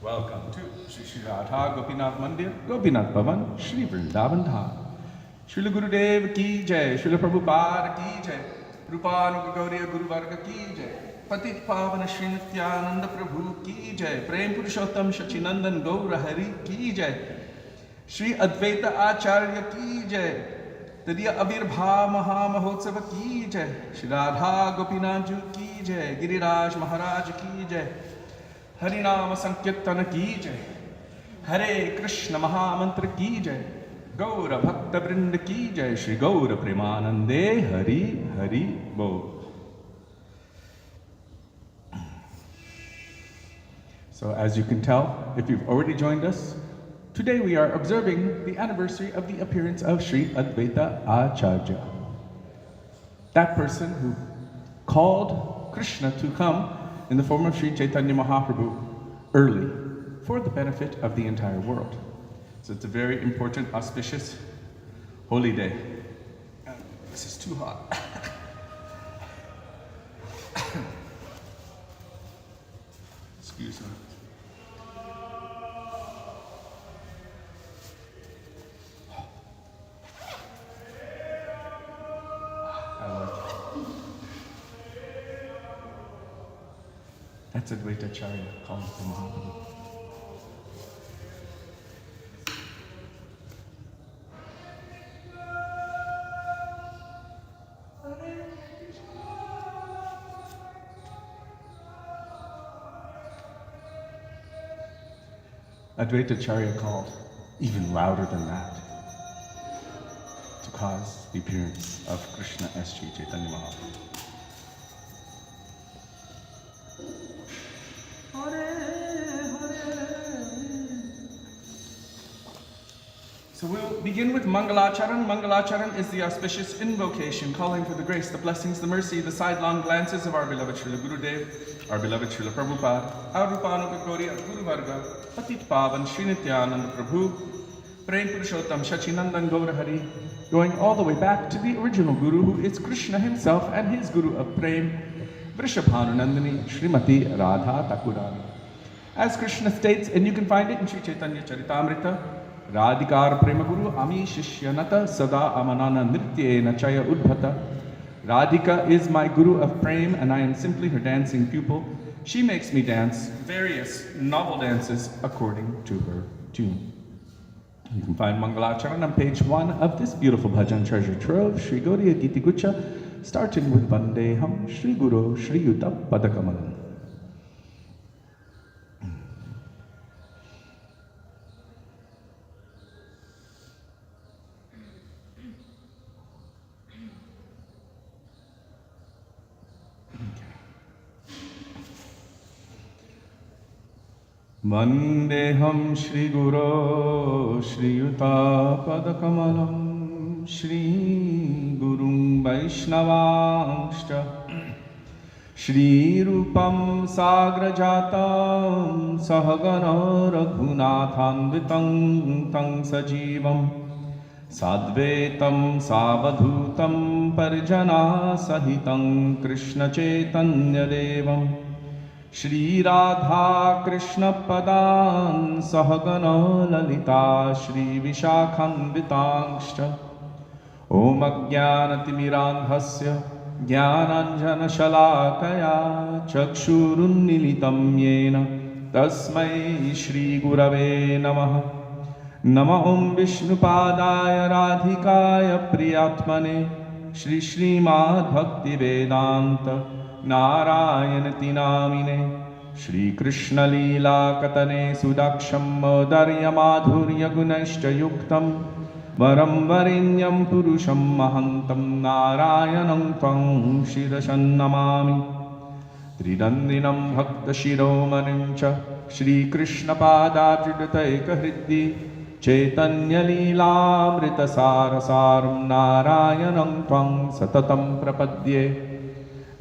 Welcome to Shri Shri Radha Gopinath Mandir, Gopinath Bhavan, Shri Vrindavan Dham. Srila Gurudev ki jai, Srila Prabhupada ki jai, Rupanuga Gauriya Guru Varga ki jai, Patit Pavana Shri Nityananda Prabhu ki jai, Prem Purushottam Shachinandan Gaura Hari ki jai, Shri Advaita Acharya ki jai, Tadiya Avirbha Maha Mahotsava ki jai, Shri Radha Gopinath Ji ki jai, Giriraj Maharaj ki jai, Harinama Sankirtana ki jai, Hare Krishna Mahamantra ki jai, Gaura Bhakta Vrinda ki jai, Shri Gaura Premanande Hari Hari Bol. So as you can tell, if you've already joined us, today we are observing the anniversary of the appearance of Sri Advaita Acharya. That person who called Krishna to come in the form of Sri Chaitanya Mahaprabhu early for the benefit of the entire world. So it's a very important, auspicious, holy day. This is too hot. Excuse me. That's Advaita Acharya calling for Mahaprabhu. Advaita Acharya called even louder than that to cause the appearance of Krishna as Sri Chaitanya Mahaprabhu. So we'll begin with Mangalacharan. Mangalacharan is the auspicious invocation calling for the grace, the blessings, the mercy, the sidelong glances of our beloved Srila Gurudev, our beloved Srila Prabhupada, our Rupanuga Gauriya Guru Varga, Patit Pavan Shri Nityananda Prabhu, Prem Purushottam Shachinandan Gaura Hari, going all the way back to the original Guru, who is Krishna himself and his Guru of Prem, Vrishabhanunandini Srimati Radha Thakurani. As Krishna states, and you can find it in Sri Chaitanya Charitamrita, Radhikar Prema Guru Ami Shishyanata Sada Amanana Nritye Nachaya Udbhata. Radhika is my Guru of Prem and I am simply her dancing pupil. She makes me dance various novel dances according to her tune. You can find Mangalacharan on page 1 of this beautiful bhajan treasure trove, Sri Gauriya Giti Gucha, starting with Vandeham Sri Guru Sri Yuta Padakamalam. Vandeham Shri Guru Shri Yuta Padakamalam Shri Gurum Vaishnavangscha Shri Rupam Sagrajatam Sahagana Raghunathanvitam Tang Sajivam Sadvetam Savadhutam Parjana Sahitam Krishna Chaitanya Devam Shri Radha Krishna Padan Sahagana Lalita Shri Vishakhan Vitangscha Om Ajnanatimirandhasya Jnananjana Shalakaya Chakshurun Nilitam Yena Tasmai Shri Gurave Namaha Nama Om Vishnupadaya Radhikaya Priyatmane Shri Srimad Bhakti Vedanta Narayanati Namine Shri Krishna Leela Katane Sudaksham Darya Madhurya Gunashcha Yuktam Varam Varinyam Purusham Mahantam Narayanam Tvam Shirashan Namami Tridandinam Bhakta Shiromanincha Shri Krishna Padajidataika Hriddi Chaitanya Leela Amrita Sarasaram Narayanam Tvam Satatam Prapadye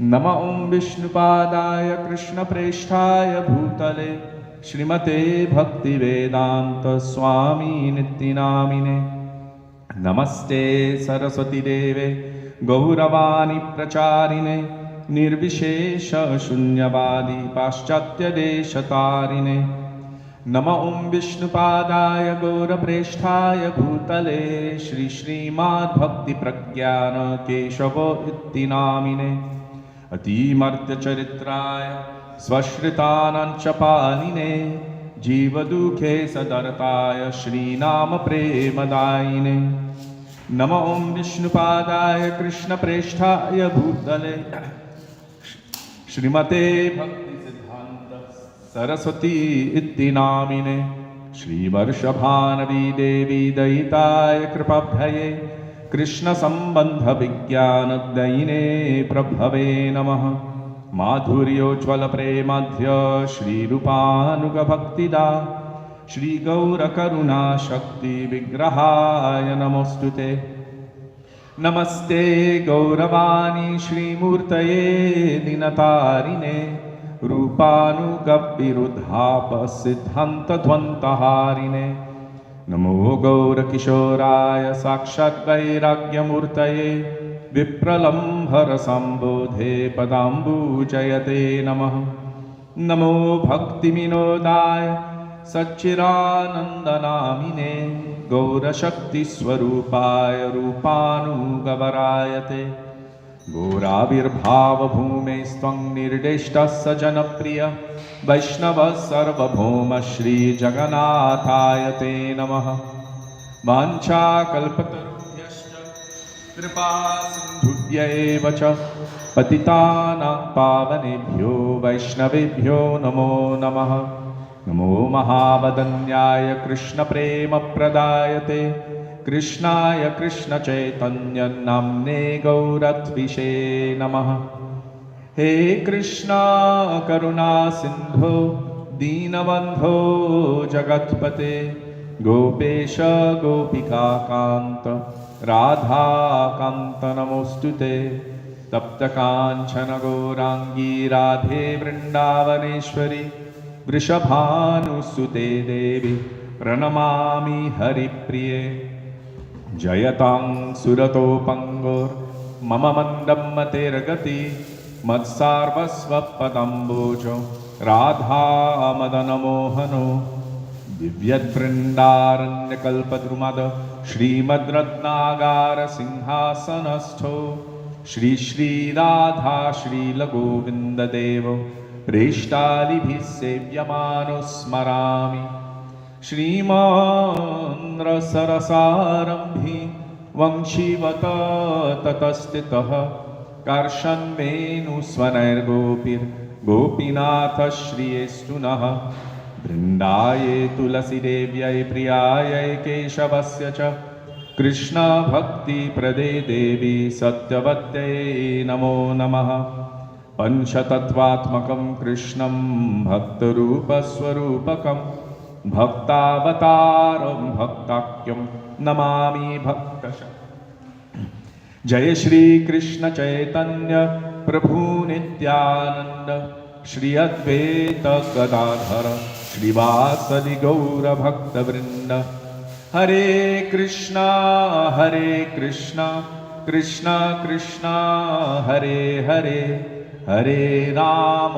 Nama Om Vishnupadaya Krishna Presthaya Bhutale Shrimate Bhakti Vedanta Swami Nityanamine Namaste Saraswati Deve Gauravani Pracharine निर्विशेष शून्यवादी पाश्चात्य देशतारिणे नमो ओं विष्णुपादाय गौरप्रेष्ठाय भूतले श्री श्रीमद्भक्तिप्रज्ञान केशव इति नामिने अतिमर्त्यचरित्राय स्वश्रितानाञ्च पालिने जीवदुःखे सदरताय श्रीनाम प्रेमदायिने नमो ओं विष्णुपादाय कृष्णप्रेष्ठाय भूतले श्रीमते भक्तिसिद्धान्त सरस्वती इति नामिने श्रीवर्षभानवी देवी दयिताय कृपाब्धये कृष्णसम्बन्धविज्ञानदयिने प्रभवे नमः माधुर्योज्ज्वलप्रेमाध्य श्रीरूपानुगभक्तिदा श्रीगौरकरुणाशक्तिविग्रहाय नमोऽस्तुते नमस्ते गौरवाणी श्रीमूर्तये दिनतारिणे रूपानुगविरुद्धापसिद्धान्तध्वन्तहारिणे नमो गौरकिशोराय साक्षात् वैराग्यमूर्तये विप्रलम्भरसम्बोधे पदाम्बुजयते नमः नमो भक्तिविनोदाय सच्चिदानन्दनामिने गौरशक्तिस्वरूपाय रूपानुगवरायते घोराविर्भावभूमेस्त्वं निर्दिष्टः स जनप्रिय वैष्णवः सर्वभौम श्रीजगन्नाथाय ते नमः वाञ्छाकल्पतरुभ्यश्च कृपासिन्धुभ्य एव च पतितानां पावनेभ्यो वैष्णवेभ्यो नमो नमः नमो महावदन्याय कृष्णप्रेमप्रदायते कृष्णाय कृष्णचैतन्यनाम्ने गौरत्विषे नमः हे कृष्णा करुणा सिन्धो दीनबन्धो जगत्पते गोपेश गोपिकान्त राधाकान्त नमोऽस्तुते तप्तकाञ्चन गौराङ्गी राधे वृन्दावनेश्वरी वृषभानुसुते देवी प्रणमामि हरिप्रिये जयतां सुरतोपङ्गोर्मम मन्दं मतेर्गति मत्सार्वस्वपदम्बोजो राधामदनमोहनो दिव्यद्वृन्दारण्यकल्पद्रुमद श्रीमद्रत्नागारसिंहासनस्थो श्री श्रीराधा श्रीलगोविन्ददेव प्रेष्टालिभिः सेव्यमानो स्मरामि श्रीमान् रसरसारम्भि वंशीवत ततस्थितः कर्षन्वेणुस्वनैर्गोपीर्गोपीनाथ श्रियेस्तु नः वृन्दाये तुलसीदेव्यै प्रियायै केशवस्य च कृष्णभक्तिप्रदे देवी सत्यवत्यै नमो नमः पंचतत्त्वात्मकं कृष्णं भक्तरूपस्वरूपकं भक्तावतारं भक्ताख्यं नमामि भक्तशः जय श्री कृष्ण चैतन्य प्रभु नित्यानंद श्री अद्वैत गदाधर श्रीवासदि गौर भक्तवृंद हरे Krishna Krishna Krishna Hare Hare Hare Ram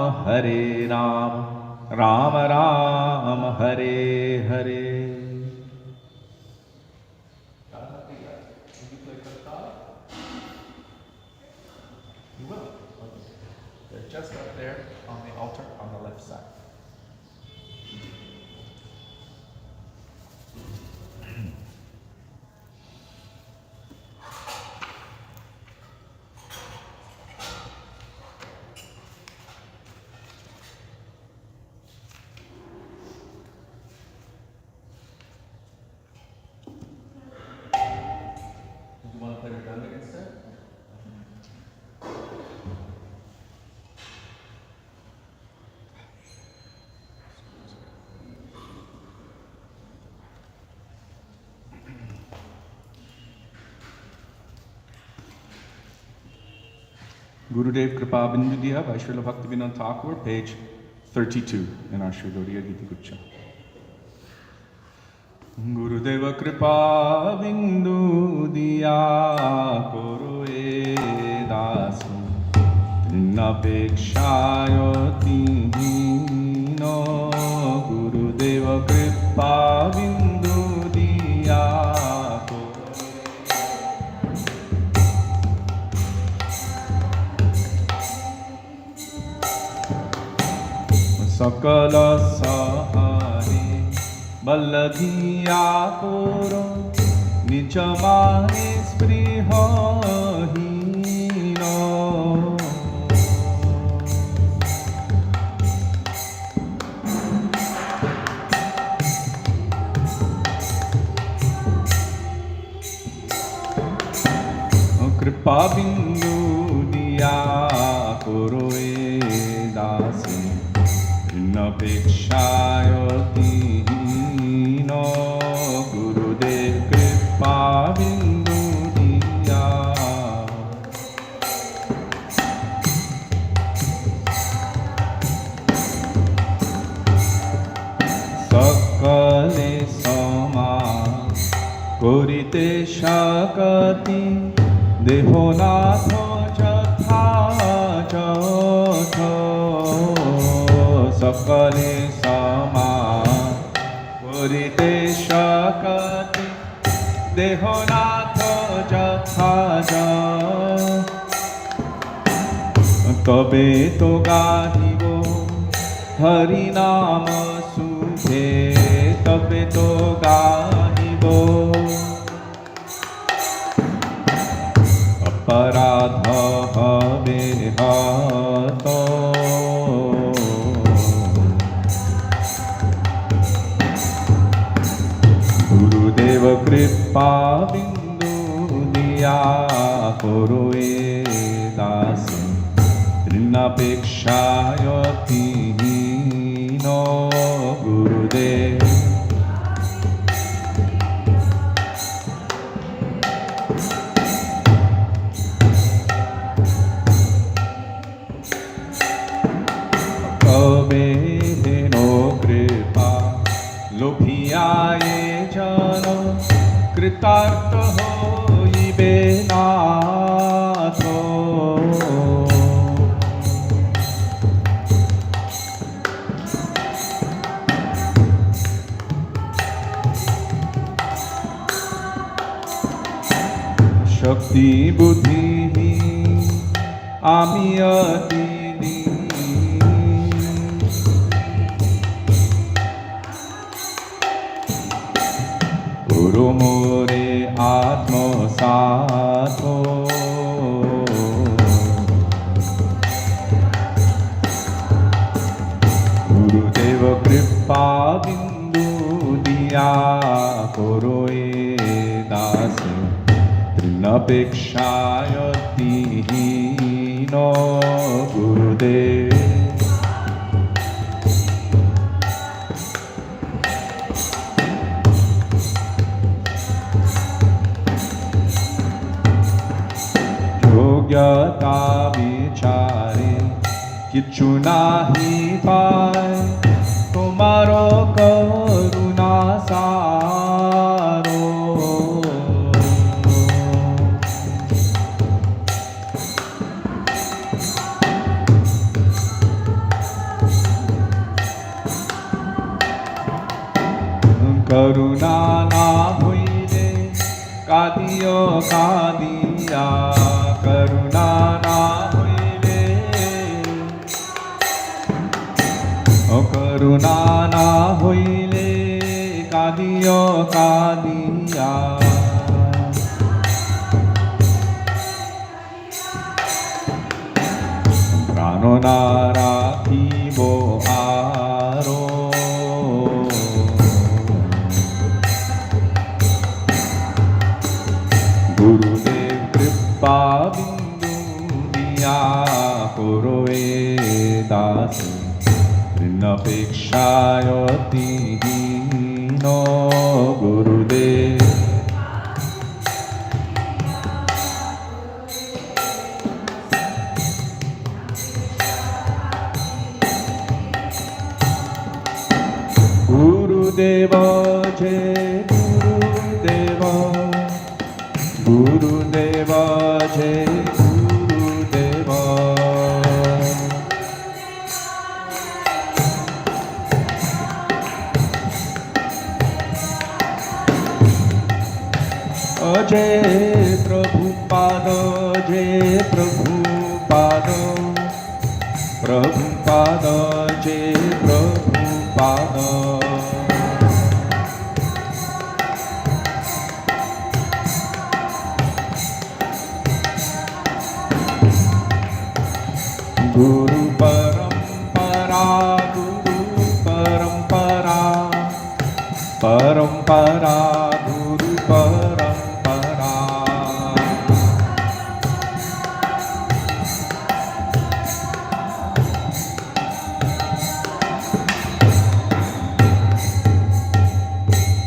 Ram Ram Hare Hare just up there on the altar on the left side. Do you want to play redundant instead? Gurudev Kripa Bindu Diya by Srila Bhaktivinoda Thakur, page 32 in our Sri Gaudiya Gita Gucha. Gurudeva Kripa Bindu Diya Koro E Dasu Napekshayotihino Gurudeva Kripa Bindu Diyato Sakala Sahari Balladhiya Koro Nichamane Sprihahino Kripa Bindu Diya Koro Dasi Napekshayotihino Gurudev Kripa Bindu Diya Sakale Sama Korite Shakati Dehonatho Jatha Jatha Sakale Sama Korite Shakati Dehonatho Jatha Jatha Tobe to gadibo Hari Nama Sukhe Tobe to gadibo Aparadha habe hato Gurudeva Kripa Bindu Diya Koro Dasi Napekshayotihino Gurudev Kabeheno Kripa Lobhiyaye Jano Kritartha hoibe natho Shakti buddhi ami atini Guru more atma satho Gurudeva Kripa Bindu Diya Koro Dasi Napekshayotihino Gurudev Yogyata vichare kichu nahi paye Tomaro karuna saro Karuna na hoile kadiyo kadiya Karuna na hoile Karuna na hoile kadiyo kadiya Prano na rakhibo aro Gurudev Kripa Bindu Diya Koro Dasi Napekshayotihino Gurudev Gurudeva Jai Gurudeva Gurudeva Jai Gurudeva Jai Prabhupada, Jai Prabhupada, Prabhupada, Jai Prabhupada. Guru Parampara, Guru Parampara, Parampara, Guru Parampara.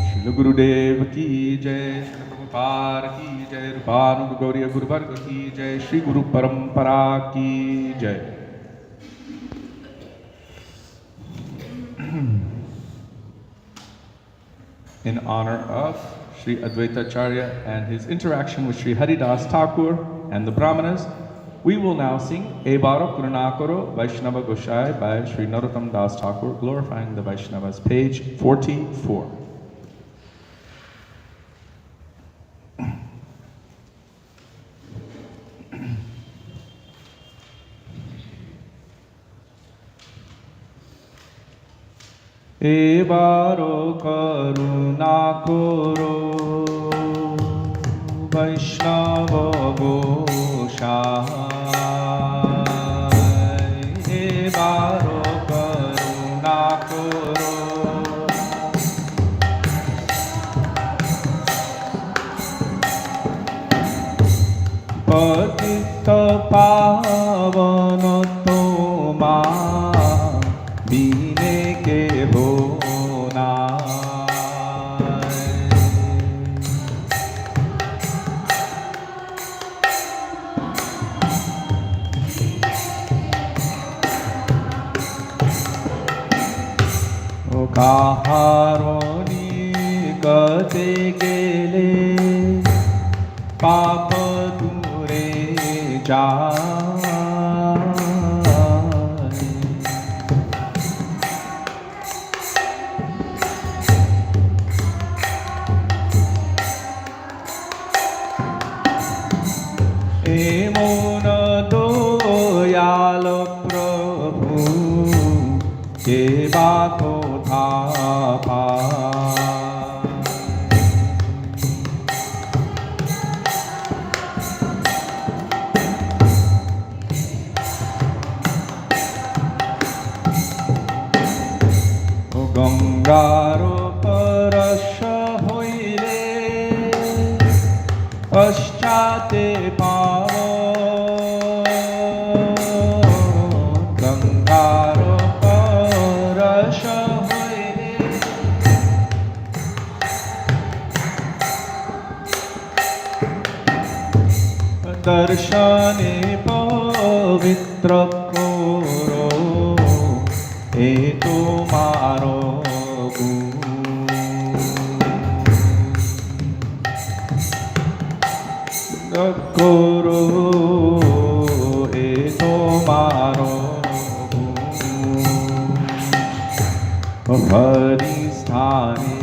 Srila Gurudev ki jai, Srila Prabhupada ki jai, Rupanuga Gauriya Guru Varga ki jai, Shri Guru Parampara ki jai. In honor of Sri Advaita Acharya and his interaction with Sri Haridas Thakur and the Brahmanas, we will now sing Ebaro Kurunakaro Vaishnava Goshai by Sri Narottam Das Thakur, glorifying the Vaishnavas, page 44. Ebaro karuna koro Vaishnava Goshai. Ebaro karuna koro Patita pavana toma Bine ke hona. O kaharoni kate gele papa dure jai. Emona doyal Prabhu ke bato thapa. O Gangaro parasha hoile Paschate pavo Gangaro parasha hoile Darshane pavitra koro Eto maro Koro eto maro Hari sthane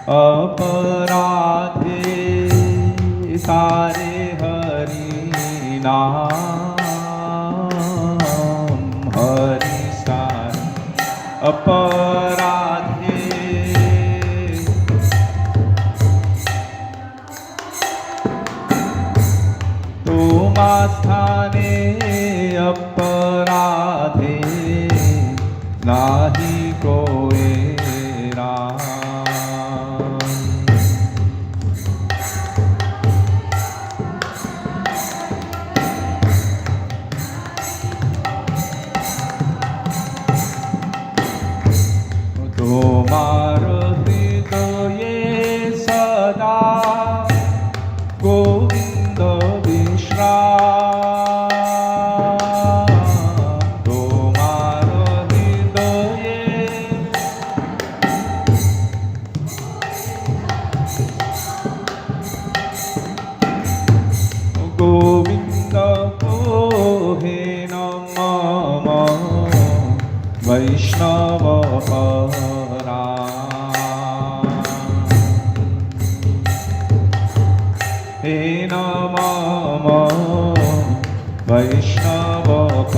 aparadhe sare hari naam. Hari sthane aparadhe Sthane aparadhe nahi koe raam. Tomar hridaye sada Govinda Tomar hridaye Govinda kohe namama Vaishnava para हे नमः वैष्णवकरा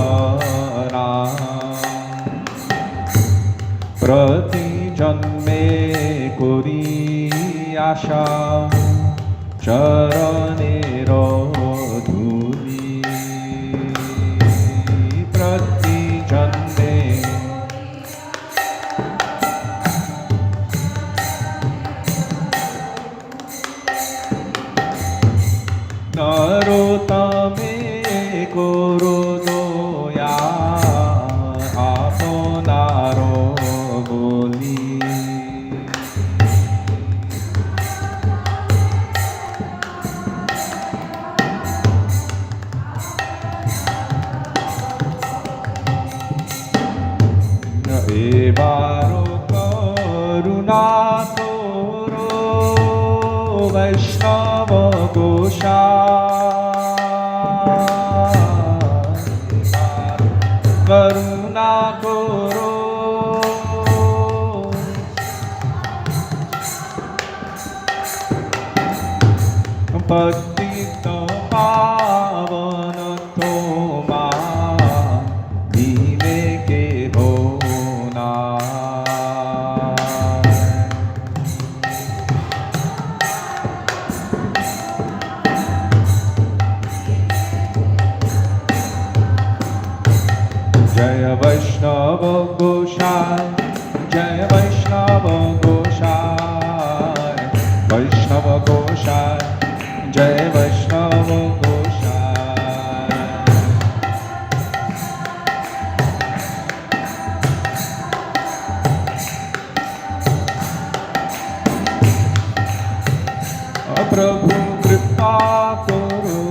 प्रति जन्मे करी आशा चरणेर धूली प्रति जन्मे नरोत्तमे करो दया आपनारो बोली एबारो करुणा करो वैष्णव करुणा करो पतित पावन तोमा मिले के होना जय वैष्णव गोसाई जय वैष्णव गोसाई वैष्णव गोसाई जय वैष्णव गोसाई प्रभु कृपा करो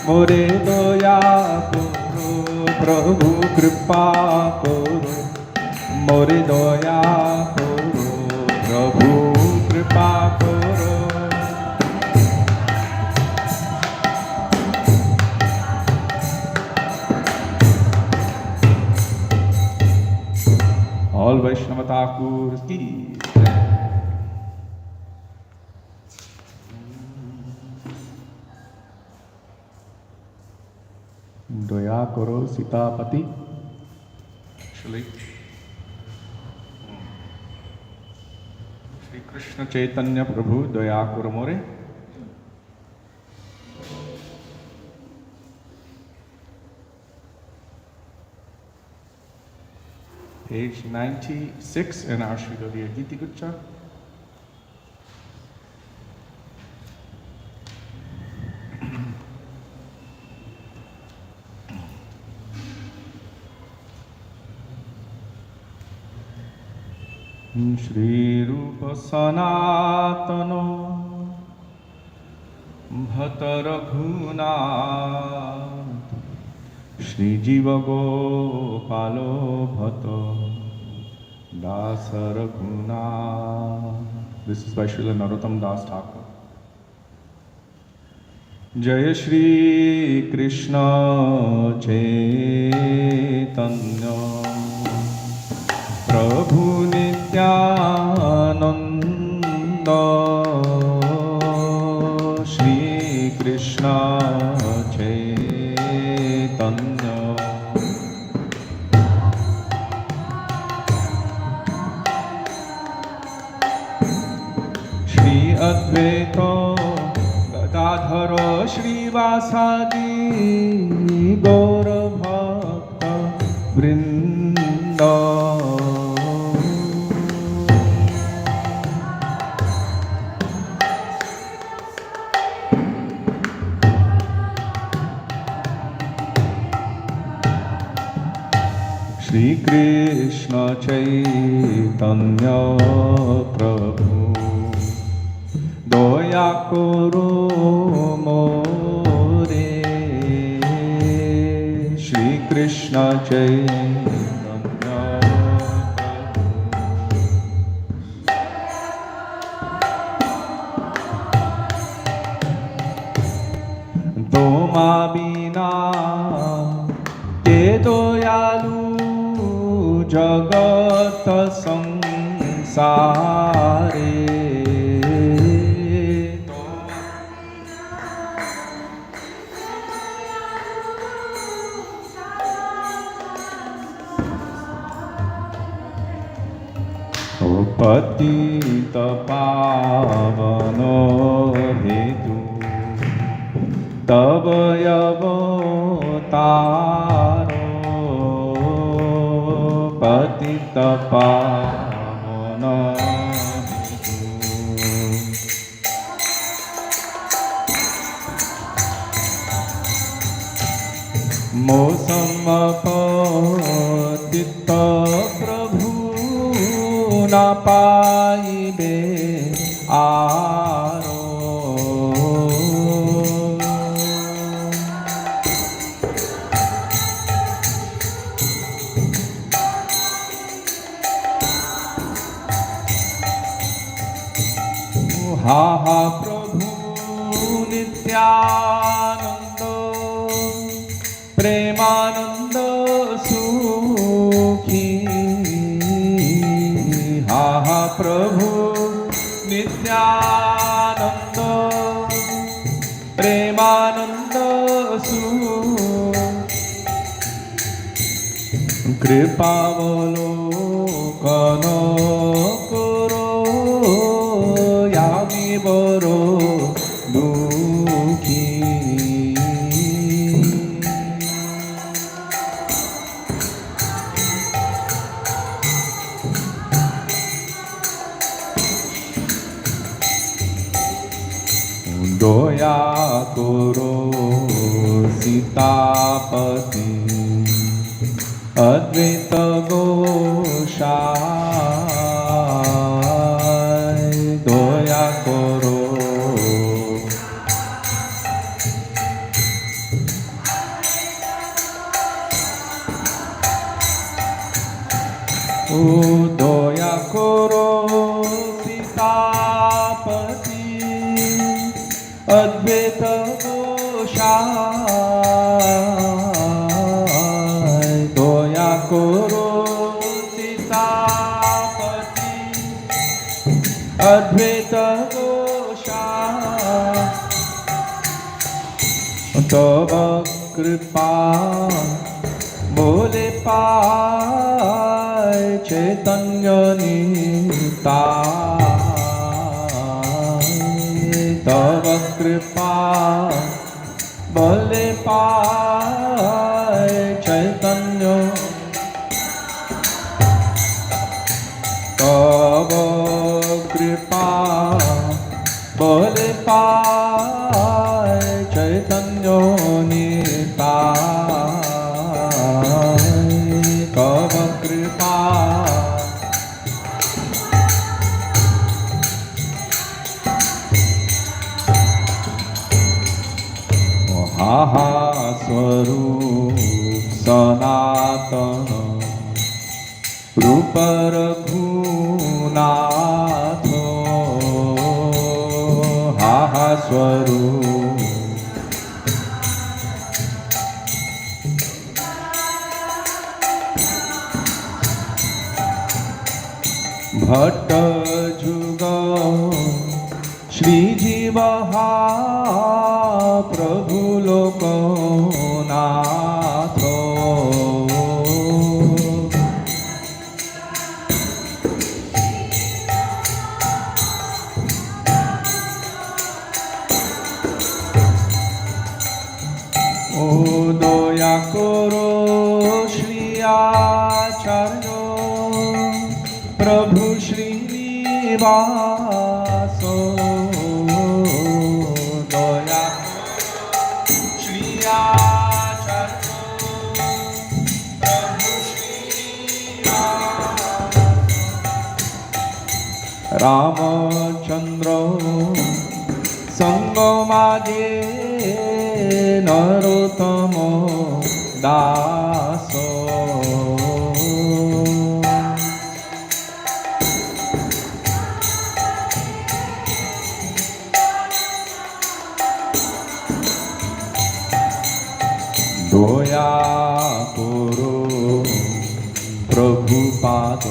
मोरे दया करो प्रभु कृपा करो मोरे दया करो प्रभु कृपा करो All Vaishnava Thakurs ki दया करो Sitapati Actually, Shri Krishna Chaitanya Prabhu Daya Karo More. Page 96 in our Sri Gaudiya Giti Gucha. Shri Rupa Sanatana Bhata Raghunath Shri Jiva Gopalo Bhata Dasa Raghunath. This is by Srila Narottam Das Thakur. Jaya Shri Krishna Chaitanya Prabhu Nityananda Shri Krishna Chaitanya Shri Advaita Gadadhara Shri Vasadi Gaura Bhakta Vrinda Shri Krishna Chaitanya Prabhu Daya Karo More Shri Krishna Chaitanya Prabhu Toma Bina Ke Doyalu जगत संसारे पतित पावनो हेतु तव अवतारो पतित पावनो मौसम पतित प्रभु न पाइबे आरो हा हा प्रभु नित्यानंद प्रेमानंद सुखी हा हा प्रभु नित्यानंद प्रेमानंद सुखी कृपावलोकन करो यामी बरो दुखी दया करो सीतापति अद्वैत गोसाई दया करो ओ दया करो सीतापति अद्वैत गोसाई दया करो सीतापति अद्वैत गोसाई तव कृपा बोले पाय चैतन्य निताय तव कृपा बोले पाय चैतन्य तव कृपा बोले पाय चैतन्य निताय तव कृपा हा स्वरूप सनातन रूप रघुनाथ हा स्वरूप भट्ट जुग श्रीजीव प्रभु लोकनाथ ओ दया करो श्री आचार्य प्रभु श्रीनिवास दया श्री आचार्य प्रभु श्रीनिवास रामचंद्र संगमागे नरोत्तम दास दया करो प्रभुपाद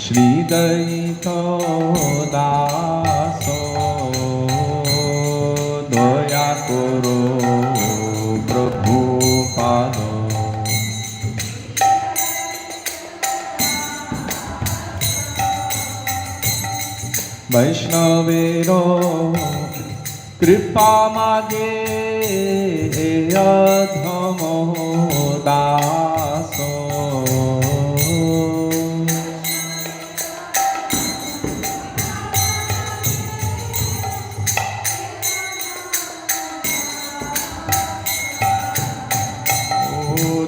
श्रीदयित दास दया करो प्रभुपाद વૈષ્ણવેરો કૃપા માગે અધમો દાસો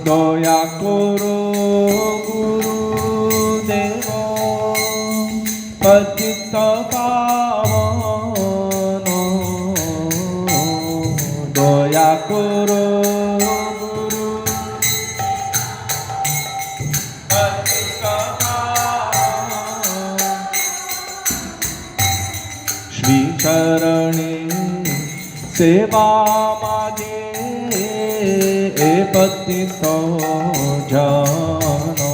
દયા કરો ગુરુદેવ પતિત પાવનો દયા કરો ગુરુ પતિત પાવનો શ્રી ચરણે સેવા માગે એ પતિતો જનો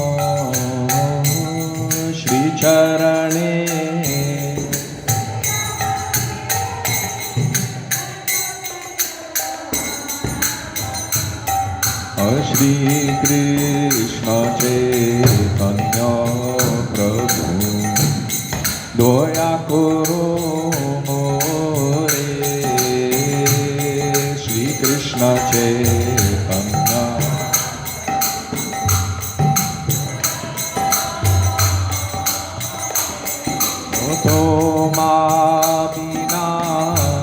શ્રી ચરણે શ્રી કૃષ્ણ ચૈતન્ય પ્રભુ દયા કરો મોરે શ્રી કૃષ્ણ ચૈતન્ય તો મા બીના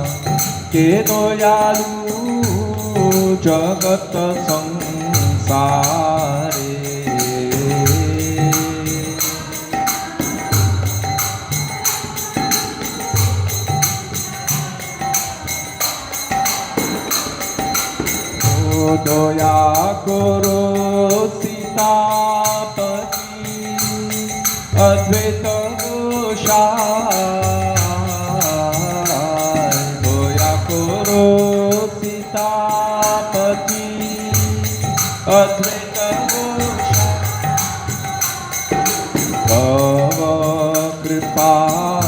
કે દયાલુ જગત સંસારે દયા કરો સીતાપતિ અદ્વૈત ગોસાઈ દયા કરો સીતાપતિ અદ્વૈત ગોસાઈ કૃપા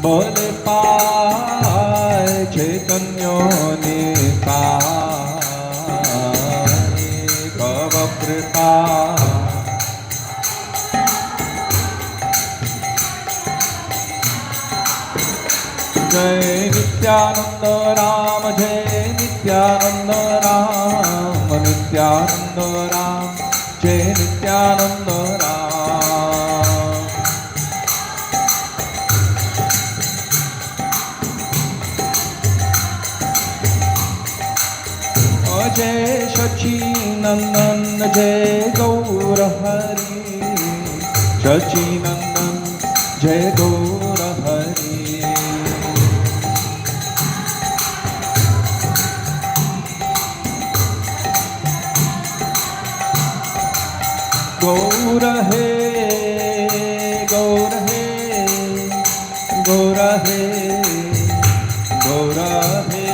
બોલે પાય ચૈતન્યોને કૃપા જય નિત્યાનંદ રામ જય નિત્યાનંદ રામ નિત્યાનંદ રામ જય નિત્યાનંદ રામ જય સચિનંદન જય ગૌર હરિ સચિનંદન જય ગૌર હરિ ગૌર હે ગૌર હે ગૌર હે ગૌર હે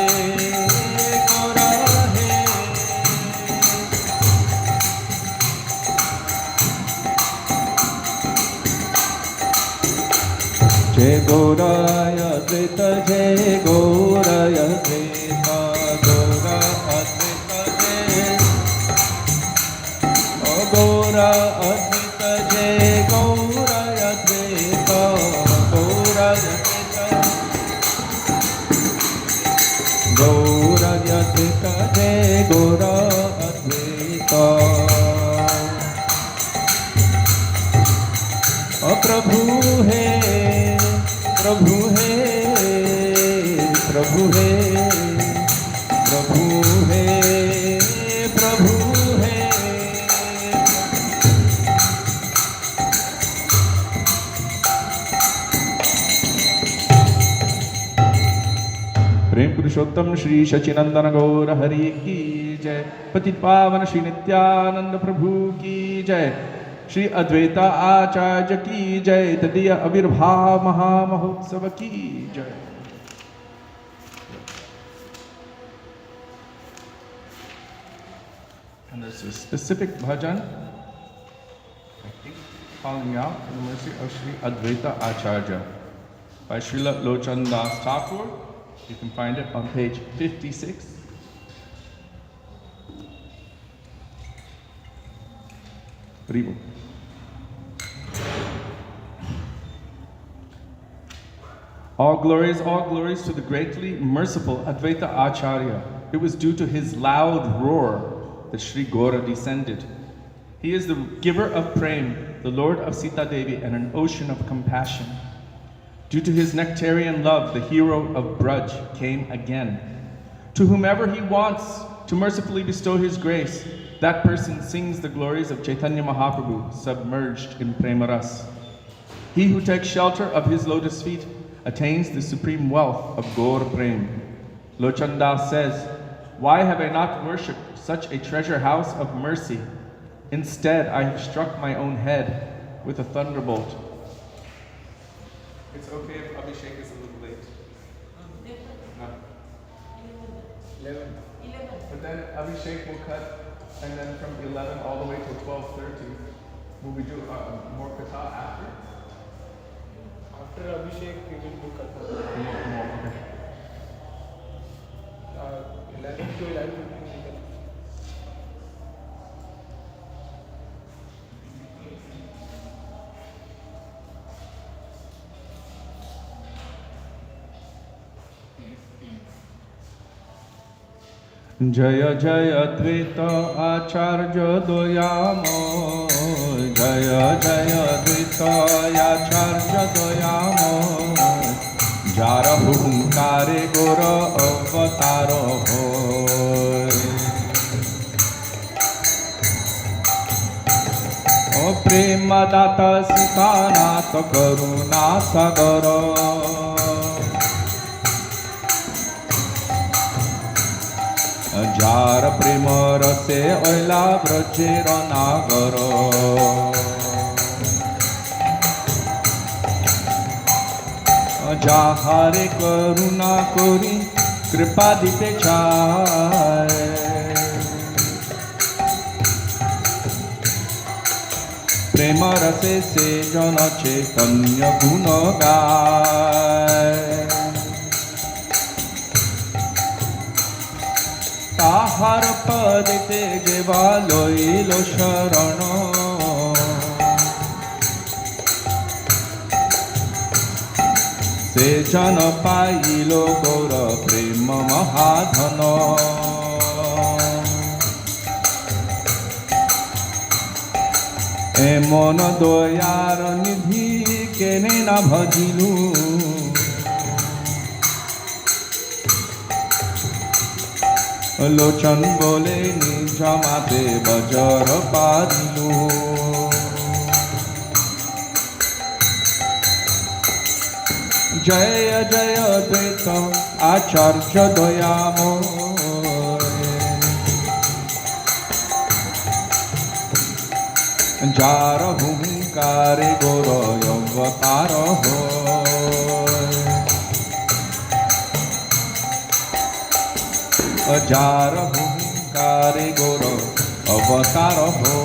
जय गौराय अद्वैत जय गौराय अद्वैत गौर अद्वैत जय गौर अद्वैत जय गौराय अद्वैत गौराय अद्वैत गौराय अद्वैत जय गौर अद्वैत प्रभु है प्रभु है प्रभु है प्रभु है प्रभु है प्रेम पुरुषोत्तम श्री सचिनंदन गौर हरि की जय पतित पावन श्री नित्यानंद प्रभु की जय श्री अद्वैता आचार्य की जय तदीय आविर्भाव महामहोत्सव की जय And there's a specific bhajan, I think, calling out for the mercy of Sri Advaita Acharya by Srila Lochan Das Thakur. You can find it on page 56. Ribu. All glories to the greatly merciful Advaita Acharya. It was due to his loud roar that Sri Gora descended. He is the giver of prem, the Lord of Sita Devi, and an ocean of compassion. Due to his nectarian love, the hero of Braj came again. To whomever he wants to mercifully bestow his grace, that person sings the glories of Chaitanya Mahaprabhu submerged in Premaras. He who takes shelter of his lotus feet attains the supreme wealth of Gaur Prem. Lochandas says, "Why have I not worshipped such a treasure house of mercy? Instead, I have struck my own head with a thunderbolt." It's okay if Abhishek is a little late. No. 11. But then Abhishek will cut, and then from 11 all the way to 12:30, will we do more katha after? After Abhishek, we will do Katha. More, okay. 11 to 11:15. जय जय द्वैत आचार्य दयामो जय जय द्वैत आचार्य दयामो jar हुंकारे गोर अवतार हो ओ प्रेम दाता सीतानाथ करुणा सागर जार प्रेम रसे ओला ब्रजेर नागर যাহারে করুণা করি কৃপা দিতে চায় প্রেম রসে সে জন চৈতন্য গুণ গায় তাহার পদেতে যেবা লইল শরণ সে জন পাইল গৌর প্রেম মহাধন এমন দয়ার নিধি কেনে না ভজিলু লোচন বলে নিজ মাতে বজর পারিলু জয় জয় দ্বৈত আচার্য দয়ামো যার হুঙ্কারে গোর অবতার হো যার হুঙ্কারে গোর অবতার হো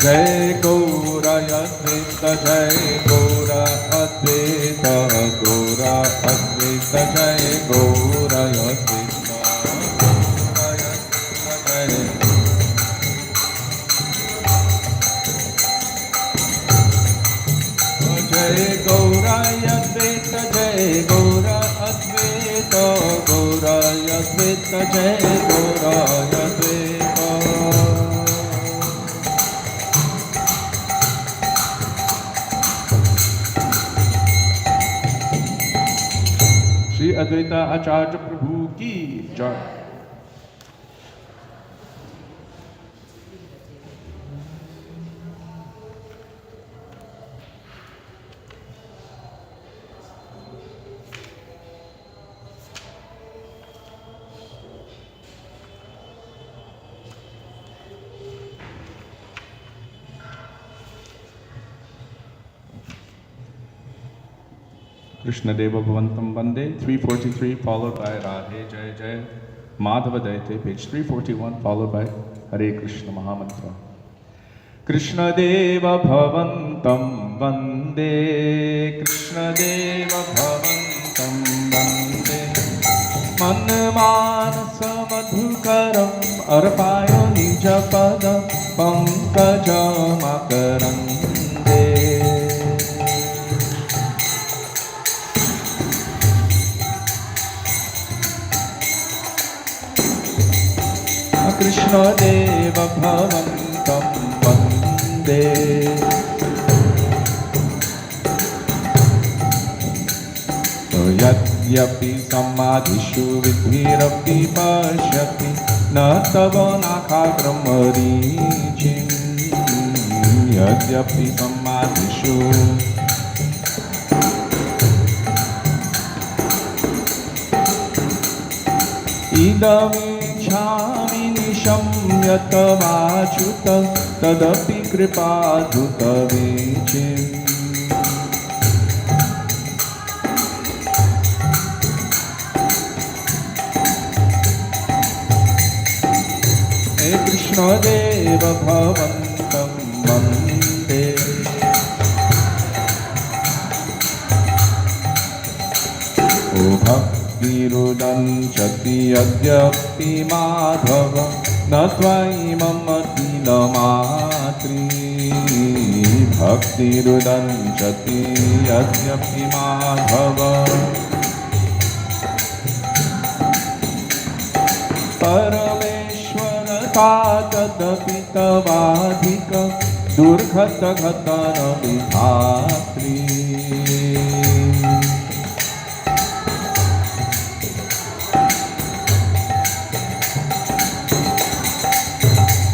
जय गौर अद्वैत जय गौर अद्वैत गौर अद्वैत जय गौर अद्वैत जय गौर अद्वैत जय गौर अद्वैत गौर अद्वैत जय गौर अद्वैत श्री अद्वैता आचार्य प्रभु की जय। Krishnadev Bhavantam Vande, 343, followed by Radhe Jai Jai, Madhava Daite, page 341, followed by Hare Krishna Mahamantra. Krishnadeva Bhavantam Vande, Krishnadeva Bhavantam Vande, Manmanasa Madhukaram Arpayo Nijapada Pankajamakaram Krishnadeva भवन्तं वन्दे यद्यपि समाधिषु विधिरपि पश्यति न तव नाखाग्रमरीचिं यद्यपि समाधिषु इदमिच्छामि निशम्य तवाच्युत तदपि कृपाधुतवीचिम् हे कृष्णदेव भवन्तं वन्दे ओ भक्तिरुदञ्चति यद्यपि माधव न त्वयि मम तिलमात्री भक्तिरुदञ्चति यद्यपि माधव परमेश्वरता तदपि तवाधिक दुर्घटघटन विधात्री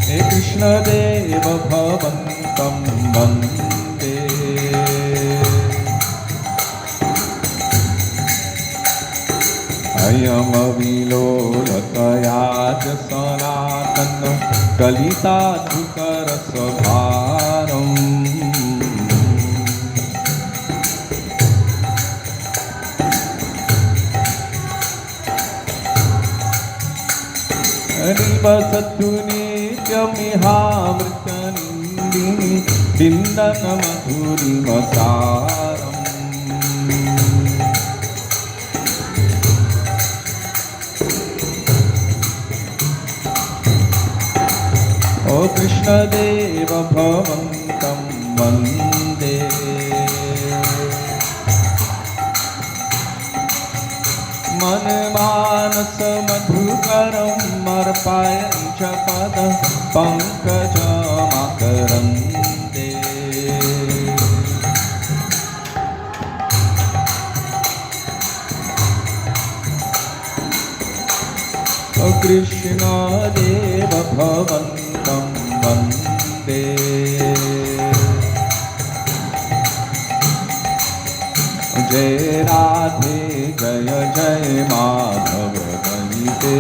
हे कृष्णदेव भवन्तं वन्दे अयमविलोलतया च सनातन कलिताधुकरसभारम् निवसतु नित्यमिहामृतनिन्दिनि बिन्दनमधुरिमसारम् ओ कृष्णदेव भवन्तं वन्दे मनमानसमधुकरम् अर्पयन् च पद पङ्कजमाकरन्ते ओ कृष्णदेव भवन्तं वन्दे जय राधे जय जय माधव वन्दे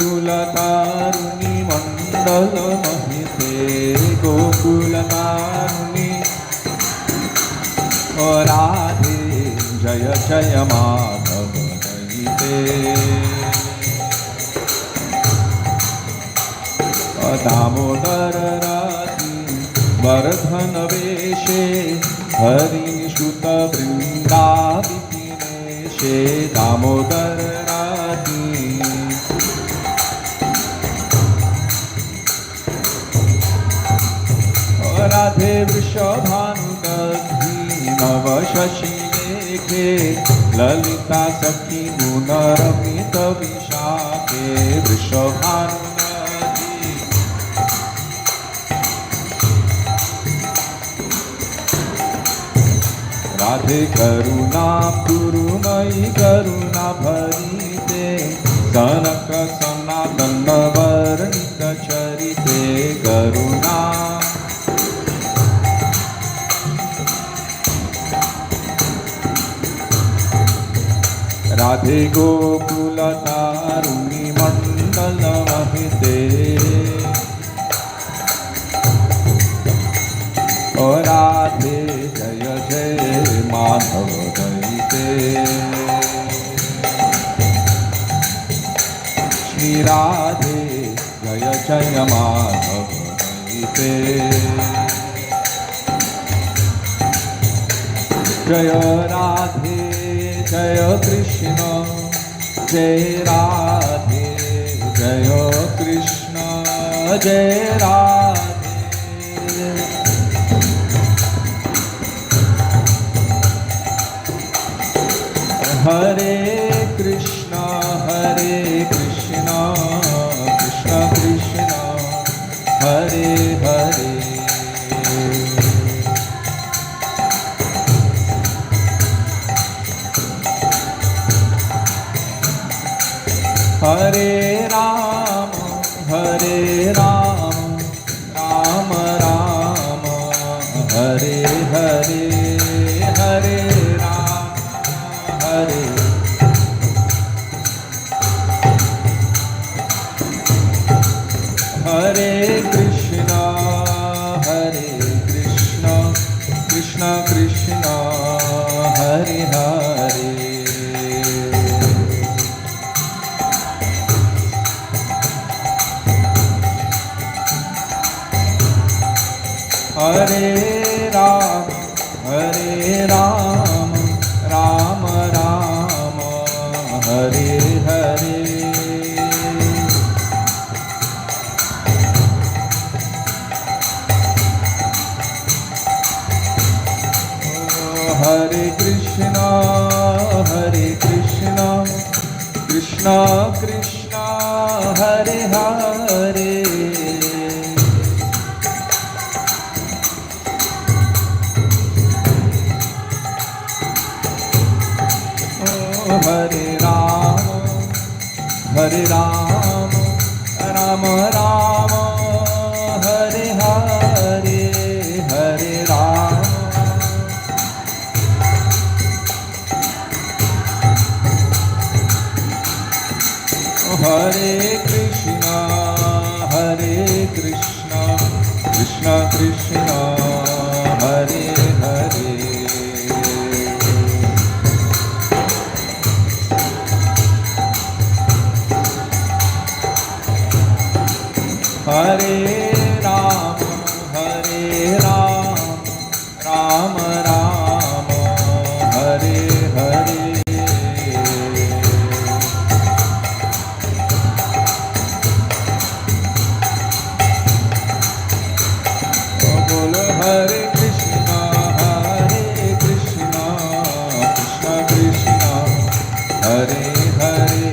गोकुलतारुणी मंडल महिते गोकुलतारुणी ओ राधे जय जय माधव वन्दे दामोदर वर्धन वेशे हरिनिषुत वृन्दाविपिनेशे दामोदर राधि राधे वृषभानुदधि नव शशिलेखे ललिता सखी गुणरमित विशाखे वृषभानु राधे करुणा कुरुमयि करुणा भरिते सनक सनातन वर्णित चरिते करुणा राधे गोकुल तारुणी मंडल महिते ओ राधे जय जय माधव दयिते श्री राधे जय जय माधव दयिते जय राधे जय कृष्ण जय राधे जय कृष्ण जय राधे हरे Krishna Hare Ram, Hare Ram, Ram Ram, Hare Hare, Hare Ram, Hare Hare Krishna, Krishna Krishna, Hare Hare. Hare Ram, Ram Ram, Hare Hare. Hare Krishna, Krishna Krishna, Hare Hare. Hare Ram, Ram Ram, Hare Hare, Hare Ram. Hare Krishna, Krishna Krishna, Hare Hare. Hare Ram, Ram Ram, Hare Hare. Bolo Hare Krishna, Krishna Krishna, Hare Hare,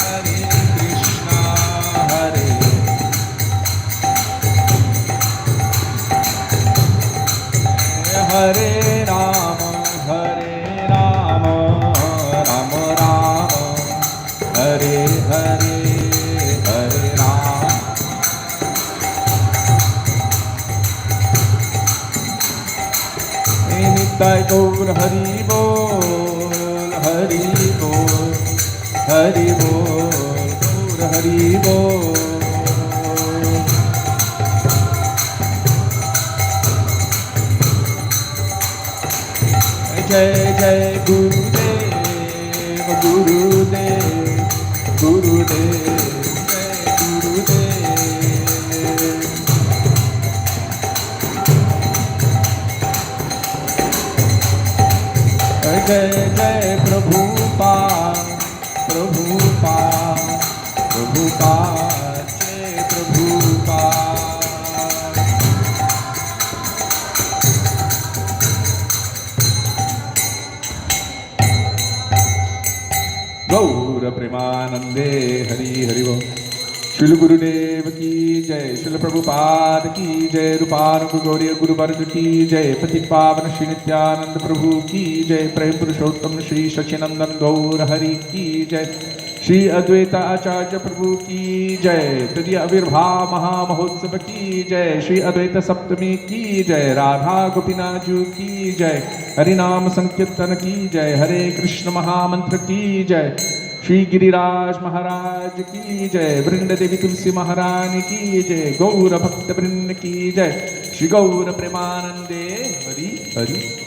Hare Krishna, Hare Hare Ram, Ram Ram, Hare Hare, Hare Ram. Nitai Gaur Hari Bol, Hari Bol, Hari Bol, Gaur Hari Bol. Jai Jai Gurudev, Gurudev, Gurudev, Jai Gurudev. Jai Jai Prabhupada, Prabhupada, Prabhupada, Jai Prabhupada. Gaura Premanande, Hari Hari Bol. Srila Gurudev ki jai, Srila Prabhupada ki jai, Rupananda Gauriya Guru Varga ki jai, Patit Pavan Shri Nityananda Prabhu ki jai, Prem Purushottam Shri Sachinandan Gaur Hari ki jai, Shri Advaita Acharya Prabhu ki jai, Tadiya Avirbha Maha Mahotsav ki jai, Shri Advaita Saptami ki jai, Radha Gopinaju ki jai, Harinam Sankirtan ki jai, Hare Krishna Mahamantra ki jai, Shri Giriraj Maharaj ki jai, Vrinda Devi Tulsi Maharani ki jai, Gaura Bhakta Vrinda ki jai, Shri Gaura Premanande, Hari Hari.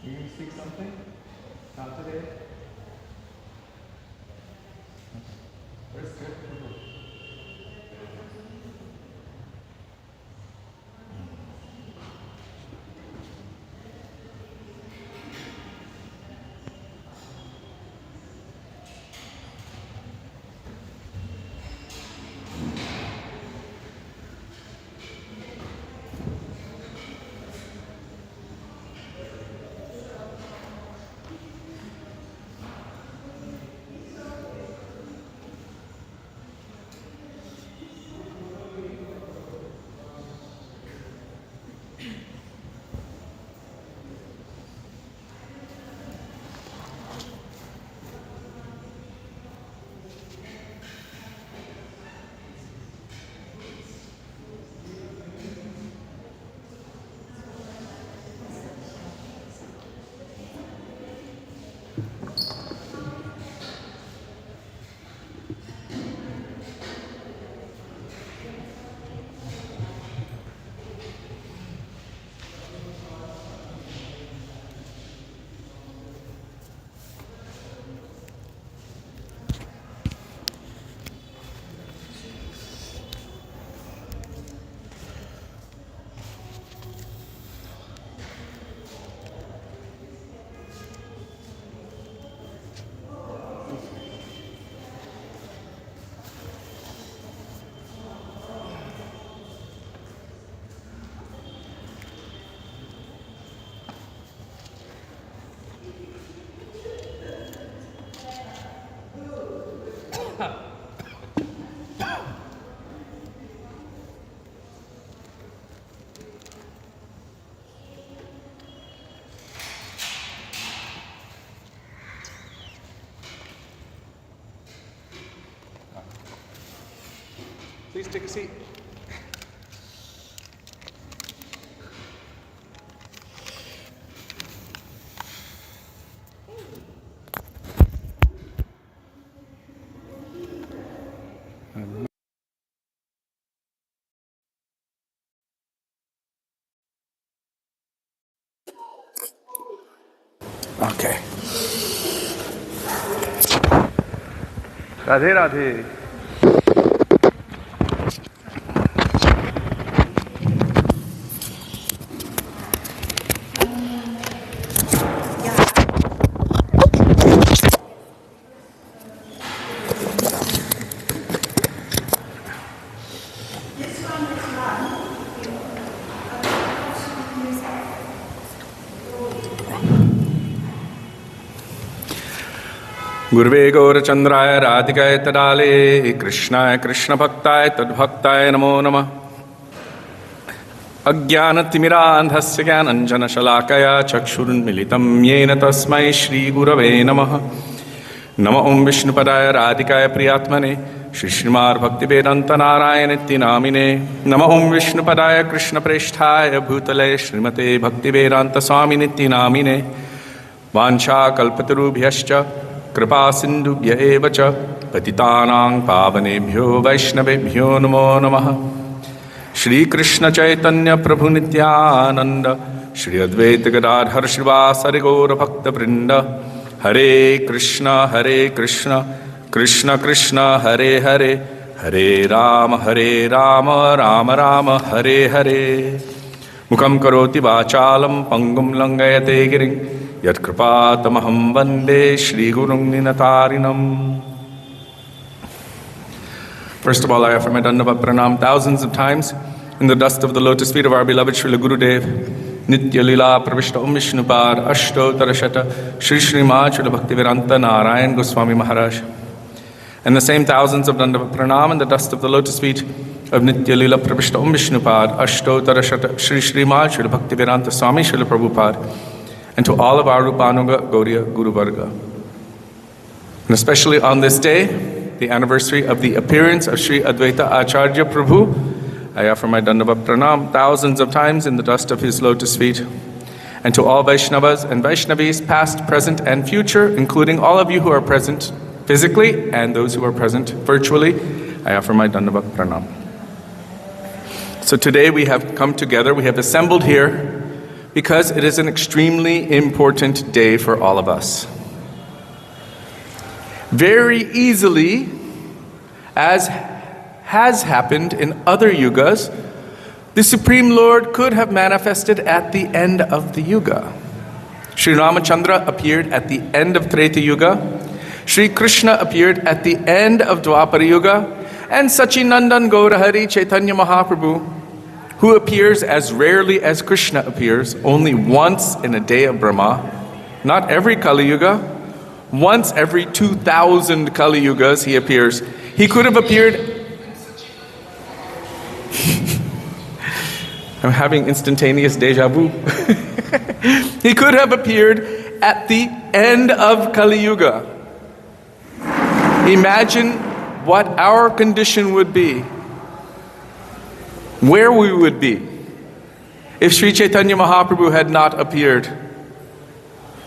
You going to speak something? Not today? Where's good? Please take a seat. Okay. Radhe Radhe. गुरुवे गौरचंद्राय राधिकाय तदाले कृष्णाय कृष्णभक्ताय तद्भक्ताय नमो नमः। अज्ञानतिमिरान्धस्य ज्ञानञ्जनशलाकया चक्षुरुन्मिलितं येन तस्मै श्रीगुरवे नमः। नमो ॐ विष्णुपदाय राधिकाय प्रियात्मने श्रीश्रीमद्भक्तिवेदान्तनारायणेति नमो ॐ विष्णुपदाय कृष्णप्रेष्ठाय भूतले श्रीमते भक्तिवेदान्तस्वामिनिति नामिने। वाञ्छाकल्पतरुभ्यश्च कृपा सिन्धुभ्य एव च पतितानां पावनेभ्यो वैष्णवेभ्यो नमो नमः। श्री कृष्ण चैतन्य प्रभु नित्यानंद श्री अद्वैत गदाधर श्रीवासरि गौर भक्त वृंद। हरे कृष्ण कृष्ण कृष्ण हरे हरे, हरे राम राम राम हरे हरे। मुखं करोति वाचालं पंगुं लंघयते गिरिं यत्कृपातमहं वन्दे श्रीगुरुं निनतारिणम्। First of all, I offer my Dandavat Pranam thousands of times in the dust of the lotus feet of our beloved Srila Gurudev, Nitya Lila Pravishta Om Vishnupad Ashto Tarashata Shri Srimad Srila Bhaktivedanta Narayan Goswami Maharaj. And the same thousands of Dandavat Pranam in the dust of the lotus feet of Nitya Lila Pravishta Om Vishnupad Ashto Tarashata Shri Srimad Srila Bhaktivedanta Swami Srila Prabhupada, and to all of our Rupanuga Gaudiya Guru Varga. And especially on this day, the anniversary of the appearance of Sri Advaita Acharya Prabhu, I offer my Dandavat Pranam thousands of times in the dust of his lotus feet. And to all Vaishnavas and Vaishnavis, past, present, and future, including all of you who are present physically and those who are present virtually, I offer my Dandavat Pranam. So today we have come together, we have assembled here because it is an extremely important day for all of us. Very easily, as has happened in other yugas, the Supreme Lord could have manifested at the end of the yuga. Sri Ramachandra appeared at the end of Treta Yuga, Sri Krishna appeared at the end of Dwapara Yuga, and Sachinandan Gaurahari Chaitanya Mahaprabhu, who appears as rarely as Krishna appears, only once in a day of Brahma, not every Kali Yuga, once every 2,000 Kali Yugas he appears. He could have appeared... I'm having instantaneous deja vu. He could have appeared at the end of Kali Yuga. Imagine what our condition would be, where we would be, if Sri Chaitanya Mahaprabhu had not appeared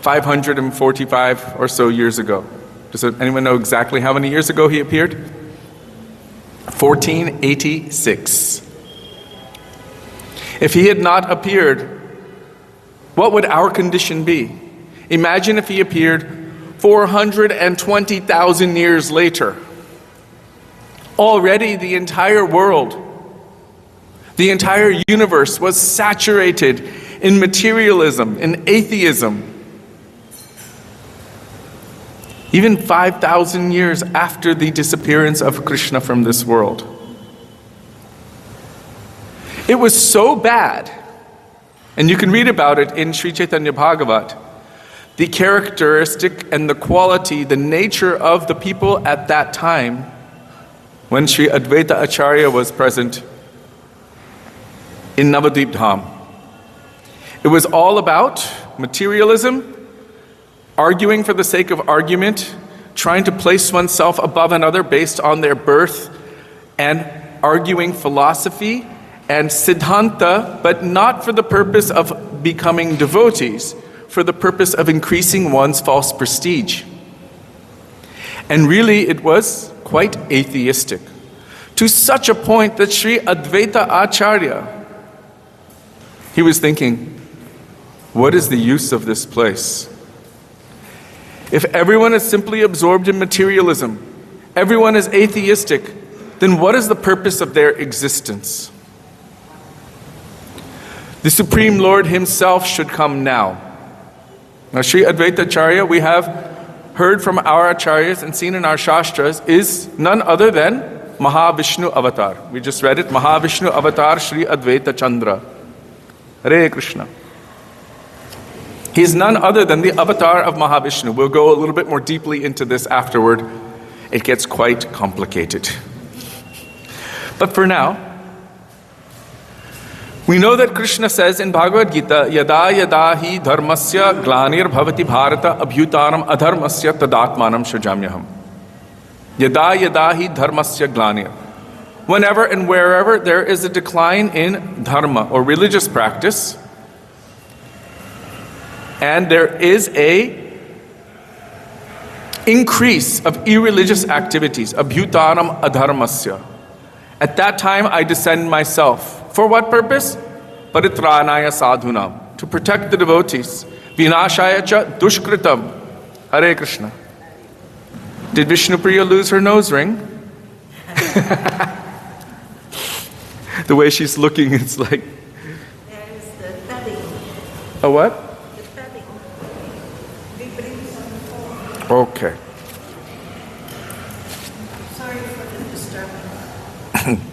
545 or so years ago. Does anyone know exactly how many years ago he appeared? 1486. If he had not appeared, what would our condition be? Imagine if he appeared 420,000 years later. Already the entire world, the entire universe was saturated in materialism, in atheism. Even 5,000 years after the disappearance of Krishna from this world. It was so bad, and you can read about it in Sri Chaitanya Bhagavat, the characteristic and the quality, the nature of the people at that time when Sri Advaita Acharya was present in Navadvip Dham. It was all about materialism, arguing for the sake of argument, trying to place oneself above another based on their birth, and arguing philosophy and siddhanta, but not for the purpose of becoming devotees, for the purpose of increasing one's false prestige. And really, it was quite atheistic, to such a point that Sri Advaita Acharya, he was thinking, what is the use of this place? If everyone is simply absorbed in materialism, everyone is atheistic, then what is the purpose of their existence? The Supreme Lord Himself should come now. Now, Sri Advaita Acharya, we have heard from our acharyas and seen in our shastras, is none other than Mahavishnu Avatar. We just read it, Mahavishnu Avatar Sri Advaita Chandra. Hare Krishna. He is none other than the avatar of Mahavishnu. We'll go a little bit more deeply into this afterward. It gets quite complicated. But for now, we know that Krishna says in Bhagavad Gita, Yada yada hi dharmasya glanir bhavati bharata abhyutanam adharmasya tadatmanam shajamyaham. Yada yada hi dharmasya glanir. Whenever and wherever there is a decline in dharma or religious practice, and there is a increase of irreligious activities, abhyutanam adharmasya, at that time I descend myself. For what purpose? Paritranaya sadhunam, to protect the devotees. Vinashaya cha dushkritam. Hare Krishna. Did Vishnupriya lose her nose ring? The way she's looking, it's like... There's the thudding. A what? The thudding. Okay. Sorry for the disturbance.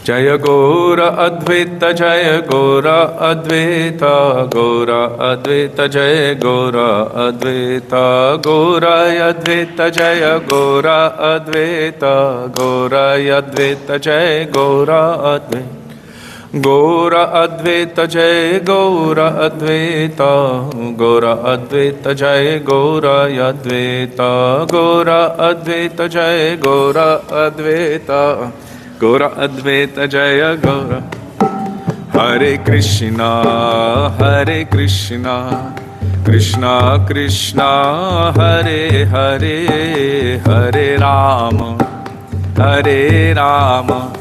Jaya Gora Advaita Jaya Gora Advaita Gora Advaita Jaya Gora Advaita Gora Advaita Jaya Gora Advaita Gora Advaita Jaya Gora Advaita Gora Advaita Jaya Gora Advaita Gora Advaita Jaya Gora Advaita Gora Advaita Jaya Gora Advaita Gora Advaita Jaya Gora. Hare Krishna, Hare Krishna, Krishna Krishna, Hare Hare, Hare Rama, Hare Rama,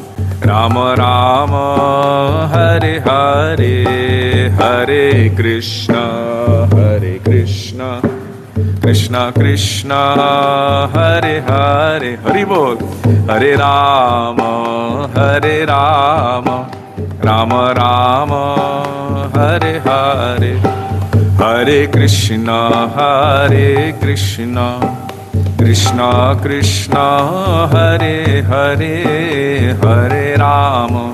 Rama Rama, Hare Hare, Hare Krishna, Hare Krishna, Krishna Krishna, Hare Hare, Hari Bol, Hare Rama, Hare Rama, Rama Rama, Hare Hare, Hare Krishna, Hare Krishna, Krishna Krishna, Hare Hare, Hare Rama,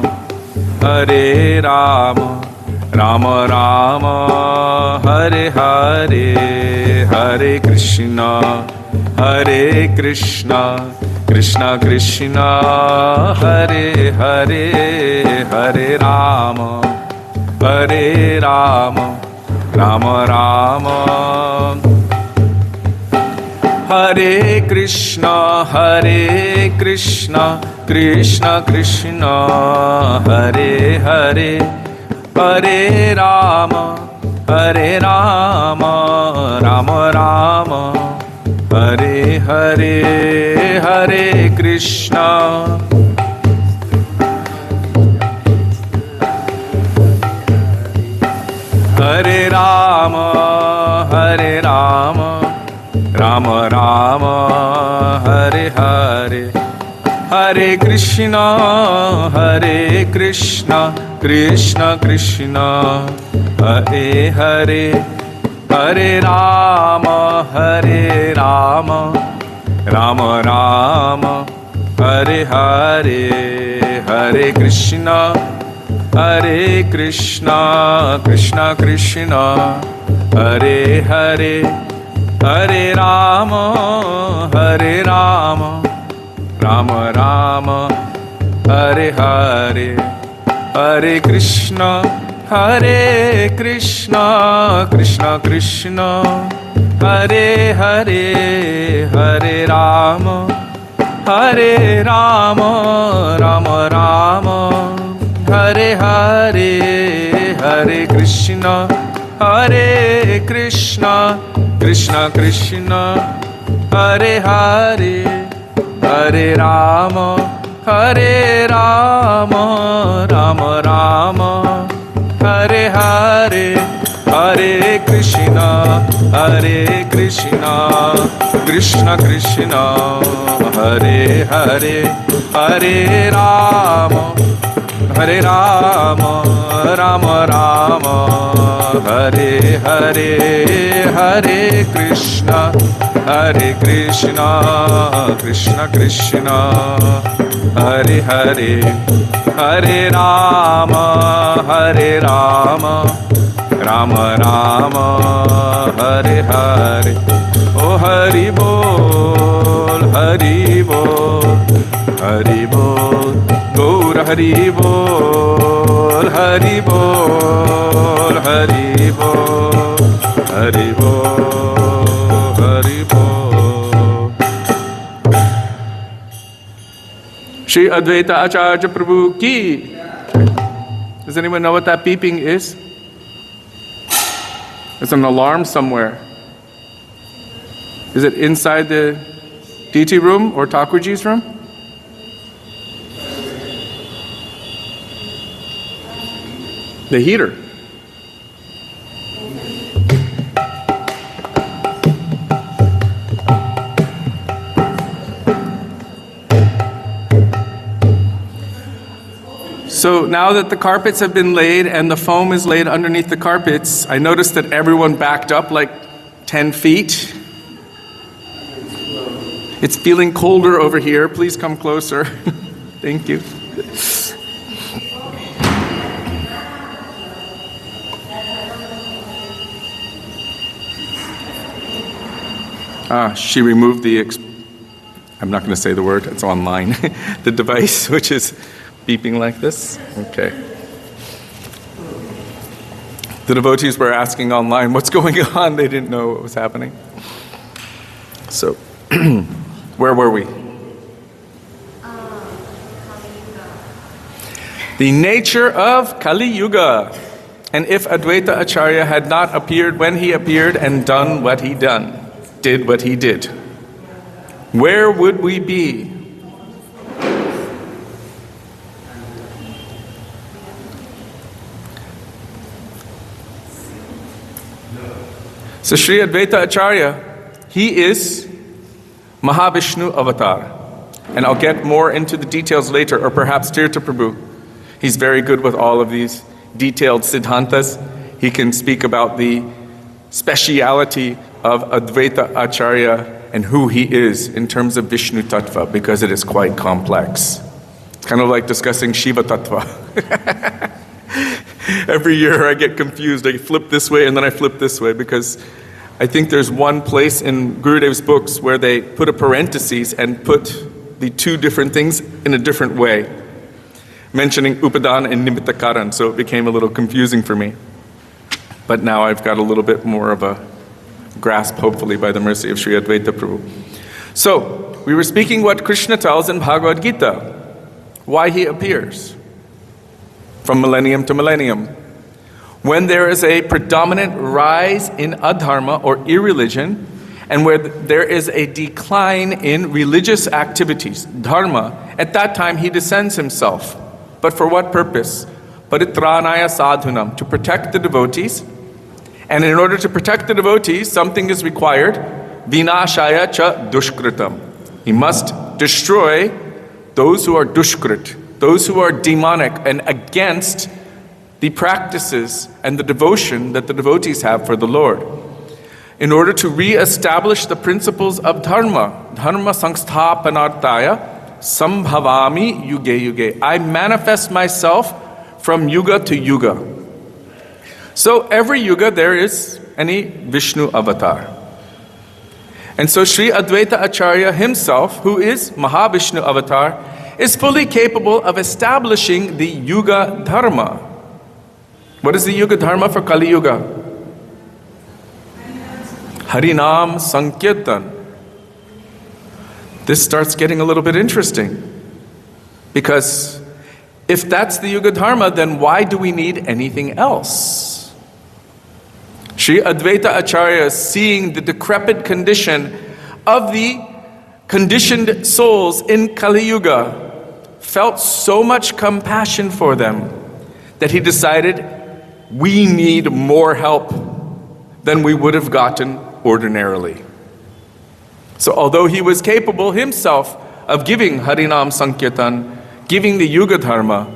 Hare Rama, Rama Rama, Hare Hare, Hare Krishna, Hare Krishna, Krishna Krishna, Hare Hare, Hare Rama, Hare Rama, Rama Rama. Hare Krishna, Krishna Krishna, Hare Hare, Hare Rama, Hare Rama, Rama Rama, Hare Hare, Hare Krishna. Hare Rama, Hare Rama, Rama Rama, Hare Hare, Hare Krishna, Krishna Krishna, Hare Hare, Hare Rama, Hare Rama, Rama Rama, Hare Hare, Hare Krishna, Krishna Krishna, Hare Hare, Hare Rama, Hare Rama, Rama Rama, Hare Hare, Hare Krishna, Krishna Krishna, Hare Hare, Hare Rama, Hare Rama, Rama Rama, Hare Hare, Hare Krishna, Hare Krishna, Krishna Krishna, Hare Hare, Hare Rama, Hare Rama, Rama Rama, Hare Hare, Hare Krishna, Krishna Krishna, Hare Hare, Hare Rama, Rama Rama, Hare Hare, Hare Krishna, Krishna Krishna, Hare Hare, Hare Rama, Rama Rama, Hare Hare. Oh Hari Bol, Hari Bol, Hari Bol, Gaur Hari Bol, Hari Bol, Hari Bol, Hari Bol, Hari Bol. Shri Advaita Acharya Prabhu ki. Does anyone know what that beeping is? There's an alarm somewhere. Is it inside the DT room or Thakurji's room? The heater. So now that the carpets have been laid and the foam is laid underneath the carpets, I noticed that everyone backed up like 10 feet. It's feeling colder over here. Please come closer. Thank you. She removed the, I'm not going to say the word, it's online, the device, which is beeping like this. Okay. The devotees were asking online, what's going on? They didn't know what was happening. So, where were we? The nature of Kali Yuga. And if Advaita Acharya had not appeared when he appeared and done what he did what he did, where would we be? So Sri Advaita Acharya, he is Mahavishnu avatar. And I'll get more into the details later, or perhaps Tirtha Prabhu. He's very good with all of these detailed siddhantas. He can speak about the speciality of Advaita Acharya and who he is in terms of Vishnu Tattva, because it is quite complex. It's kind of like discussing Shiva Tattva. Every year I get confused. I flip this way and then I flip this way, because I think there's one place in Gurudev's books where they put a parenthesis and put the two different things in a different way, mentioning Upadana and Nimitta Karan, so it became a little confusing for me. But now I've got a little bit more of a grasp, hopefully, by the mercy of Sri Advaita Prabhu. So, we were speaking what Krishna tells in Bhagavad Gita, why he appears from millennium to millennium. When there is a predominant rise in adharma or irreligion, and where there is a decline in religious activities, dharma, at that time he descends himself. But for what purpose? Paritranaya sadhunam, to protect the devotees. And in order to protect the devotees, something is required. Vinashaya cha dushkritam. He must destroy those who are dushkrit, those who are demonic and against the practices and the devotion that the devotees have for the Lord. In order to re-establish the principles of dharma, dharma sangsthapanartaya sambhavami yuge yuge. I manifest myself from yuga to yuga. So every yuga there is any Vishnu avatar. And so Sri Advaita Acharya himself, who is Mahavishnu avatar, is fully capable of establishing the yuga dharma. What is the yuga dharma for Kali Yuga? Harinam Sankirtan. this starts getting a little bit interesting. Because if that's the Yuga Dharma, then why do we need anything else? Sri Advaita Acharya, seeing the decrepit condition of the conditioned souls in Kali Yuga, felt so much compassion for them that he decided we need more help than we would have gotten ordinarily. So although he was capable himself of giving Harinam Sankirtan, giving the Yuga Dharma,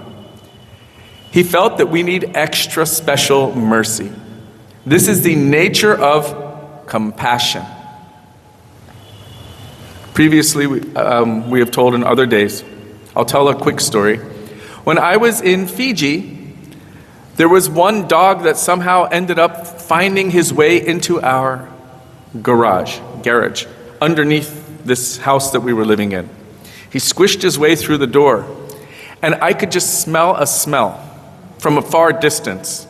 he felt that we need extra special mercy. This is the nature of compassion. Previously, we have told in other days, I'll tell a quick story. When I was in Fiji, there was one dog that somehow ended up finding his way into our garage, underneath this house that we were living in. He squished his way through the door, and I could just smell a smell from a far distance.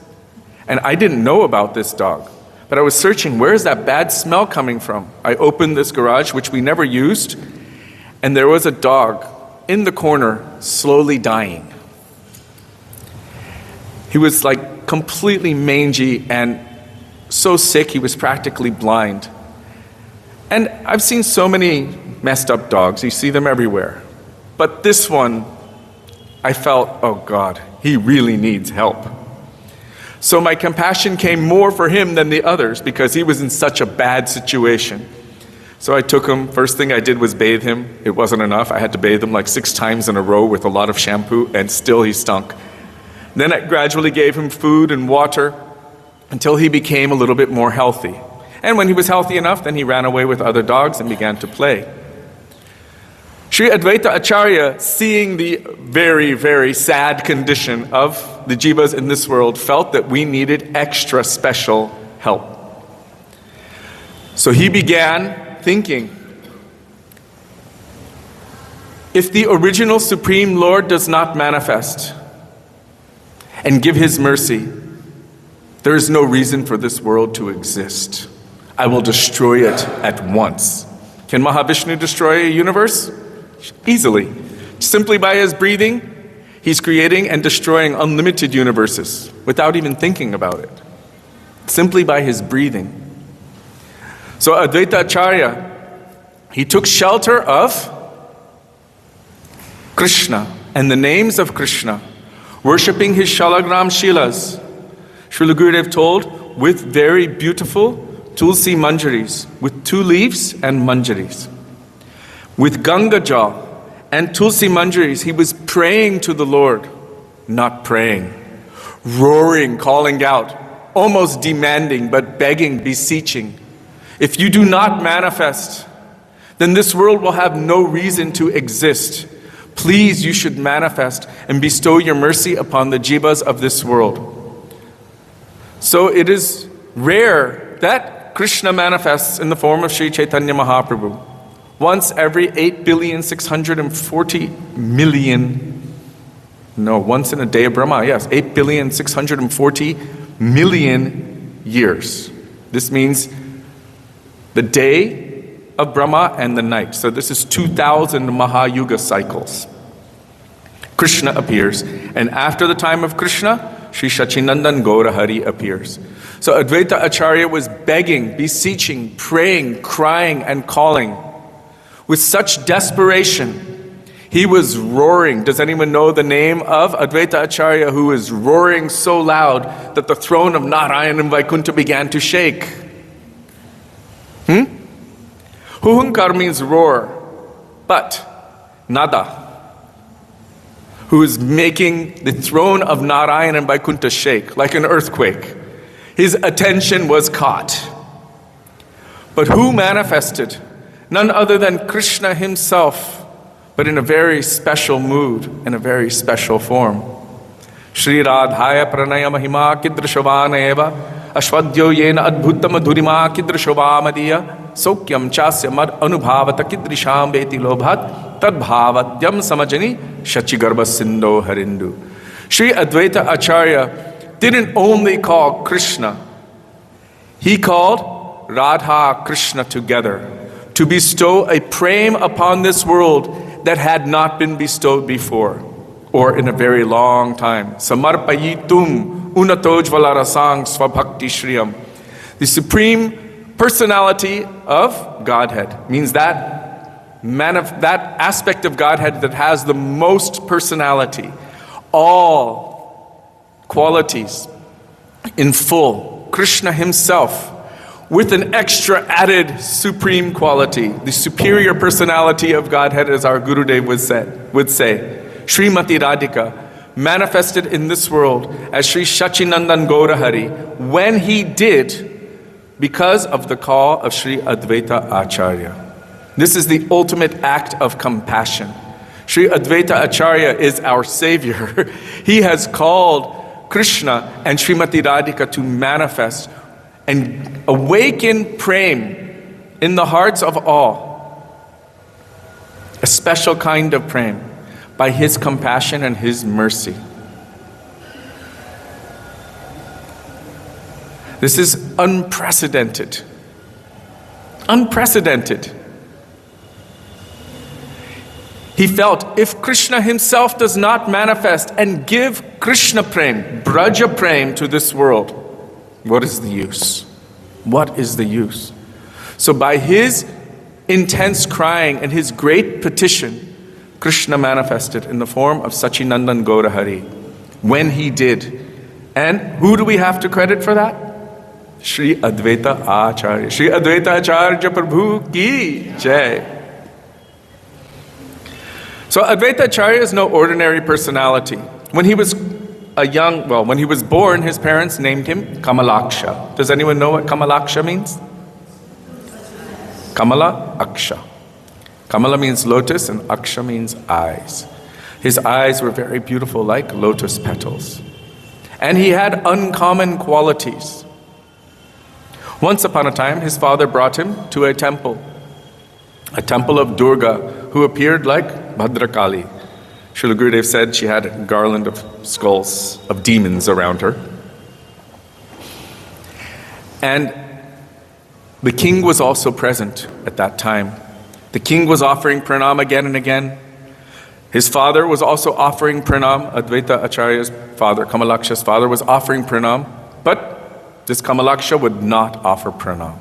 And I didn't know about this dog, but I was searching, where is that bad smell coming from? I opened this garage, which we never used, and there was a dog in the corner, slowly dying. He was like completely mangy and so sick he was practically blind. And I've seen so many messed up dogs, you see them everywhere. But this one, I felt, oh God, he really needs help. So my compassion came more for him than the others because he was in such a bad situation. So I took him, first thing I did was bathe him. It wasn't enough, I had to bathe him like 6 times in a row with a lot of shampoo, and still he stunk. Then I gradually gave him food and water until he became a little bit more healthy. And when he was healthy enough, then he ran away with other dogs and began to play. Sri Advaita Acharya, seeing the very, very sad condition of the jivas in this world, felt that we needed extra special help. So he began thinking, if the original Supreme Lord does not manifest and give his mercy, there is no reason for this world to exist. I will destroy it at once. Can Mahavishnu destroy a universe? Easily. Simply by his breathing, he's creating and destroying unlimited universes without even thinking about it. Simply by his breathing. So Advaita Acharya, he took shelter of Krishna and the names of Krishna, worshipping his Shalagram Shilas. Srila Gurudev told, with very beautiful Tulsi Manjaris, with 2 leaves and Manjaris. With Ganga Jal and Tulsi Manjaris, he was praying to the Lord, not praying, roaring, calling out, almost demanding, but begging, beseeching. If you do not manifest, then this world will have no reason to exist. Please, you should manifest and bestow your mercy upon the jivas of this world. So it is rare that Krishna manifests in the form of Sri Chaitanya Mahaprabhu. Once every 8,640,000,000, once in a day of Brahma, yes, 8,640,000,000 years. This means the day of Brahma and the night. So this is 2,000 Mahayuga cycles. Krishna appears, and after the time of Krishna, Sri Sachinandan Gaurahari appears. So Advaita Acharya was begging, beseeching, praying, crying, and calling. With such desperation, he was roaring. Does anyone know the name of Advaita Acharya, who was roaring so loud that the throne of Narayan and Vaikuntha began to shake? Huhunkar means roar, but nada, who is making the throne of Narayan and Vaikuntha shake like an earthquake. His attention was caught. But who manifested? None other than Krishna himself, but in a very special mood, in a very special form. Shri Radhaya Pranaya Mahima Kidrishavana Eva Ashwadyo Yena Adbhutam Adhurima Kidrishavamadiya Sokyam Chasya Mad Anubhavata Kidrisham Beti Lobhat Tadbhavadyam Samajani Shachigarbha Sindo Harindu. Sri Advaita Acharya didn't only call Krishna, he called Radha Krishna together to bestow a prem upon this world that had not been bestowed before, or in a very long time. Samarpayitum unatojvalarasang svabhakti shriyam. The supreme personality of Godhead means that that aspect of Godhead that has the most personality, all qualities in full. Krishna himself, with an extra added supreme quality, the superior personality of Godhead, as our Gurudev would say, Srimati Radhika, manifested in this world as Sri Sachinandan Gaurahari, when he did, because of the call of Sri Advaita Acharya. This is the ultimate act of compassion. Sri Advaita Acharya is our savior. He has called Krishna and Srimati Radhika to manifest and awaken prem in the hearts of all. A special kind of prem by his compassion and his mercy. This is unprecedented. Unprecedented. He felt, if Krishna himself does not manifest and give Krishna prem, Braja prem to this world, what is the use? What is the use? So by his intense crying and his great petition, Krishna manifested in the form of Sachinandan Gaurahari when he did. And who do we have to credit for that? Sri Advaita Acharya. Sri Advaita Acharya Prabhu ki jai. So Advaita Acharya is no ordinary personality. When he was when he was born, his parents named him Kamalaksha. Does anyone know what Kamalaksha means? Kamala Aksha. Kamala means lotus and Aksha means eyes. His eyes were very beautiful, like lotus petals. And he had uncommon qualities. Once upon a time, his father brought him to a temple of Durga, who appeared like Bhadrakali. Srila Gurudev said she had a garland of skulls of demons around her. And the king was also present at that time. The king was offering pranam again and again. His father was also offering pranam. Advaita Acharya's father, Kamalaksha's father, was offering pranam. But this Kamalaksha would not offer pranam.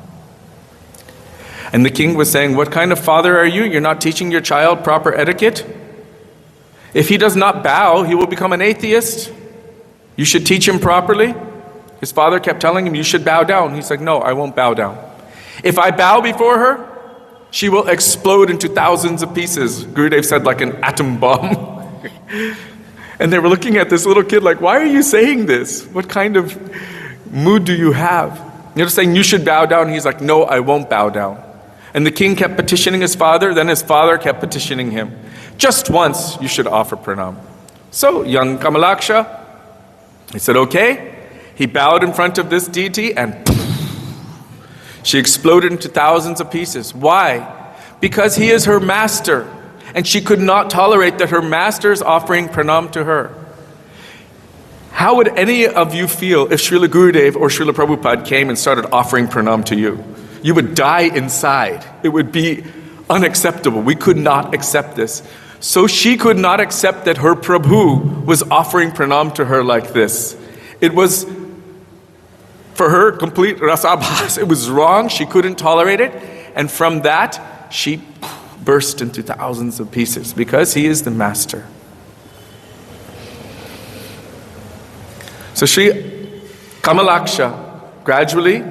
And the king was saying, what kind of father are you? You're not teaching your child proper etiquette? If he does not bow, he will become an atheist. You should teach him properly. His father kept telling him, you should bow down. He's like, no, I won't bow down. If I bow before her, she will explode into thousands of pieces. Gurudev said, like an atom bomb. And they were looking at this little kid like, why are you saying this? What kind of mood do you have? You're saying you should bow down. He's like, no, I won't bow down. And the king kept petitioning his father. Then his father kept petitioning him. Just once you should offer pranam. So young Kamalaksha, he said, okay. He bowed in front of this deity and she exploded into thousands of pieces. Why? Because he is her master. And she could not tolerate that her master is offering pranam to her. How would any of you feel if Srila Gurudev or Srila Prabhupada came and started offering pranam to you? You would die inside. It would be unacceptable. We could not accept this. So she could not accept that her Prabhu was offering pranam to her like this. It was, for her, complete rasabhas. It was wrong. She couldn't tolerate it. And from that, she burst into thousands of pieces because he is the master. So Sri Kamalaksha, gradually,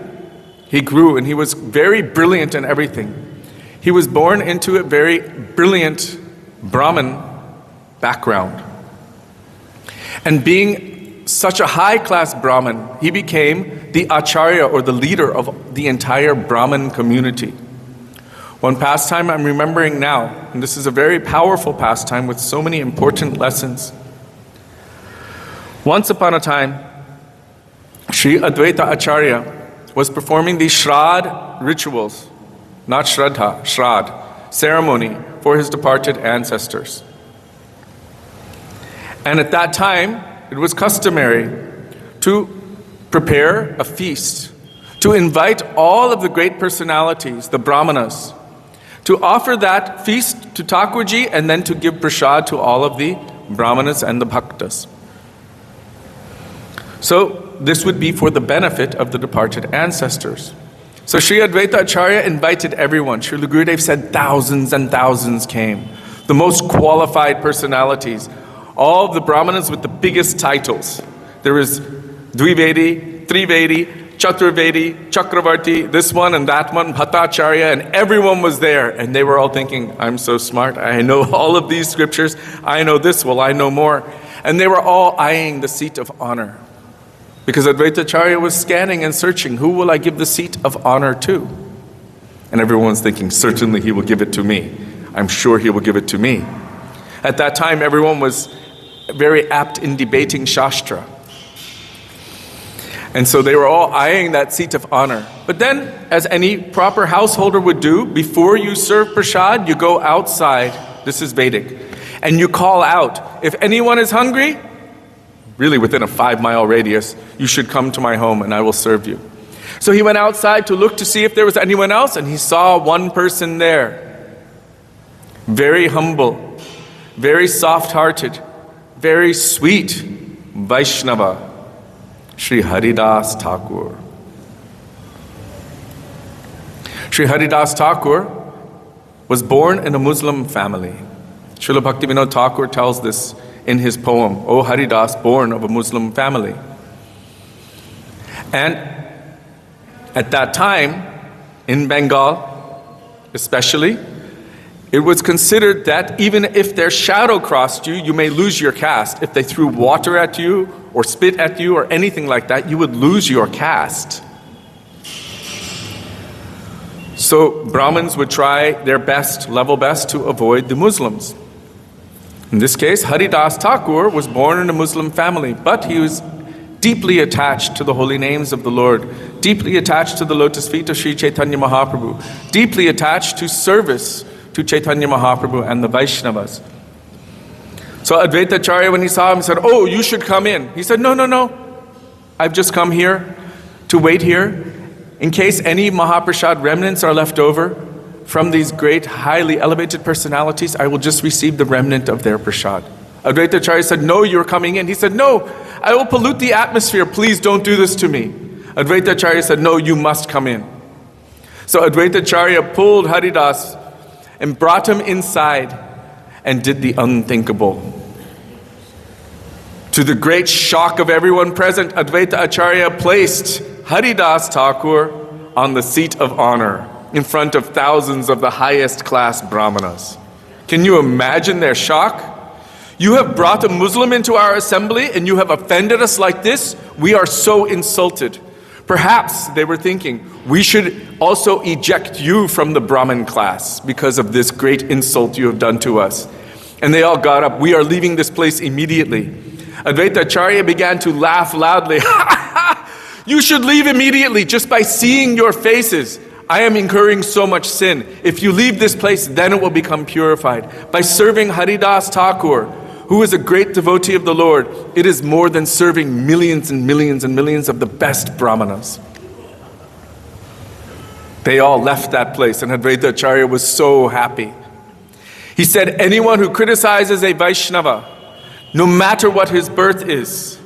he grew and he was very brilliant in everything. He was born into a very brilliant Brahmin background. And being such a high-class Brahmin, he became the Acharya, or the leader of the entire Brahmin community. One pastime I'm remembering now, and this is a very powerful pastime with so many important lessons. Once upon a time, Sri Advaita Acharya was performing the Shrad rituals, not Shraddha, Shrad, ceremony for his departed ancestors. And at that time, it was customary to prepare a feast, to invite all of the great personalities, the Brahmanas, to offer that feast to Thakurji and then to give prasad to all of the brahmanas and the bhaktas. So this would be for the benefit of the departed ancestors. So Sri Advaita Acharya invited everyone. Srila Gurudev said thousands and thousands came. The most qualified personalities. All of the brahmanas with the biggest titles. There was Dvivedi, Trivedi, Chaturvedi, Chakravarti, this one and that one, Bhattacharya, and everyone was there. And they were all thinking, I'm so smart, I know all of these scriptures, I know this, well I know more. And they were all eyeing the seat of honor. Because Advaita Acharya was scanning and searching, who will I give the seat of honor to? And everyone's thinking, certainly he will give it to me. I'm sure he will give it to me. At that time, everyone was very apt in debating Shastra. And so they were all eyeing that seat of honor. But then, as any proper householder would do, before you serve prasad, you go outside, this is Vedic, and you call out, if anyone is hungry, really within a 5-mile radius, you should come to my home and I will serve you. So he went outside to look to see if there was anyone else, and he saw one person there. Very humble, very soft-hearted, very sweet Vaishnava, Sri Haridas Thakur. Sri Haridas Thakur was born in a Muslim family. Srila Bhaktivinoda Thakur tells this in his poem, O Haridas, born of a Muslim family. And at that time, in Bengal especially, it was considered that even if their shadow crossed you, you may lose your caste. If they threw water at you, or spit at you, or anything like that, you would lose your caste. So Brahmins would try their best, level best, to avoid the Muslims. In this case, Haridas Thakur was born in a Muslim family, but he was deeply attached to the holy names of the Lord, deeply attached to the lotus feet of Sri Chaitanya Mahaprabhu, deeply attached to service to Chaitanya Mahaprabhu and the Vaishnavas. So Advaita Acharya, when he saw him, said, oh, you should come in. He said, no, I've just come here to wait here. In case any Mahaprasad remnants are left over from these great, highly elevated personalities, I will just receive the remnant of their prasad. Advaita Acharya said, no, you're coming in. He said, no, I will pollute the atmosphere. Please don't do this to me. Advaita Acharya said, no, you must come in. So Advaita Acharya pulled Haridas and brought him inside and did the unthinkable. To the great shock of everyone present, Advaita Acharya placed Haridas Thakur on the seat of honor in front of thousands of the highest class brahmanas. Can you imagine their shock? You have brought a Muslim into our assembly and you have offended us like this? We are so insulted. Perhaps they were thinking, we should also eject you from the Brahmin class because of this great insult you have done to us. And they all got up, we are leaving this place immediately. Advaita Acharya began to laugh loudly. You should leave immediately just by seeing your faces. I am incurring so much sin. If you leave this place, then it will become purified. By serving Haridas Thakur, who is a great devotee of the Lord, it is more than serving millions and millions and millions of the best brahmanas. They all left that place and Advaita Acharya was so happy. He said, anyone who criticizes a Vaishnava, no matter what his birth is,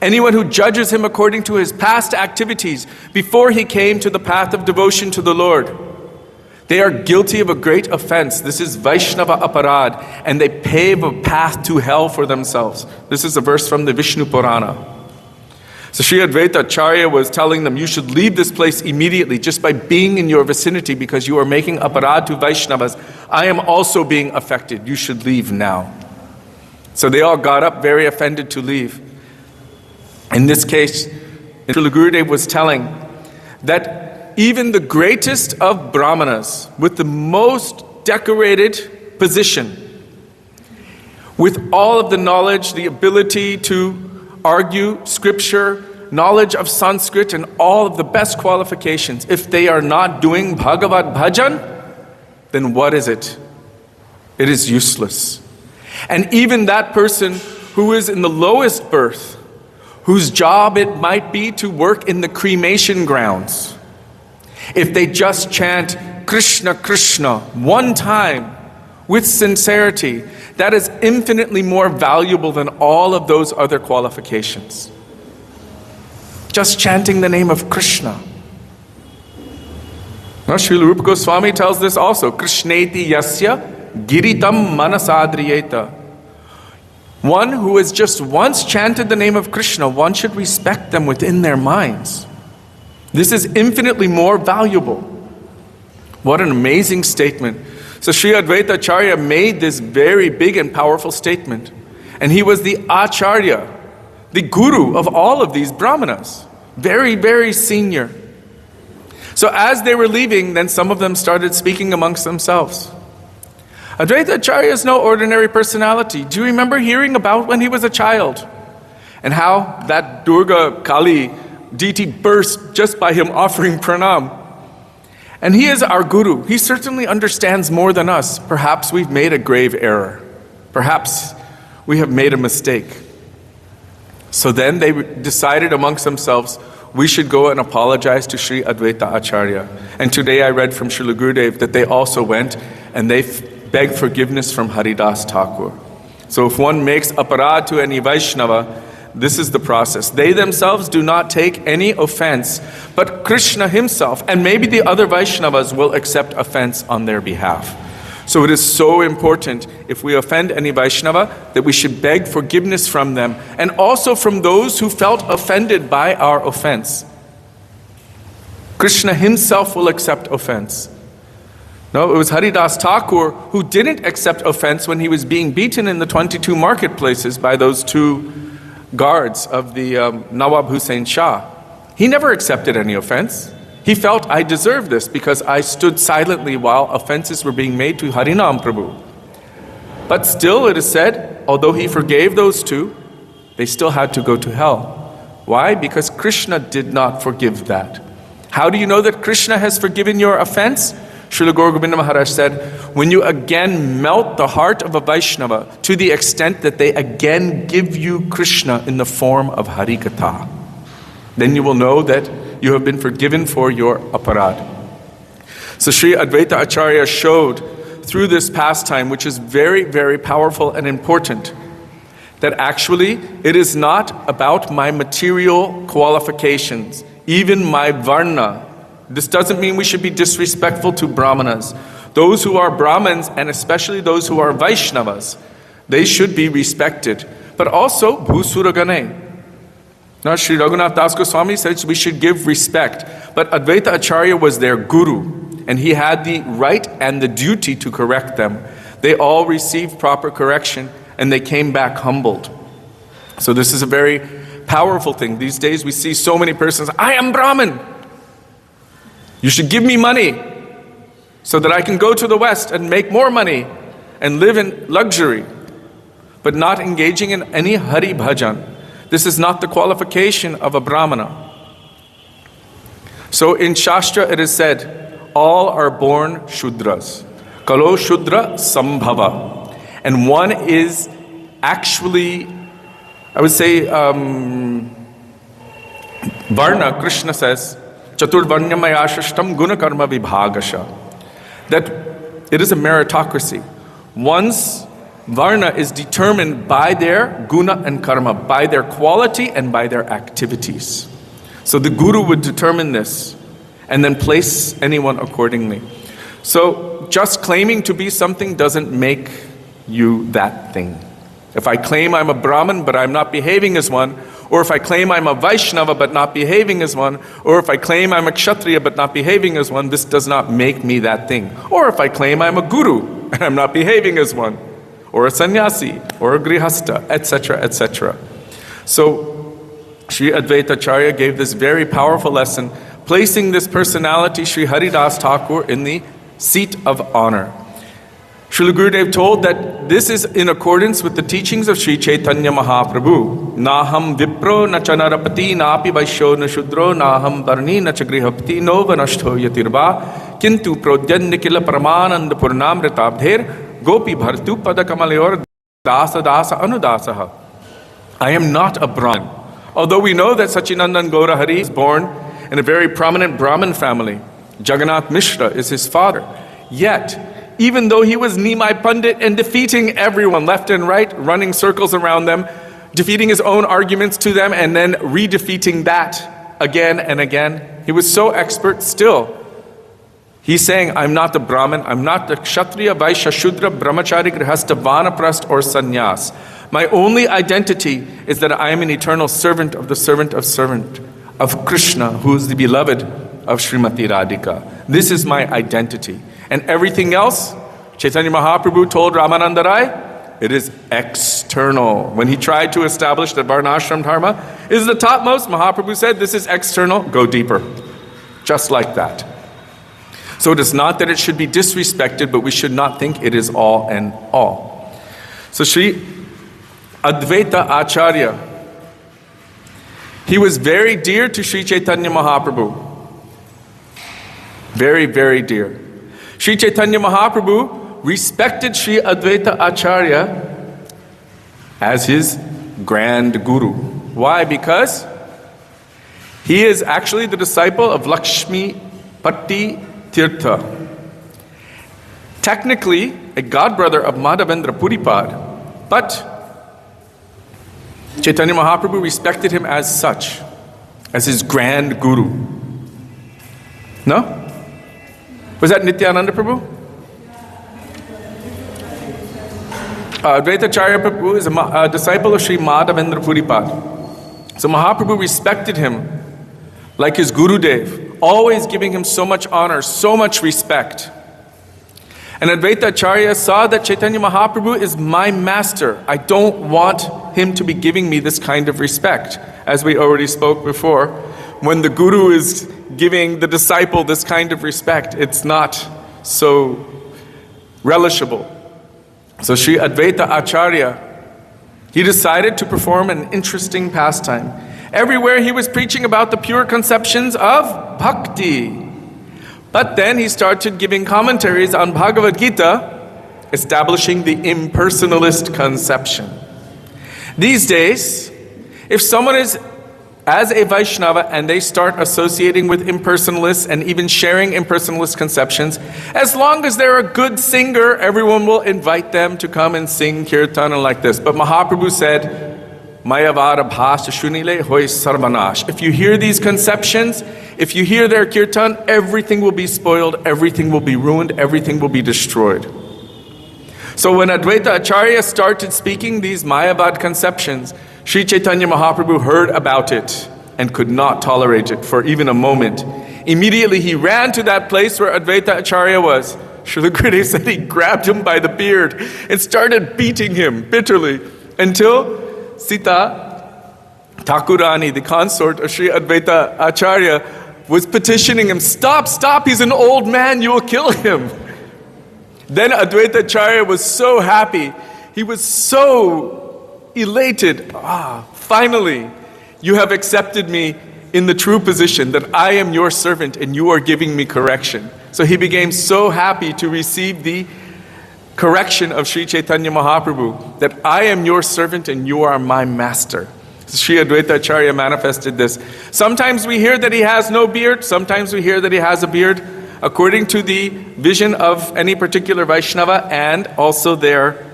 anyone who judges him according to his past activities before he came to the path of devotion to the Lord, they are guilty of a great offense. This is Vaishnava Aparad, and they pave a path to hell for themselves. This is a verse from the Vishnu Purana. So Sri Advaita Acharya was telling them, you should leave this place immediately just by being in your vicinity because you are making aparad to Vaishnavas. I am also being affected. You should leave now. So they all got up very offended to leave. In this case, Srila Gurudev was telling that even the greatest of brahmanas with the most decorated position, with all of the knowledge, the ability to argue scripture, knowledge of Sanskrit, and all of the best qualifications, if they are not doing Bhagavad Bhajan, then what is it? It is useless. And even that person who is in the lowest birth, whose job it might be to work in the cremation grounds, if they just chant Krishna, Krishna, one time, with sincerity, that is infinitely more valuable than all of those other qualifications. Just chanting the name of Krishna. Now, Srila Rupa Goswami tells this also. Krishneti yasya giritam manasadriyeta. One who has just once chanted the name of Krishna, one should respect them within their minds. This is infinitely more valuable. What an amazing statement. So Sri Advaita Acharya made this very big and powerful statement. And he was the Acharya, the guru of all of these brahmanas. Very, very senior. So as they were leaving, then some of them started speaking amongst themselves. Advaita Acharya is no ordinary personality. Do you remember hearing about when he was a child? And how that Durga Kali deity burst just by him offering pranam. And he is our guru. He certainly understands more than us. Perhaps we've made a grave error. Perhaps we have made a mistake. So then they decided amongst themselves, we should go and apologize to Sri Advaita Acharya. And today I read from Srila Gurudev that they also went and they begged forgiveness from Haridas Thakur. So if one makes aparad to any Vaishnava, this is the process. They themselves do not take any offense, but Krishna himself and maybe the other Vaishnavas will accept offense on their behalf. So it is so important, if we offend any Vaishnava, that we should beg forgiveness from them and also from those who felt offended by our offense. Krishna himself will accept offense. No, it was Haridas Thakur who didn't accept offense when he was being beaten in the 22 marketplaces by those two guards of the Nawab Hussain Shah. He never accepted any offense. He felt, I deserve this because I stood silently while offenses were being made to Harinam Prabhu. But still it is said, although he forgave those two, they still had to go to hell. Why? Because Krishna did not forgive that. How do you know that Krishna has forgiven your offense? Srila Gaura Govinda Maharaj said, when you again melt the heart of a Vaishnava to the extent that they again give you Krishna in the form of Harikatha, then you will know that you have been forgiven for your aparad. So Sri Advaita Acharya showed through this pastime, which is very, very powerful and important, that actually it is not about my material qualifications, even my varna. This doesn't mean we should be disrespectful to brahmanas. Those who are Brahmins, and especially those who are Vaishnavas, they should be respected. But also, Bhusuragane. Now, Sri Raghunath Das Goswami says we should give respect. But Advaita Acharya was their guru, and he had the right and the duty to correct them. They all received proper correction, and they came back humbled. So this is a very powerful thing. These days we see so many persons, I am Brahmin. You should give me money so that I can go to the West and make more money and live in luxury, but not engaging in any Hari Bhajan. This is not the qualification of a Brahmana. So in Shastra it is said, all are born Shudras. Kalo Shudra Sambhava. And one is actually, I would say, Varna, Krishna says, Chaturvarnyamaya Shashtam Guna Karma Vibhagasha. That it is a meritocracy. One's Varna is determined by their guna and karma, by their quality and by their activities. So the guru would determine this and then place anyone accordingly. So just claiming to be something doesn't make you that thing. If I claim I'm a Brahmin but I'm not behaving as one, or if I claim I'm a Vaishnava but not behaving as one, or if I claim I'm a Kshatriya but not behaving as one, this does not make me that thing. Or if I claim I'm a guru and I'm not behaving as one, or a sannyasi, or a grihasta, etc., etc. So, Sri Advaita Acharya gave this very powerful lesson, placing this personality, Sri Haridas Thakur, in the seat of honor. Srila Gurudev told that this is in accordance with the teachings of Sri Chaitanya Mahaprabhu. Naham vipro na chanarapati napi vaishyo na shudro naham varni na chagrihapati no vanashto yatirva kintu prodyannikila paramanand purnamritabdher gopi bhartu padakamayor dasa dasa anudasaha. I am not a Brahmin. Although we know that Sachinandan Gaura Hari is born in a very prominent Brahmin family, Jagannath Mishra is his father. Yet, even though he was Nimai Pandit and defeating everyone left and right, running circles around them, defeating his own arguments to them, and then re-defeating that again and again, he was so expert still. He's saying, I'm not the Brahmin, I'm not the Kshatriya, Vaishya, Shudra, Brahmachari, Grihastha, Vanaprast, or Sannyas. My only identity is that I am an eternal servant of the servant of Krishna, who is the beloved of Srimati Radhika. This is my identity. And everything else, Chaitanya Mahaprabhu told Ramananda Rai, it is external. When he tried to establish that Varnashram Dharma is the topmost, Mahaprabhu said, this is external, go deeper. Just like that. So it is not that it should be disrespected, but we should not think it is all and all. So Sri Advaita Acharya, he was very dear to Sri Chaitanya Mahaprabhu. Very, very dear. Sri Chaitanya Mahaprabhu respected Sri Advaita Acharya as his grand guru. Why? Because he is actually the disciple of Lakshmi Patti Tirtha. Technically, a godbrother of Madhavendra Puripad, but Chaitanya Mahaprabhu respected him as such, as his grand guru. No? Was that Nityananda Prabhu? Advaita Acharya Prabhu is a disciple of Sri Madhavendra Puripad. So Mahaprabhu respected him like his Gurudev, always giving him so much honor, so much respect. And Advaita Acharya saw that Chaitanya Mahaprabhu is my master. I don't want him to be giving me this kind of respect. As we already spoke before, when the guru is giving the disciple this kind of respect, it's not so relishable. So Sri Advaita Acharya, he decided to perform an interesting pastime. Everywhere he was preaching about the pure conceptions of bhakti. But then he started giving commentaries on Bhagavad Gita, establishing the impersonalist conception. These days, if someone is as a Vaishnava and they start associating with impersonalists and even sharing impersonalist conceptions, as long as they're a good singer, everyone will invite them to come and sing kirtan and like this. But Mahaprabhu said, Mayavara bhasya shunile hoy sarvanash. If you hear these conceptions, if you hear their kirtan, everything will be spoiled, everything will be ruined, everything will be destroyed. So when Advaita Acharya started speaking these Mayavad conceptions, Sri Chaitanya Mahaprabhu heard about it and could not tolerate it for even a moment. Immediately he ran to that place where Advaita Acharya was. Srila Gurudev said he grabbed him by the beard and started beating him bitterly until Sita Thakurani, the consort of Sri Advaita Acharya, was petitioning him, stop, he's an old man, you will kill him. Then Advaita Acharya was so happy, he was so elated. Finally, you have accepted me in the true position that I am your servant and you are giving me correction. So he became so happy to receive the correction of Sri Chaitanya Mahaprabhu, that I am your servant and you are my master. Sri Advaita Acharya manifested this. Sometimes we hear that he has no beard, sometimes we hear that he has a beard, according to the vision of any particular Vaishnava and also their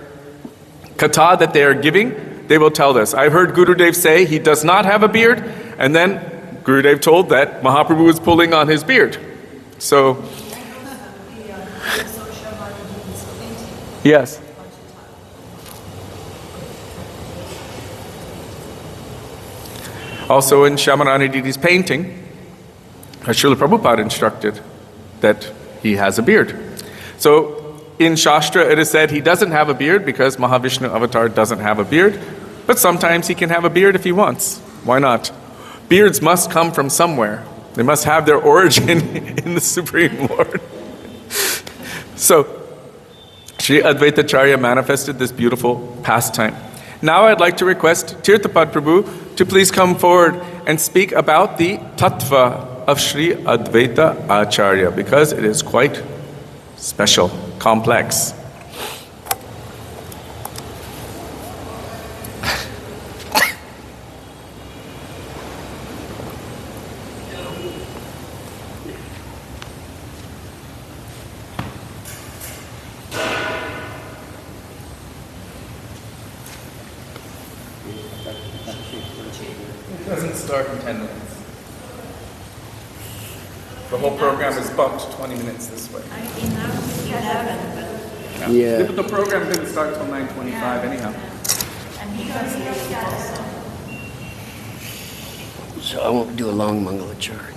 katha that they are giving, they will tell this. I've heard Gurudev say he does not have a beard, and then Gurudev told that Mahaprabhu was pulling on his beard. So, yes. Also in Shyamarani Didi's painting, Srila Prabhupada instructed that he has a beard. So in Shastra it is said he doesn't have a beard because Mahavishnu Avatar doesn't have a beard, but sometimes he can have a beard if he wants. Why not? Beards must come from somewhere. They must have their origin in the Supreme Lord. So, Sri Advaita Acharya manifested this beautiful pastime. Now I'd like to request Tirthapad Prabhu to please come forward and speak about the tattva of Sri Advaita Acharya, because it is quite special, complex. It doesn't start in 10 minutes. The whole program is bumped 20 minutes this way. I announced 11, but, Yeah. But the program didn't start till 9:25 anyhow. and he was late also. So I won't do a long Mangalacharya.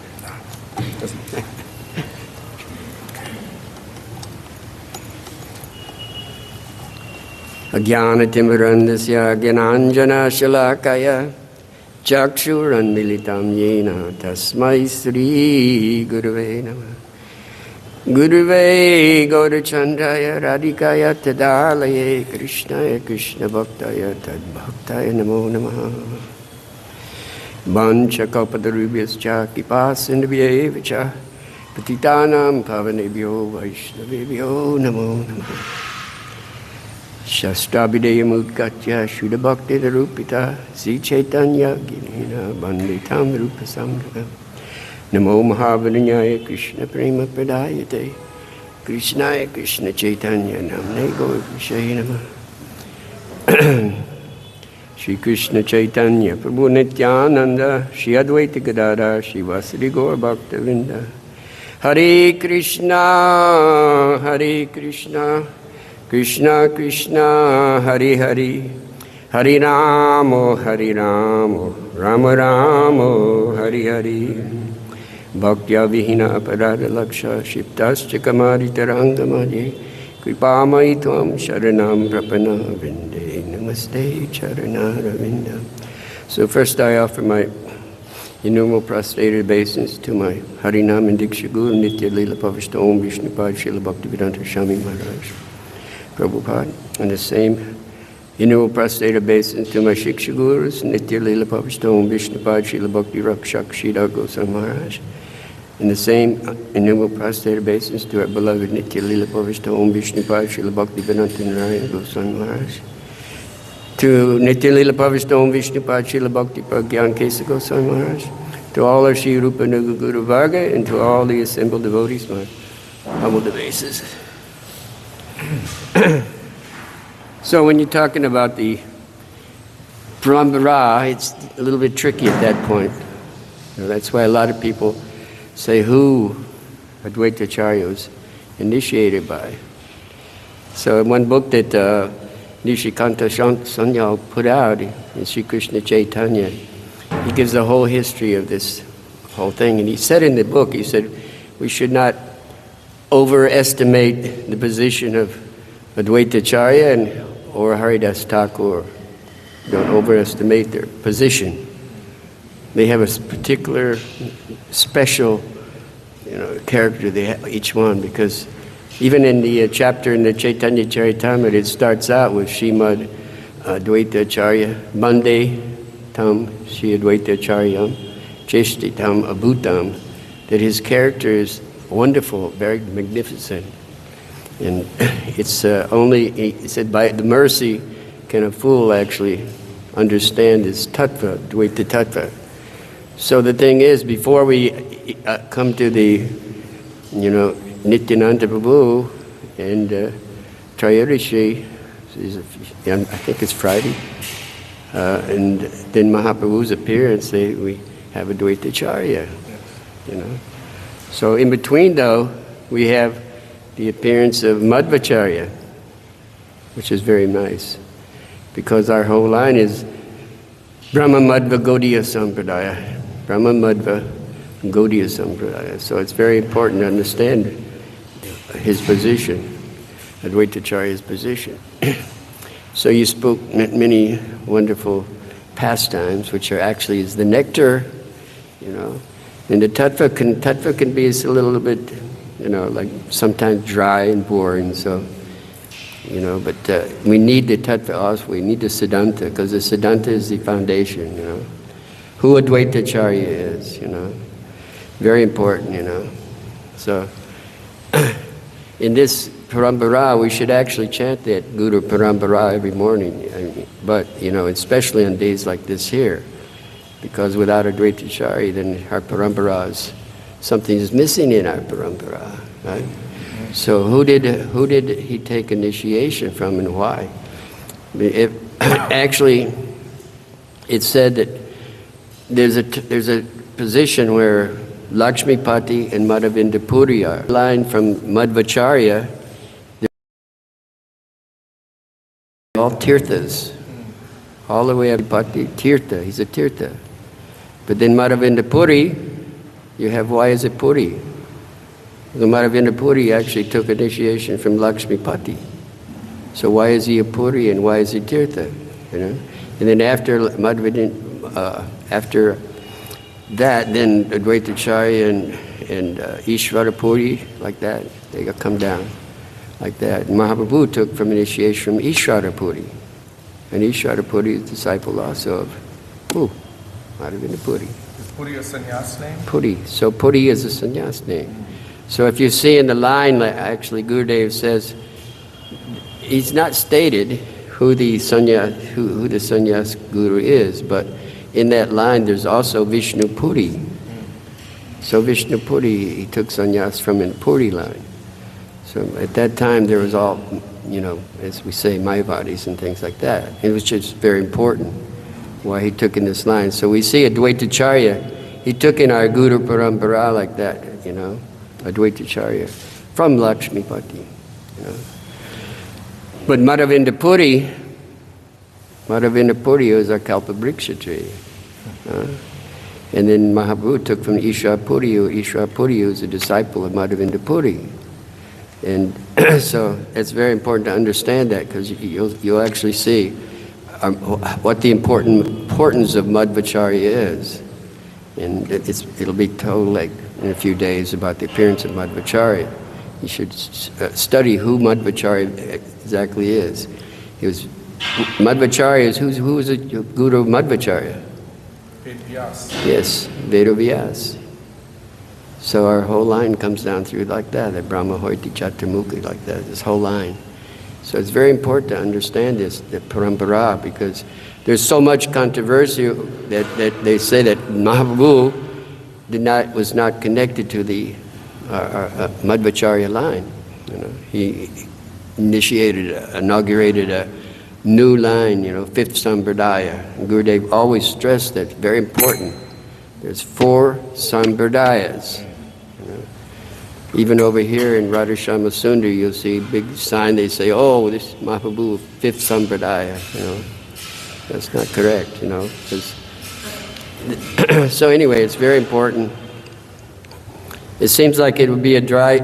Ajnanatimurandasya Gyananjana Shalakaya Chakshuranmilitam Yena Tasmai Sri Guruve Namah Guruve Gaurachandraya Radhikaya Tadalaye Krishnaya Krishna Bhaktaya Tadbhaktaya Namo Namaha Vancha Kalpatarubhyascha Kipasindhvyevacha Patitanam Pavanebhyo Vaishnavebhyo Namo Namaha Shastrabhideyam Udgatya Shuddha Bhakti Rupita Sri Chaitanya Ginena Banditam Rupa Samgam Namo Mahavadanyaya Krishna Prema Pradayate Krishnaya Krishna Chaitanya Namne Gaurvishay Namah Shri Krishna Chaitanya Prabhu Nityananda Shri Advaita Gadadhar Shri Vasari Gaur Bhakta Vrinda Hare Krishna Hare Krishna Krishna Krishna Hari Hari Hari Ramo Hari Ramo Rama Ramo Hari Hari Bhaktya Vihina Parada Laksha Shiptascha Kamari Tarangamadi Kripamai Tvam Sharanam Prapana Vinde Namaste Charanara Vinda. So first I offer my innumerable prostrated obeisance to my Harinam and Diksha Guru Nitya Lila Pavishta Om Vishnupad Srila Bhaktivedanta Swami Maharaj Prabhupada, and the same innumerable prostrated obeisance to my Shiksha Gurus, Nitya Lila Pavishta Om Vishnupad Srila Bhakti Rakshak Sridhar Goswami Maharaj, and the same innumerable prostrated obeisance to our beloved Nitya Lila Pavishta Om Vishnupad Srila Bhakti Vedanta Narayana Goswami Maharaj, to Nitya Lila Pavishta Om Vishnupad Srila Bhakti Pragyan Kesa Goswami Maharaj, to all our Shri Rupa Nuga Guru Varga, and to all the assembled devotees, my humble obeisances. So when you're talking about the Parambara, it's a little bit tricky at that point. That's why a lot of people say who Advaita Acharya was initiated by. So in one book that Nishikanta Sanyal put out in Sri Krishna Chaitanya, he gives the whole history of this whole thing. And he said in the book, he said, we should not overestimate the position of Advaita Acharya or Haridas Thakur. Don't overestimate their position. They have a particular, special, character. They have, each one, because even in the chapter in the Chaitanya Charitamrita, it starts out with Srimad Advaita Acharya Bande Tam Shri Advaita Acharyam Cheshtitam Abhutam, that his character is wonderful, very magnificent. And it's only, he said, by the mercy can a fool actually understand his tattva, Dvaita tattva. So the thing is, before we come to the, Nityananda Prabhu and Trayodasi, I think it's Friday, and then Mahaprabhu's appearance, we have a Dvaita Acharya, So in between, though, we have the appearance of Madhvacharya, which is very nice, because our whole line is Brahma Madhva Gaudiya Sampradaya. Brahma Madhva Gaudiya Sampradaya. So it's very important to understand his position, Advaita Acharya's position. So you spoke many wonderful pastimes, which are actually is the nectar, And the tattva can be a little bit, like sometimes dry and boring. So, but we need the tattva also. We need the siddhanta, because the siddhanta is the foundation. Who Advaita Acharya is. Very important. So, in this Parambara, we should actually chant that Guru Parambara every morning. But especially on days like this here. Because without Advaita Acharya, then our paramparas, something is missing in our parampara, right? So who did he take initiation from, and why? Actually, it's said that there's a position where Lakshmipati and Madhavinda Puri are. Line from Madhvacharya, they're all tirthas. All the way up to Pati, tirtha, he's a tirtha. But then Madhavinda Puri, you have, why is it Puri? The Madhavinda Puri actually took initiation from Lakshmipati. So why is he a Puri and why is he tirtha? You know? And then after after that, then Advaitacharya and Ishvara Puri, like that, they come down like that. And Mahaprabhu took from initiation from Ishvara Puri. And Ishvara Puri is disciple also of Madhavinda Puri. Is Puri a sannyas name? Puri. So Puri is a sannyas name. So if you see in the line, actually Gurudev says, he's not stated who the sannyas guru is, but in that line there's also Vishnu Puri. So Vishnu Puri, he took sannyas from the Puri line. So at that time there was all, as we say, Mayavadis and things like that. It was just very important why he took in this line. So we see Advaitacharya, he took in our Guru Parampara like that, Advaitacharya from Lakshmipati. But Madhavinda Puri was our Kalpabriksha tree. And then Mahaprabhu took from Ishvara Puri was a disciple of Madhavinda Puri. And so it's very important to understand that, because you'll actually see what the importance of Madhvacharya is. And it'll be told like in a few days about the appearance of Madhvacharya. You should study who Madhvacharya exactly is. Madhvacharya is, who was the guru of Madhvacharya? Vedavyas. Yes, Vedavyas. So our whole line comes down through like that, the Brahma Hoiti Chaturmukhi, like that, this whole line. So it's very important to understand this, the parampara, because there's so much controversy that they say that Mahaprabhu was not connected to the Madhvacharya line. He inaugurated a new line, fifth Sampradaya. And Gurudev always stressed that, very important. There's 4 Sampradayas. Even over here in Radhashama Sundar, you'll see a big sign, they say, this is Mahaprabhu, 5th Sampradaya. That's not correct, So anyway, it's very important. It seems like it would be a dry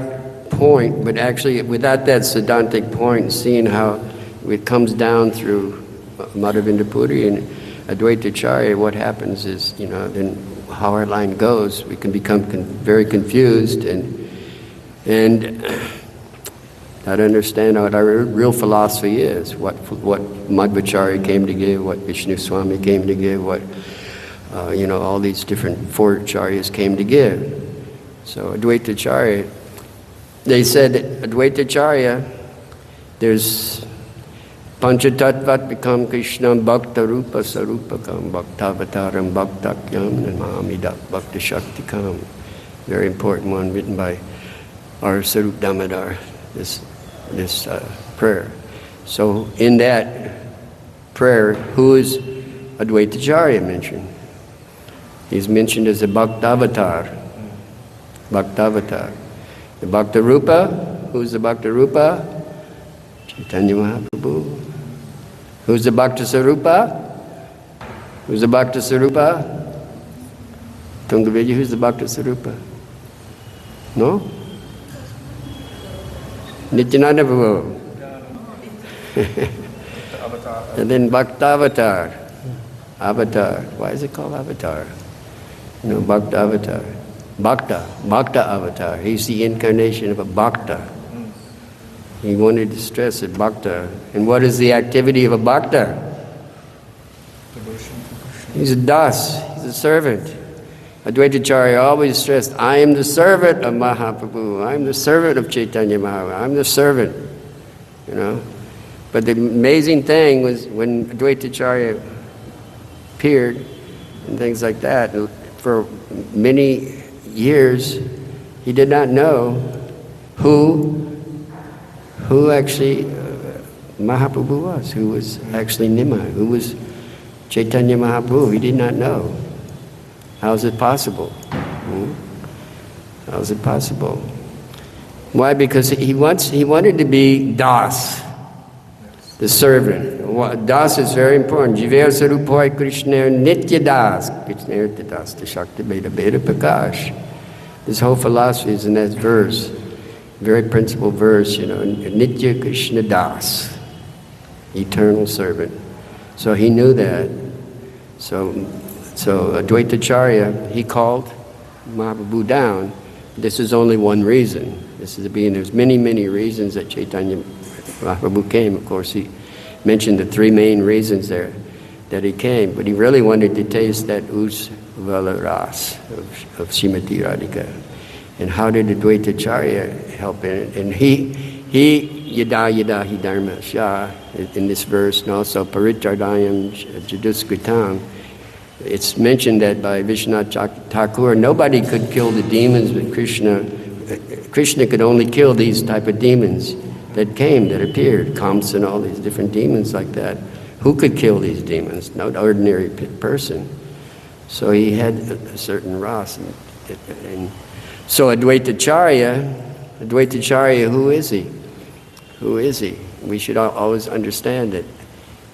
point, but actually without that Siddhantic point, seeing how it comes down through Madhavinda Puri and Advaitacharya, what happens is, then how our line goes, we can become very confused and not understand what our real philosophy is, what Madhvacharya came to give, what Vishnu Swami came to give, what all these different 4 acharyas came to give. So Advaitacharya, they said that Advaitacharya, there's Panchatattvat become Krishna Bhakta Rupa Sarupakam Bhaktavataram Bhaktakyam Namamidak Bhakta Shaktikam. Very important one written by our Sarup Damodar, this prayer. So in that prayer, who is Advaitacharya mentioned? He's mentioned as a Bhaktavatar. Bhaktavatar. The Bhakta Rupa, who's the Bhakta Rupa? Chaitanya Mahaprabhu. Who's the Bhakta Sarupa? Who's the Bhakta Sarupa? Tungavidya, who's the Bhakta Sarupa? No? Nityananda Prabhu. And then Bhaktavatar. Avatar. Why is it called Avatar? Bhakta Avatar. Bhakta Avatar. He's the incarnation of a Bhakta. He wanted to stress that Bhakta. And what is the activity of a Bhakta? He's a das. He's a servant. Advaitacharya always stressed, I am the servant of Mahaprabhu. I am the servant of Chaitanya Mahaprabhu. I'm the servant. But the amazing thing was when Advaitacharya appeared and things like that, for many years he did not know who actually Mahaprabhu was, who was actually Nimai, who was Chaitanya Mahaprabhu, he did not know. How is it possible? How is it possible? Why? Because he wanted to be Das, the servant. Das is very important. Jiver Sarupai Krishna Nitya Das. Krishna Nitya Das, the Shakti Beda Beda Prakash. This whole philosophy is in that verse, very principal verse, Nitya Krishna Das, eternal servant. So he knew that. So Advaitacharya, he called Mahaprabhu down. This is only one reason. There's many, many reasons that Chaitanya Mahaprabhu came. Of course, he mentioned the three main reasons there that he came, but he really wanted to taste that Ujjvala Ras of Srimati Radhika. And how did Advaitacharya help in it? And he yada yada hi dharma sha, in this verse, and also Parichardayam Jaduskritam, it's mentioned that by Vishwanath Thakur, nobody could kill the demons, but Krishna could only kill these type of demons that appeared, Kamsa and all these different demons like that. Who could kill these demons? No ordinary person. So he had a certain ras. And so Advaitacharya, who is he? Who is he? We should always understand that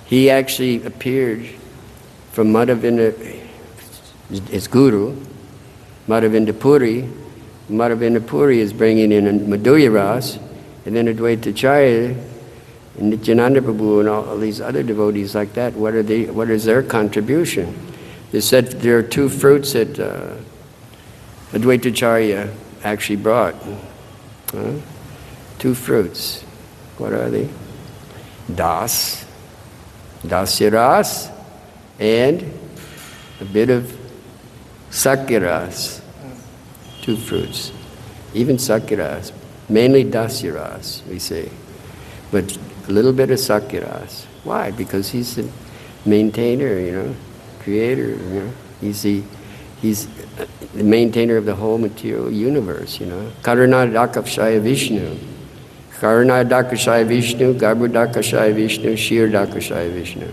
he actually appeared from Madhavinda, his guru, Madhavinda Puri. Madhavinda Puri is bringing in Madhurya Ras, and then Advaitacharya and Nityananda Prabhu and all these other devotees like that. What is their contribution? They said there are two fruits that Advaitacharya actually brought. Two fruits. What are they? Dasya Ras, and a bit of Sakyaras. Two fruits. Even Sakyaras. Mainly Dasyaras, we say. But a little bit of Sakyaras. Why? Because he's the maintainer, creator, He's the maintainer of the whole material universe, Karunadakashaya Vishnu. Karunadakashaya Vishnu, Garbhudakashaya Vishnu, Shirdakashaya Vishnu.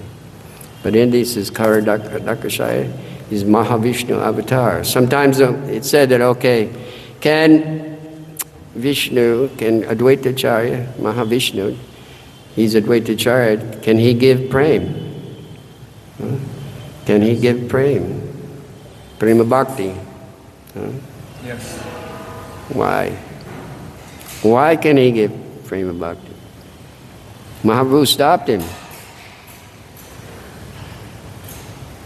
But in this is Karunadakashaya, is Mahavishnu avatar. Sometimes it's said that, can Advaitacharya, Mahavishnu, he's Advaitacharya, can he give prema? Can he give prema? Prema bhakti? Yes. Why? Why can he give prema bhakti? Mahaprabhu stopped him.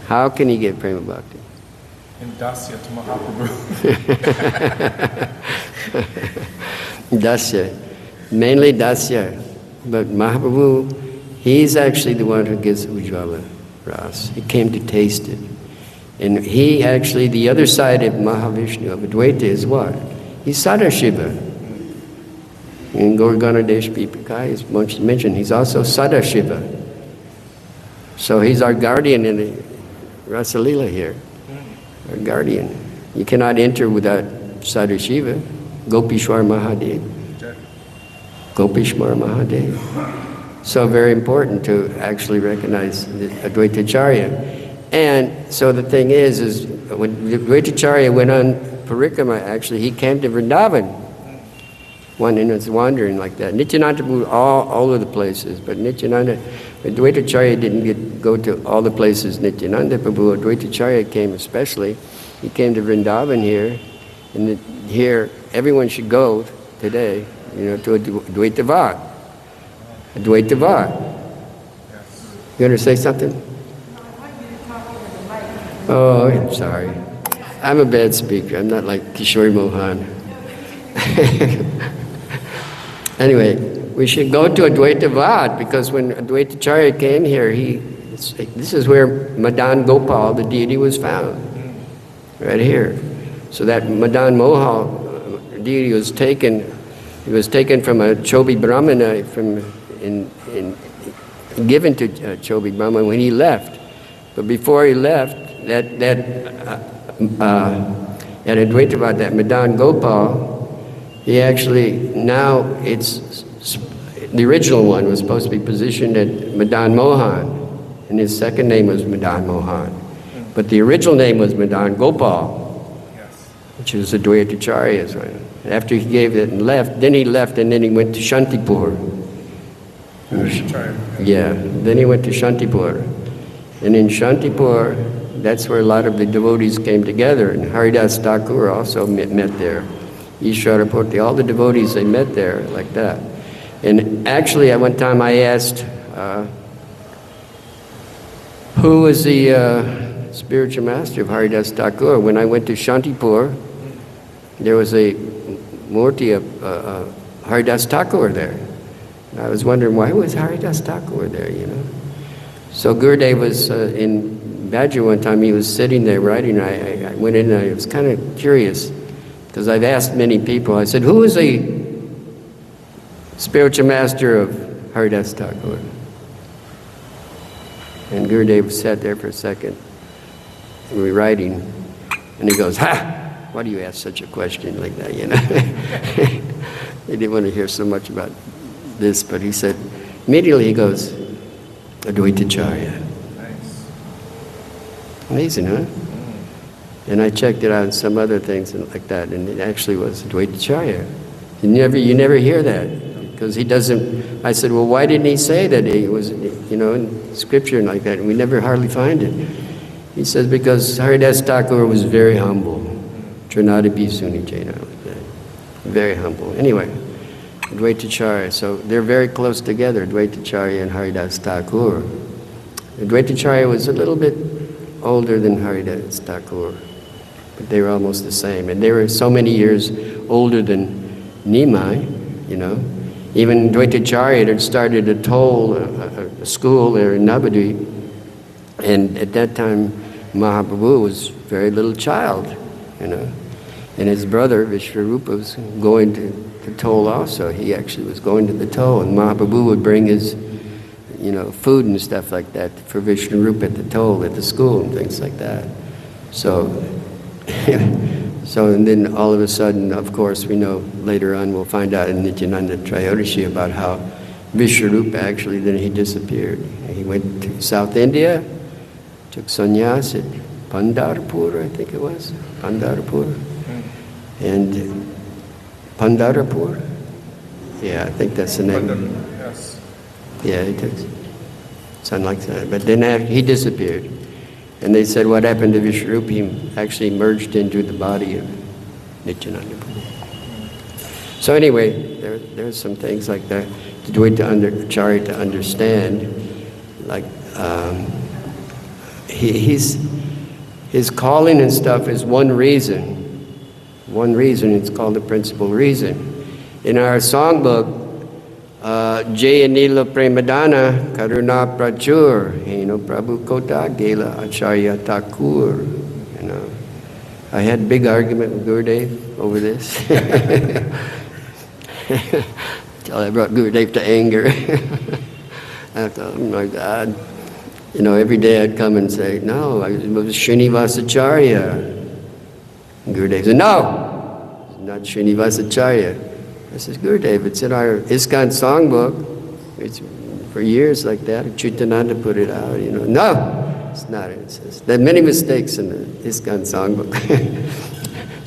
How can he give prema bhakti? In Dasya to Mahaprabhu. Dasya. Mainly Dasya. But Mahaprabhu, he's actually the one who gives Ujjvala Ras. He came to taste it. And he actually, the other side of Mahavishnu, of Advaita, is what? He's Sadashiva. In Gaurganadesh Pipaka, he's mentioned, he's also Sadashiva. So he's our guardian in the Rasalila here. Our guardian. You cannot enter without Sadashiva. Gopishwar Mahadev. Gopishwar Mahadev. So very important to actually recognize the Advaitacharya. And so the thing is when Advaitacharya went on Parikrama, actually he came to Vrindavan. One in his wandering like that. Nityananda all of the places, but Advaitacharya didn't go to all the places Nityananda Prabhu. Advaitacharya came especially. He came to Vrindavan here, and here everyone should go today, to Advaita Vad. Advaita Vad. You want to say something? Oh, I'm sorry. I'm a bad speaker. I'm not like Kishore Mohan. Anyway, we should go to Advaita Vad, because when Advaitacharya came here, this is where Madan Gopal, the deity, was found. Right here. So that Madan Mohal deity was taken from a Chobi Brahmana, given to Chobi Brahmana when he left. But before he left, at Advaita Vad, that Madan Gopal, he actually, now the original one was supposed to be positioned at Madan Mohan. and his second name was Madan Mohan. But the original name was Madan Gopal, which was Advaitacharya's one. After he gave it and left, and then he went to Shantipur. Yeah, then he went to Shantipur. And in Shantipur, that's where a lot of the devotees came together, and Haridas Thakur also met there. Ishwarapurti, all the devotees, they met there like that. And actually, at one time I asked, who was the spiritual master of Haridas Thakur? When I went to Shantipur, there was a Murti of Haridas Thakur there. And I was wondering, why was Haridas Thakur there, you know? So Gurudev was in Badger one time, he was sitting there writing. I went in and I was kind of curious, because I've asked many people, I said, who is the spiritual master of Haridas Thakur? And Gurudev sat there for a second. We were writing, and he goes, "Ha! Why do you ask such a question like that?" You know, he didn't want to hear so much about this, but he said, immediately he goes, "Advaitacharya." Nice. Amazing, huh? And I checked it out and some other things and like that, and it actually was Advaitacharya. You never hear that, because he doesn't. I said, well, why didn't he say that he was, you know, in scripture and like that? And we never hardly find it. He says because Haridas Thakur was very humble. Trinadi Bisuni Jaina, like that. Very humble. Anyway, Advaitacharya. So they're very close together, Advaitacharya and Haridas Thakur. Advaitacharya was a little bit older than Haridas Thakur, but they were almost the same. And they were so many years older than Nimai, you know. Even Advaitacharya had started a school there in Navadvip, and at that time Mahaprabhu was a very little child, you know. And his brother Vishwarupa was going to the toll also. He actually was going to the toll, and Mahaprabhu would bring his, you know, food and stuff like that for Vishwarupa at the toll, at the school and things like that. So, and then all of a sudden, of course, we know later on we'll find out in Nityananda Trayodashi about how Vishwarupa actually, then he disappeared. He went to South India, took sannyas at Pandharpur, I think it was, Pandharpur. And Pandharpur? Yeah, I think that's the name. Yes. Yeah, he took something like that. But then he disappeared. And they said what happened to Vishwarupa, he actually merged into the body of Nityananda Prabhu. So anyway, there's some things like that to do it to understand. Like his calling and stuff is one reason. One reason, it's called the principal reason. In our songbook, Jaya Nila Premadana Karuna Prachur, you know, Prabhu Kota Gela Acharya Thakur, you know. I had a big argument with Gurudev over this. Until I brought Gurudev to anger. I thought, oh my God. You know, every day I'd come and say, no, it was Srinivasacharya. And Gurudev said, no, it's not Srinivasacharya. I says, Gurudev, it's in our ISKCON songbook. It's for years like that. Chitananda put it out, you know. No, it's not. It says there are many mistakes in the ISKCON songbook.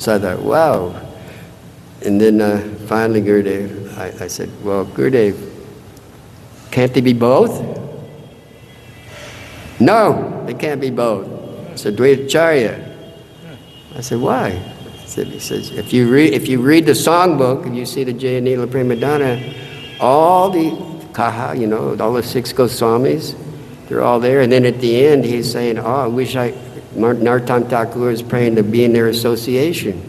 So I thought, wow. And then finally, Gurudev, I said, well, Gurudev, can't they be both? No, they can't be both. It's Advaitacharya. I said, why? He says, if you read the songbook and you see the Jaya Nila Premadana, all the Kaha, you know, all the 6 Goswamis, they're all there. And then at the end, he's saying, oh, I wish Narottam Thakur is praying to be in their association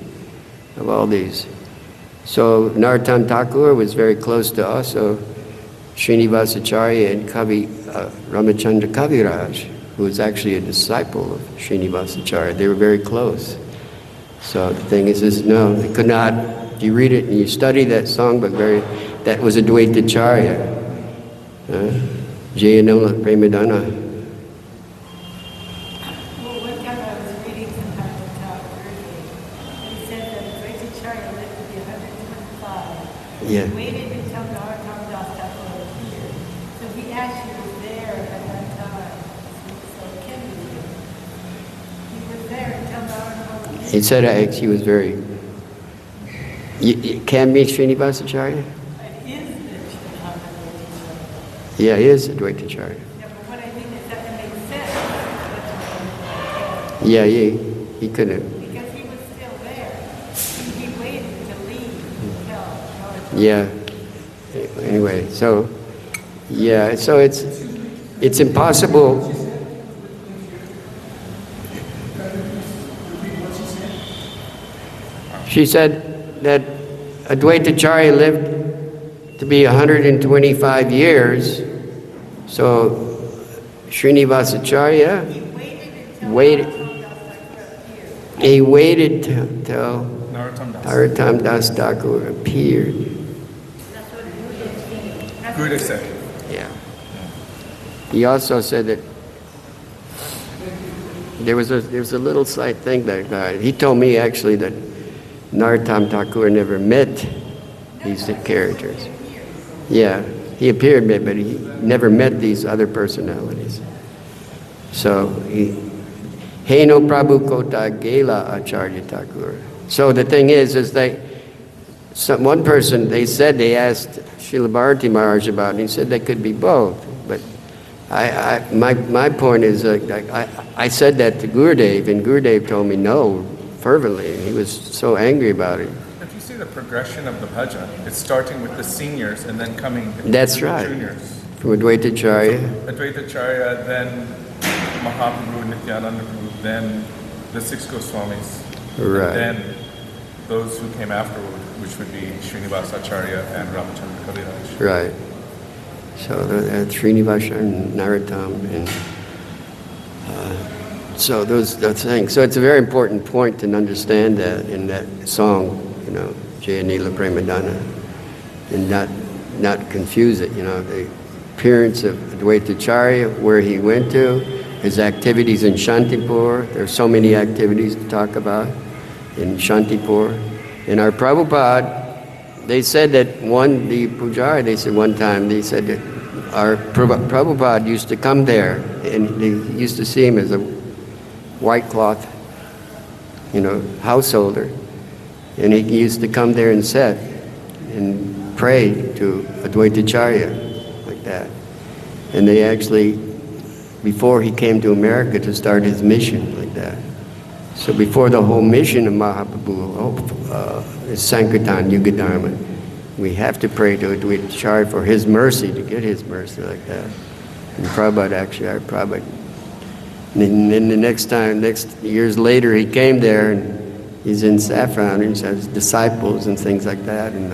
of all these. So Narottam Thakur was very close to also Srinivasacharya and Kavi Ramachandra Kaviraj, who was actually a disciple of Srinivasacharya. They were very close. So the thing is no, they could not. If you read it and you study that songbook, that was Advaitacharya. Jaya Nila Premadana. Well, one time I was reading some Bhagavatam earlier. He said that Vaikuntha lived to be 125. Yeah. He waited until Narottam Das Thakur appeared. So he actually was there at that time. He said he was very. You can't meet Srinivasacharya? Yeah, he is Advaitacharya. Yeah, but what I mean is that it makes sense. Yeah, he couldn't. Because he was still there. He waited to leave until. Yeah. Anyway, so it's impossible. She said that Advaitacharya lived to be 125 years, so Srinivasacharya waited till Narottam Das Thakur appeared. Gurudev said. Yeah. He also said that there was a little slight thing that he told me actually that Narottam Thakur never met these characters. Yeah, he appeared, but he never met these other personalities. So Heno Prabhu Kota Gela Acharya Thakur. So the thing is one person, they asked Srila Bharati Maharaj about it, and he said they could be both. But my point is, I said that to Gurudev, and Gurudev told me no, fervently. He was so angry about it. If you see the progression of the bhajan, it's starting with the seniors and then coming That's to the right. juniors. From Advaitacharya. Advaitacharya, then Mahaprabhu, Nityananda Prabhu, then the six Goswamis. Right. And then those who came afterward, which would be Srinivasacharya and Ramachandra Kaviraj. Right. So Srinivasa and Narottam and so those things. So it's a very important point to understand that in that song, Jaya Nila Premadana, and not confuse it. The appearance of Advaitacharya, where he went to, his activities in Shantipur. There's so many activities to talk about in Shantipur. In our Prabhupada, they said that the Pujari, they said one time, they said that our Prabhupada used to come there, and they used to see him as a white cloth, householder. And he used to come there and sit and pray to Advaitacharya, like that. And they actually, before he came to America to start his mission, like that. So before the whole mission of Mahaprabhu, Sankirtan Yuga Dharma, we have to pray to Advaitacharya for his mercy, to get his mercy, like that. And Prabhupada, actually, our Prabhupada. And then the next years later, he came there, and he's in Saffron, and he has disciples and things like that, and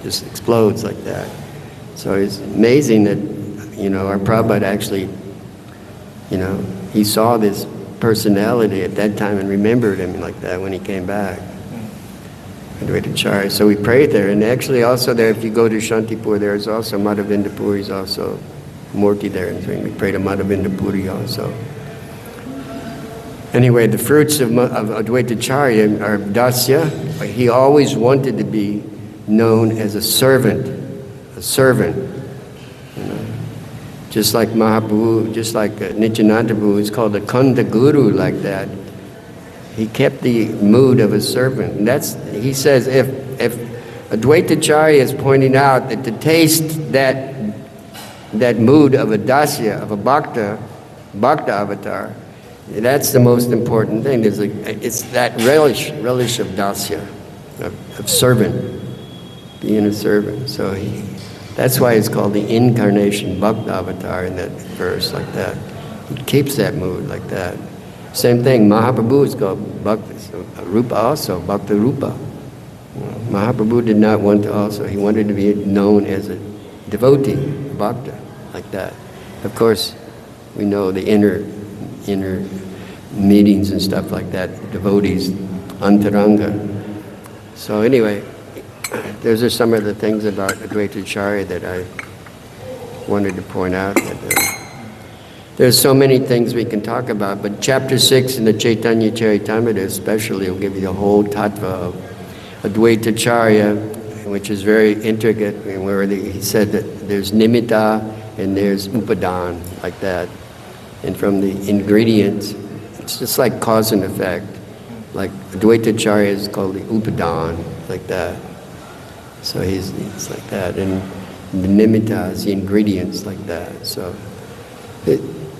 just explodes like that. So it's amazing that, our Prabhupada actually, he saw this personality at that time and remembered him like that when he came back. Advaitacharya. So we prayed there, and actually also there, if you go to Shantipur, there's also Madhavinda Puri is also Murti there, and we prayed to Madhavinda Puri also. Anyway, the fruits of Advaitacharya are Dasya. He always wanted to be known as a servant. Just like Mahaprabhu, just like Nityananda Prabhu is called a Kanda Guru, like that. He kept the mood of a servant. And he says, if Advaitacharya is pointing out that to taste that mood of a Dasya, of a Bhakta avatar, that's the most important thing. It's that relish of Dasya, of servant, being a servant. So that's why it's called the incarnation Bhakta avatar in that verse, like that. He keeps that mood like that. Same thing, Mahaprabhu is called Bhakta, Rupa also, Bhakta Rupa. Mahaprabhu did not want to also, he wanted to be known as a devotee, Bhakta, like that. Of course, we know the inner meetings and stuff like that, devotees, antaranga. So anyway, those are some of the things about Advaitacharya that I wanted to point out. That, there's so many things we can talk about, but chapter 6 in the Chaitanya Charitamrita especially will give you the whole tattva of Advaitacharya, which is very intricate, where he said that there's nimitta and there's upadan, like that. And from the ingredients, it's just like cause and effect. like Advaita Acharya is called the Upadan, like that. So it's like that, and the nimittas, the ingredients, like that. So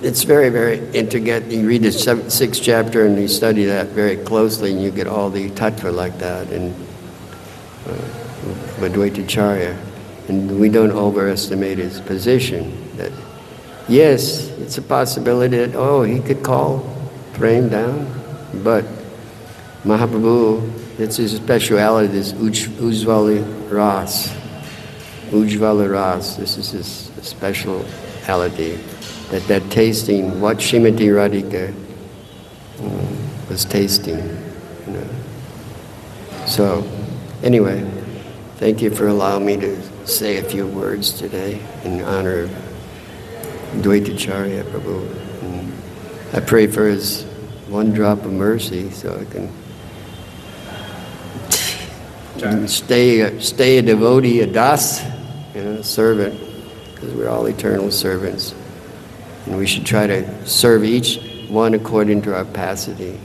it's very, very intricate. You read the sixth chapter and you study that very closely, and you get all the tattva like that in Advaita Acharya. And we don't overestimate his position. That yes, it's a possibility that he could call Prem down, but Mahaprabhu, it's his speciality, this Ujjvala Ras. Ujjvala Ras, this is his speciality. That tasting, what Srimati Radhika was tasting. So, anyway, thank you for allowing me to say a few words today in honor of Advaita Acharya Prabhu. And I pray for his one drop of mercy so I can stay a devotee, a das, a servant, because we're all eternal servants. And we should try to serve each one according to our capacity.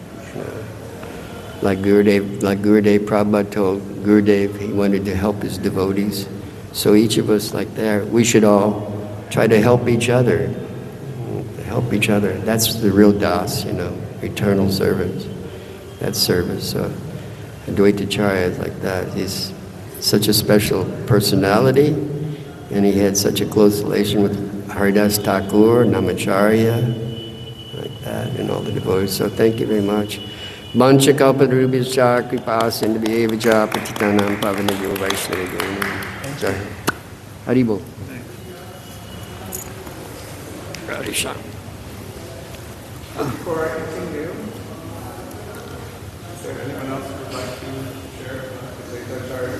Like Gurudev Prabhupada told Gurudev, he wanted to help his devotees. So each of us like that, we should all try to help each other. Help each other. That's the real das, eternal servants. That's service. So Advaita Acharya is like that. He's such a special personality, and he had such a close relation with Haridas Thakur, Namacharya, like that, and all the devotees. So thank you very much. Mancha kalpadrubhascha kripa sindhubhyevacha patitanam pavanabhyo vaishnavabhyo. Haribol. Radhisha. Before I continue, is there anyone else who would like to share Advaita Acharya?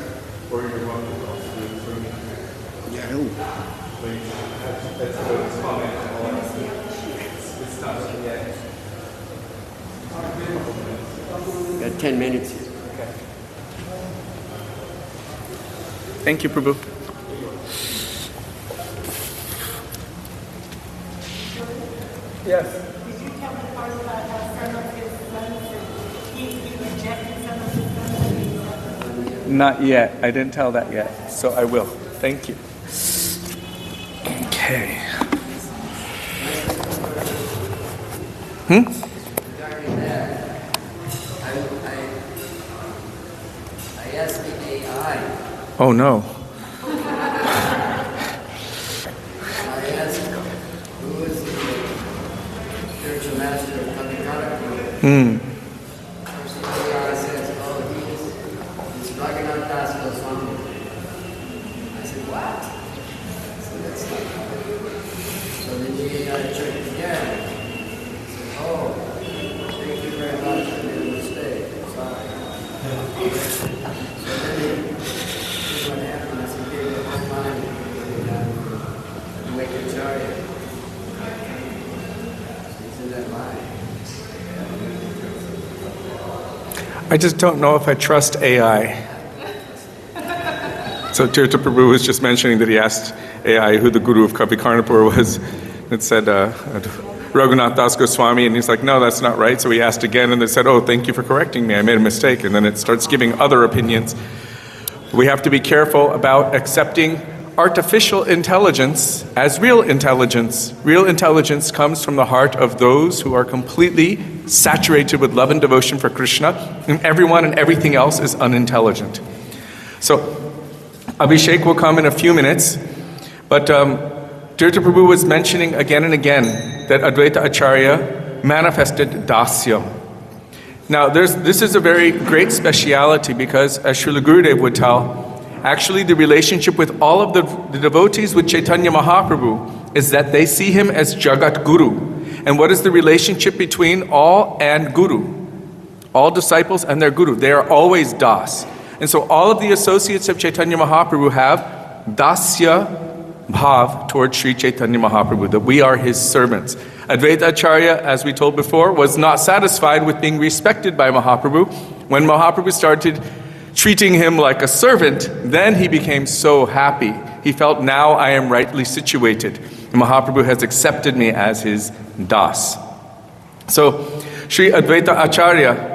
Or you're welcome to also do it for me? Please. That's a good comment. It's not yet. Got 10 minutes. Okay. Thank you, Prabhu. Yes. Did you tell the part about how some of his sons, he rejected some of his sons? Not yet. I didn't tell that yet. So I will. Thank you. Okay. I asked the AI. Oh no. I asked who is the spiritual master of Kavikarapur. First the AI says, he's Raghunath Das Goswami. I said, what? So that's not so then the AI checked again. He said, thank you very much. I made a mistake. Sorry. So then what happened is he gave the whole mind to Vaikuntha. He's in that mind. I just don't know if I trust AI. So Tirtha Prabhu was just mentioning that he asked AI who the guru of Kavi Karnapur was. It said Raghunath Das Goswami, and he's like, no, that's not right. So he asked again, and they said, thank you for correcting me. I made a mistake. And then it starts giving other opinions. We have to be careful about accepting artificial intelligence as real intelligence. Real intelligence comes from the heart of those who are completely saturated with love and devotion for Krishna, and everyone and everything else is unintelligent. So Abhishek will come in a few minutes, but Tirtha Prabhu was mentioning again and again that Advaita Acharya manifested dasyam. Now, this is a very great speciality because, as Srila Gurudev would tell, actually the relationship with all of the devotees with Chaitanya Mahaprabhu is that they see him as Jagat Guru. And what is the relationship between all and Guru? All disciples and their Guru. They are always das. And so all of the associates of Chaitanya Mahaprabhu have dasya bhav towards Sri Chaitanya Mahaprabhu, that we are his servants. Advaita Acharya, as we told before, was not satisfied with being respected by Mahaprabhu. When Mahaprabhu started treating him like a servant, then he became so happy. He felt, now I am rightly situated. And Mahaprabhu has accepted me as his das. So, Sri Advaita Acharya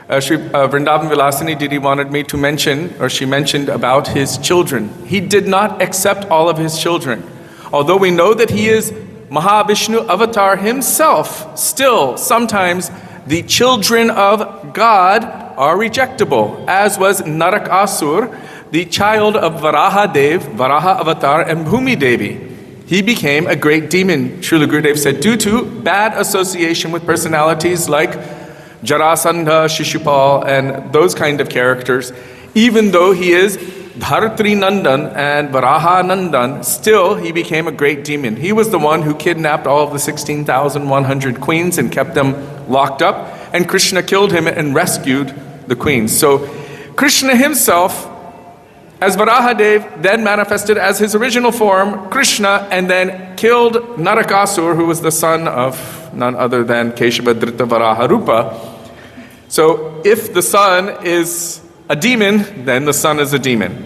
Sri Vrindavan Vilasini Didi wanted me to mention, or she mentioned about his children. He did not accept all of his children. Although we know that he is Mahavishnu avatar himself, still sometimes the children of God are rejectable, as was Narakasur, the child of Varaha Dev, Varaha avatar, and Bhumi Devi. He became a great demon, Srila Gurudev said, due to bad association with personalities like Jarasandha, Shishupal, and those kind of characters. Even though he is Dharitri Nandan and Varaha Nandan, still he became a great demon. He was the one who kidnapped all of the 16,100 queens and kept them locked up, and Krishna killed him and rescued the queens. So Krishna himself, as Varahadev, then manifested as his original form, Krishna, and then killed Narakasur, who was the son of none other than Keshava Dhrita Varaha Rupa. So if the son is a demon, then the son is a demon.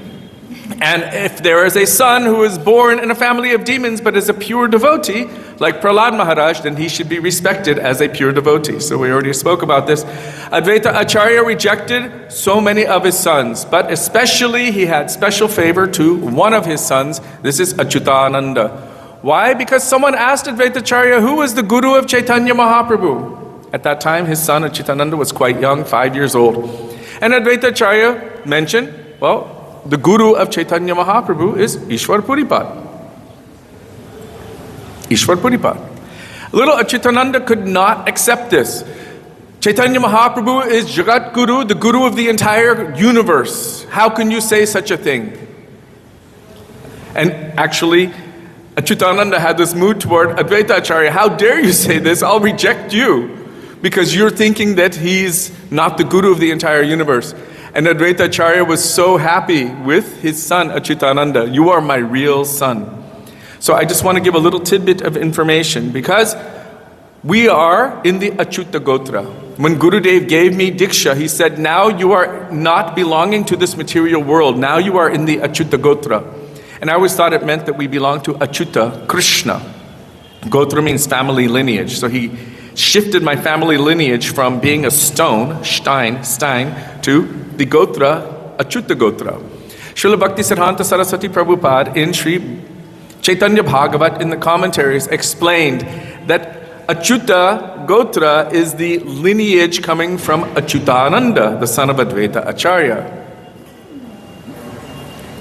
And if there is a son who is born in a family of demons but is a pure devotee, like Prahlad Maharaj, then he should be respected as a pure devotee. So we already spoke about this. Advaita Acharya rejected so many of his sons, but especially he had special favor to one of his sons. This is Achyutananda. Why? Because someone asked Advaita Acharya, who was the guru of Chaitanya Mahaprabhu? At that time, his son Achyutananda was quite young, 5 years old. And Advaita Acharya mentioned, well, the guru of Chaitanya Mahaprabhu is Ishwar Puripad. Ishwar Puripad. Little Achyutananda could not accept this. Chaitanya Mahaprabhu is Jagat Guru, the guru of the entire universe. How can you say such a thing? And actually, Achyutananda had this mood toward Advaita Acharya. How dare you say this? I'll reject you. Because you're thinking that he's not the guru of the entire universe. And Advaita Acharya was so happy with his son Achyutananda. You are my real son. So I just want to give a little tidbit of information, because we are in the Achyuta Gotra. When Gurudev gave me Diksha, he said, now you are not belonging to this material world. Now you are in the Achyuta Gotra. And I always thought it meant that we belong to Achyuta, Krishna. Gotra means family lineage. So he shifted my family lineage from being a stone, Stein, to the Gotra, Achyuta Gotra. Srila Bhaktisiddhanta Saraswati Prabhupada in Sri Chaitanya Bhagavat in the commentaries explained that Achyuta Gotra is the lineage coming from Achyutananda, the son of Advaita Acharya.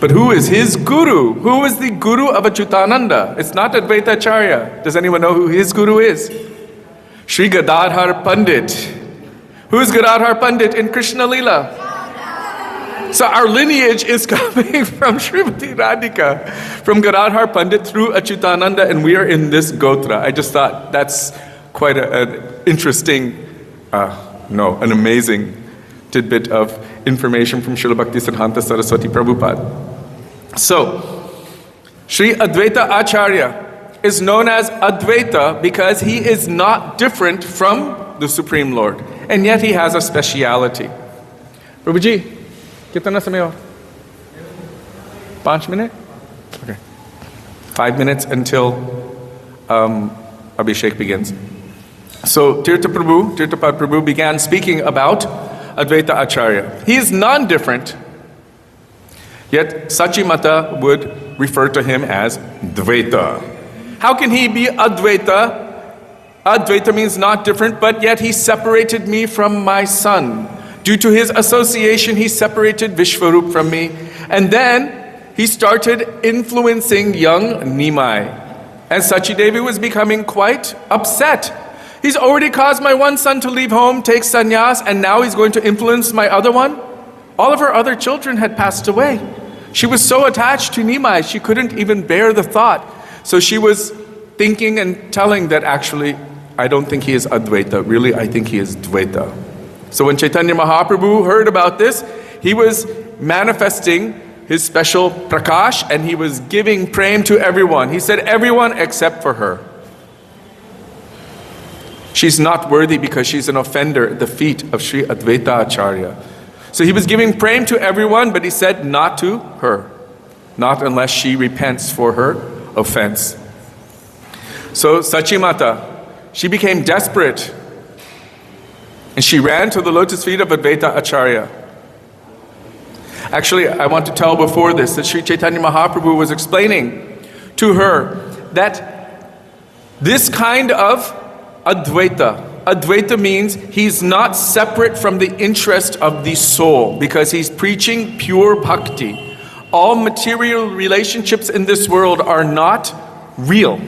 But who is his guru? Who is the guru of Achyutananda? It's not Advaita Acharya. Does anyone know who his guru is? Sri Gadadhar Pandit. Who is Gadadhar Pandit in Krishna Leela? So our lineage is coming from Srimati Radhika, from Gadadhar Pandit through Achyutananda, and we are in this Gotra. I just thought that's quite an interesting, an amazing tidbit of information from Srila Bhaktisiddhanta Saraswati Prabhupada. So, Sri Advaita Acharya is known as Advaita because he is not different from the Supreme Lord, and yet he has a speciality. Prabhuji, कितना समय और? 5 minutes? Okay. 5 minutes until Abhishek begins. So Tirthapad Prabhu began speaking about Advaita Acharya. He is non-different, yet Sachimata would refer to him as Dvaita. How can he be Advaita? Advaita means not different, but yet he separated me from my son. Due to his association, he separated Vishwarup from me. And then he started influencing young Nimai. And Sachidevi was becoming quite upset. He's already caused my one son to leave home, take sannyas, and now he's going to influence my other one? All of her other children had passed away. She was so attached to Nimai, she couldn't even bear the thought. So she was thinking and telling that actually, I don't think he is Advaita. Really, I think he is Dvaita. So when Chaitanya Mahaprabhu heard about this, he was manifesting his special prakash and he was giving prem to everyone. He said, everyone except for her. She's not worthy because she's an offender at the feet of Sri Advaita Acharya. So he was giving prem to everyone, but he said not to her. Not unless she repents for her offense. So Sachimata, she became desperate. And she ran to the lotus feet of Advaita Acharya. Actually, I want to tell before this that Sri Chaitanya Mahaprabhu was explaining to her that this kind of Advaita means he's not separate from the interest of the soul because he's preaching pure bhakti. All material relationships in this world are not real.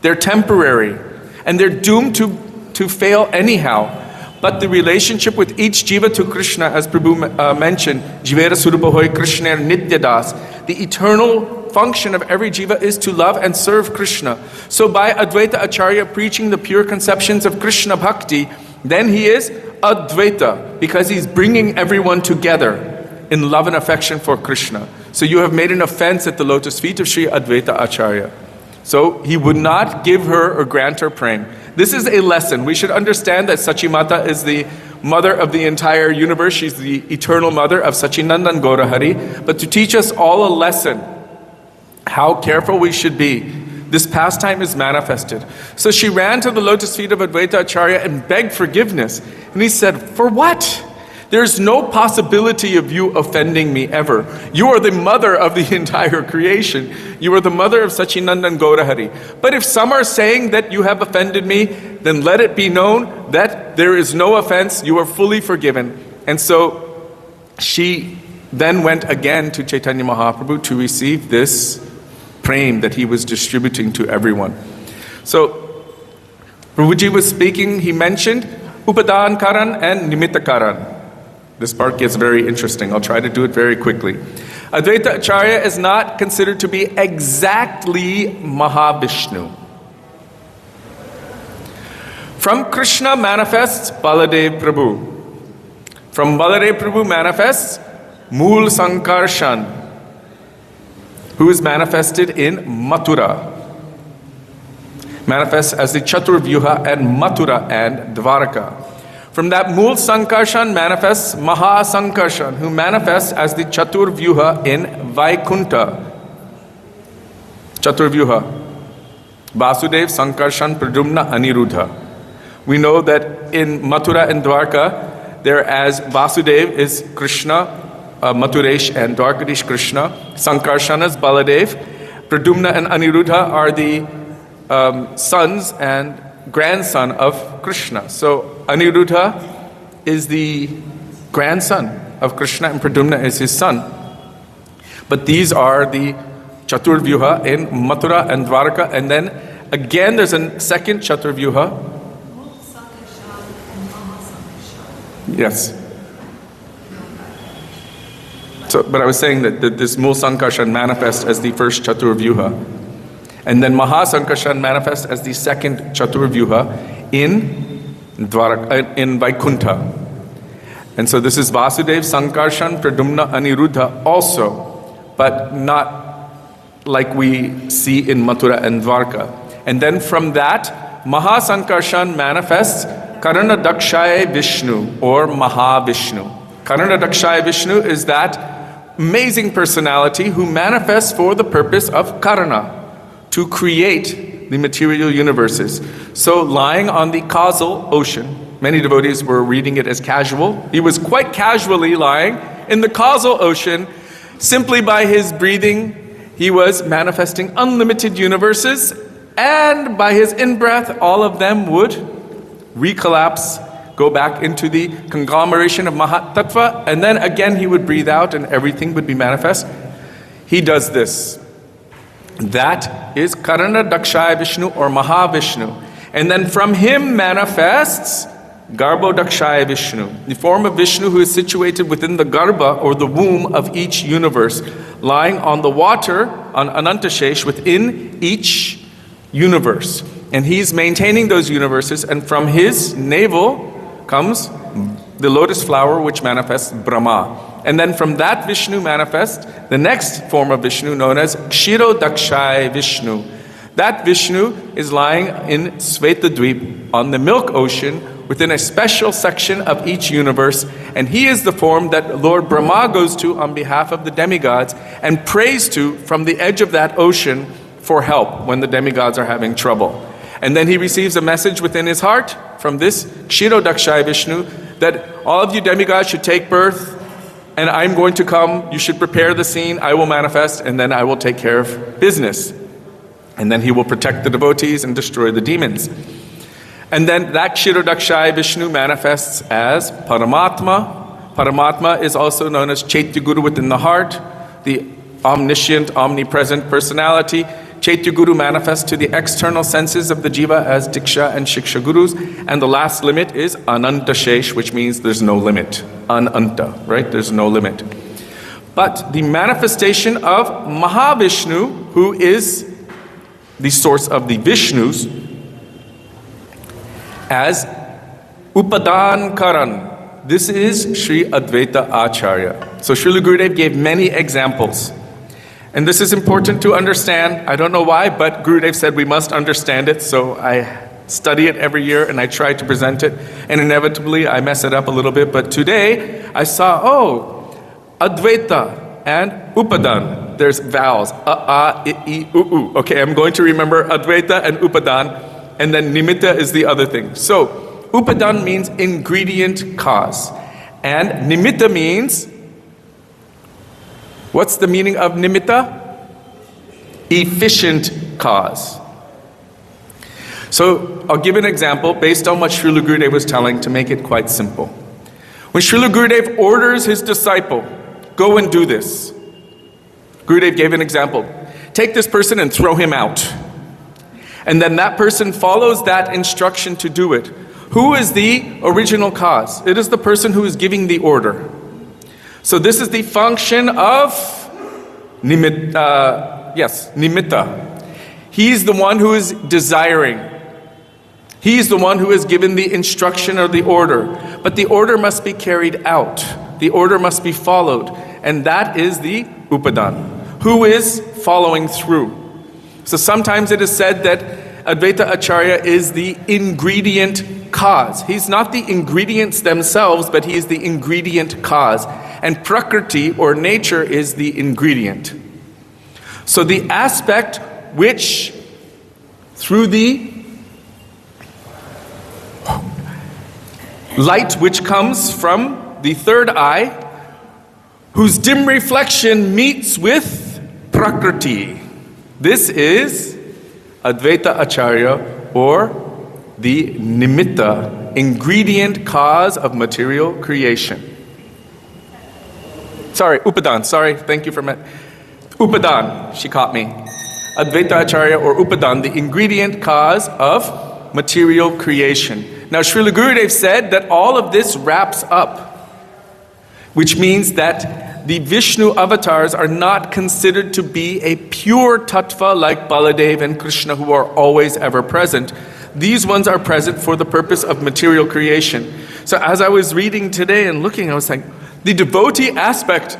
They're temporary and they're doomed to fail anyhow. But the relationship with each jiva to Krishna, as Prabhu mentioned, Jivera Surupa Hoy Krishna Nityadas, the eternal function of every jiva is to love and serve Krishna. So by Advaita Acharya preaching the pure conceptions of Krishna Bhakti, then he is Advaita, because he's bringing everyone together in love and affection for Krishna. So you have made an offense at the lotus feet of Sri Advaita Acharya. So he would not give her or grant her praying. This is a lesson. We should understand that Sachimata is the mother of the entire universe. She's the eternal mother of Sachinandan Gaurahari. But to teach us all a lesson, how careful we should be. This pastime is manifested. So she ran to the lotus feet of Advaita Acharya and begged forgiveness. And he said, for what? There's no possibility of you offending me ever. You are the mother of the entire creation. You are the mother of Sachinandan Gaurahari. But if some are saying that you have offended me, then let it be known that there is no offense. You are fully forgiven. And so she then went again to Chaitanya Mahaprabhu to receive this prem that he was distributing to everyone. So Prabhuji was speaking, he mentioned Upadan Karan and Nimitta Karan. This part gets very interesting. I'll try to do it very quickly. Advaita Acharya is not considered to be exactly Mahavishnu. From Krishna manifests Baladev Prabhu. From Baladev Prabhu manifests Mool Sankarshan, who is manifested in Mathura. Manifests as the Chaturvyuha and Mathura and Dvaraka. From that Mool Sankarshan manifests Maha Sankarshan, who manifests as the Chaturvyuha in Vaikuntha. Chaturvyuha. Vasudev, Sankarshan, Pradumna, Aniruddha. We know that in Mathura and Dwarka, there as Vasudev is Krishna, Mathuresh and Dwarkadish Krishna. Sankarshan is Baladev. Pradumna and Aniruddha are the sons and grandson of Krishna. So Aniruddha is the grandson of Krishna and Pradumna is his son. But these are the Chaturvyuha in Mathura and Dwarka. And then again there's a second Chaturvyuha. Yes. So, but I was saying that this Mool Sankarshan manifests as the first Chaturvyuha. And then Maha Sankarshan manifests as the second Chaturvyuha in Vaikuntha. And so this is Vasudev, Sankarshan, Pradumna, Aniruddha also, but not like we see in Mathura and Dwarka. And then from that, Maha Sankarshan manifests Karana Dakshaya Vishnu or Mahavishnu. Karana Dakshaya Vishnu is that amazing personality who manifests for the purpose of Karana, to create the material universes. So lying on the causal ocean, many devotees were reading it as casual. He was quite casually lying in the causal ocean. Simply by his breathing, he was manifesting unlimited universes, and by his in-breath, all of them would recollapse, go back into the conglomeration of Mahat Tattva, and then again he would breathe out and everything would be manifest. He does this. That is Karana Dakshaya Vishnu or Mahavishnu. And then from him manifests Garbho Dakshaya Vishnu, the form of Vishnu who is situated within the Garbha or the womb of each universe, lying on the water, on Anantashesh, within each universe. And he's maintaining those universes, and from his navel comes the lotus flower which manifests Brahma. And then from that Vishnu manifests the next form of Vishnu known as Kshiro Dakshaya Vishnu. That Vishnu is lying in Svetadvip on the milk ocean within a special section of each universe. And he is the form that Lord Brahma goes to on behalf of the demigods and prays to from the edge of that ocean for help when the demigods are having trouble. And then he receives a message within his heart from from this Kshirodakshaya Vishnu that all of you demigods should take birth, and I'm going to come, you should prepare the scene, I will manifest, and then I will take care of business. And then he will protect the devotees and destroy the demons. And then that Kshirodakshaya Vishnu manifests as Paramatma. Paramatma is also known as Chaitya Guru within the heart, the omniscient, omnipresent personality. Chaitya Guru manifests to the external senses of the jiva as Diksha and Shiksha Gurus. And the last limit is Ananta Shesh, which means there's no limit. Ananta, right? There's no limit. But the manifestation of Mahavishnu, who is the source of the Vishnus, as Upadan Karan. This is Sri Advaita Acharya. So Srila Gurudev gave many examples. And this is important to understand. I don't know why, but Gurudev said we must understand it. So I study it every year and I try to present it. And inevitably I mess it up a little bit. But today I saw, Advaita and Upadan. There's vowels. A, I, u. Okay, I'm going to remember Advaita and Upadan. And then Nimitta is the other thing. So, Upadan means ingredient cause. And Nimitta means, what's the meaning of Nimitta? Efficient cause. So, I'll give an example based on what Srila Gurudev was telling to make it quite simple. When Srila Gurudev orders his disciple, go and do this. Gurudev gave an example. Take this person and throw him out. And then that person follows that instruction to do it. Who is the original cause? It is the person who is giving the order. So this is the function of Nimitta. He's the one who is desiring. He's the one who is given the instruction or the order. But the order must be carried out. The order must be followed. And that is the Upadan. Who is following through? So sometimes it is said that Advaita Acharya is the ingredient cause. He's not the ingredients themselves, but he is the ingredient cause. And Prakriti or nature is the ingredient. So the aspect which, through the light which comes from the third eye, whose dim reflection meets with Prakriti. This is Advaita Acharya, or the Nimitta, ingredient cause of material creation. Sorry, Upadan. Sorry, thank you for Upadan, she caught me. Advaita Acharya or Upadan, the ingredient cause of material creation. Now, Srila Gurudev said that all of this wraps up, which means that the Vishnu avatars are not considered to be a pure tattva like Baladev and Krishna, who are always ever present. These ones are present for the purpose of material creation. So as I was reading today and looking, I was like, the devotee aspect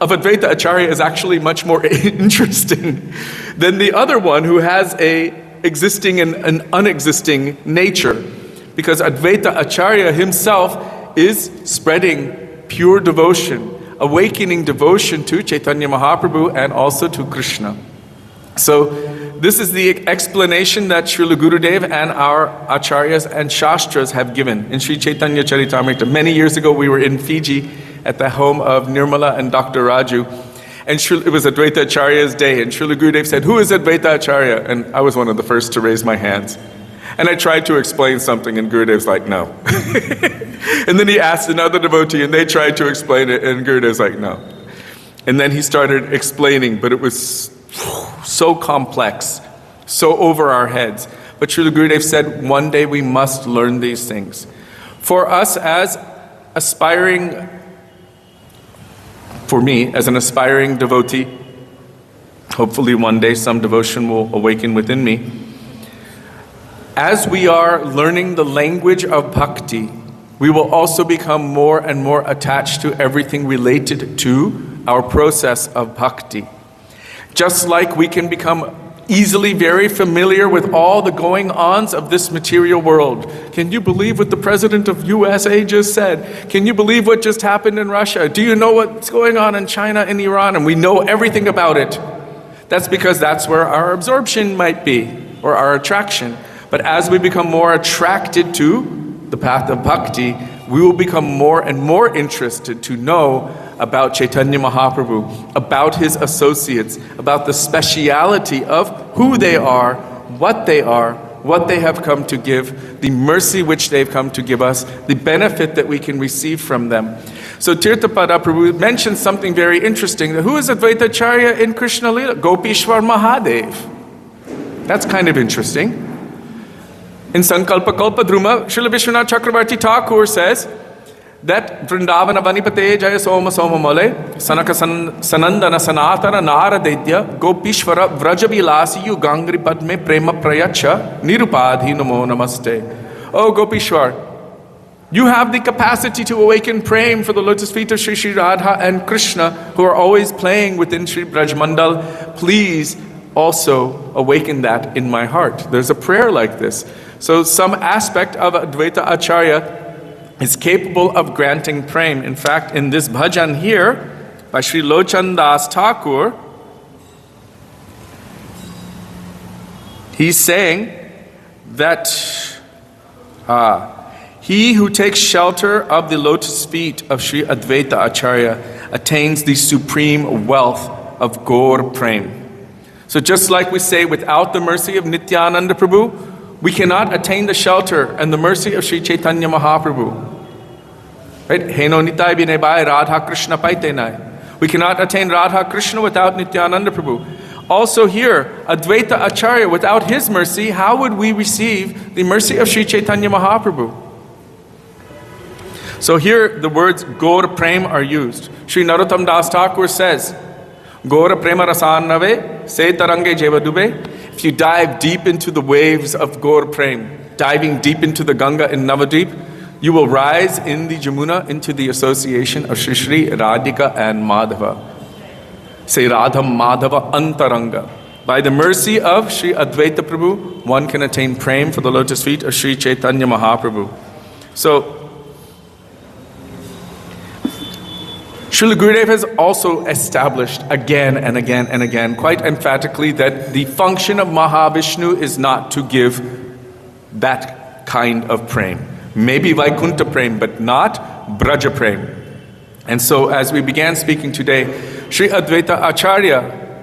of Advaita Acharya is actually much more interesting than the other one who has a existing and an unexisting nature. Because Advaita Acharya himself is spreading pure devotion, awakening devotion to Chaitanya Mahaprabhu and also to Krishna. So this is the explanation that Srila Gurudev and our Acharyas and Shastras have given in Sri Chaitanya Charitamrita. Many years ago we were in Fiji at the home of Nirmala and Dr. Raju. And it was Advaita Acharya's day, and Srila Gurudev said, "Who is Advaita Acharya?" And I was one of the first to raise my hands. And I tried to explain something, and Gurudev's like, "No." And then he asked another devotee, and they tried to explain it, and Gurudev's like, "No." And then he started explaining, but it was so complex, so over our heads. But Srila Gurudev said, one day we must learn these things. For us as aspiring, for me, as an aspiring devotee, hopefully one day some devotion will awaken within me. As we are learning the language of bhakti, we will also become more and more attached to everything related to our process of bhakti. Just like we can become easily very familiar with all the going-ons of this material world. Can you believe what the president of USA just said? Can you believe what just happened in Russia? Do you know what's going on in China and Iran? And we know everything about it. That's because that's where our absorption might be, or our attraction. But as we become more attracted to the path of bhakti, we will become more and more interested to know about Chaitanya Mahaprabhu, about his associates, about the speciality of who they are, what they have come to give, the mercy which they've come to give us, the benefit that we can receive from them. So Tirthapada Prabhu mentions something very interesting. Who is Advaita Acharya in Krishna Lila? Gopishwar Mahadev. That's kind of interesting. In Sankalpa Kalpa Druma, Srila Vishwanath Chakravarti Thakur says that Vrindavana Vanipate Jaya Soma Soma Mole, Sanaka Sanandana Sanatana Naradedya, Gopishwara Vrajabilasi Yugangri Padme Prema Prayacha, Nirupadhi Namo Namaste. Oh Gopishwar, you have the capacity to awaken praying for the lotus feet of Sri Sri Radha and Krishna, who are always playing within Sri Braj Mandal. Please also awaken that in my heart. There's a prayer like this. So some aspect of Advaita Acharya is capable of granting prema. In fact, in this bhajan here, by Sri Lochan Das Thakur, he's saying that he who takes shelter of the lotus feet of Sri Advaita Acharya attains the supreme wealth of Gaur Prem. So just like we say, without the mercy of Nityananda Prabhu, we cannot attain the shelter and the mercy of Sri Chaitanya Mahaprabhu. Right? Heno nitai binebai Radha Krishna paitenai. We cannot attain Radha Krishna without Nityananda Prabhu. Also here, Advaita Acharya, without his mercy, how would we receive the mercy of Sri Chaitanya Mahaprabhu? So here the words Gaur Prem are used. Sri Narottam Das Thakur says, Gaur Prema Rasannave, Se Tarange Jevadube. If you dive deep into the waves of Gaur Prem, diving deep into the Ganga in Navadvip, you will rise in the Jamuna into the association of Sri Sri Radhika and Madhava. Say Radham Madhava Antaranga. By the mercy of Sri Advaita Prabhu, one can attain prem for the lotus feet of Sri Chaitanya Mahaprabhu. So, Srila Gurudev has also established again and again and again, quite emphatically, that the function of Mahavishnu is not to give that kind of prem. Maybe Vaikuntha prem, but not Braja prem. And so as we began speaking today, Sri Advaita Acharya,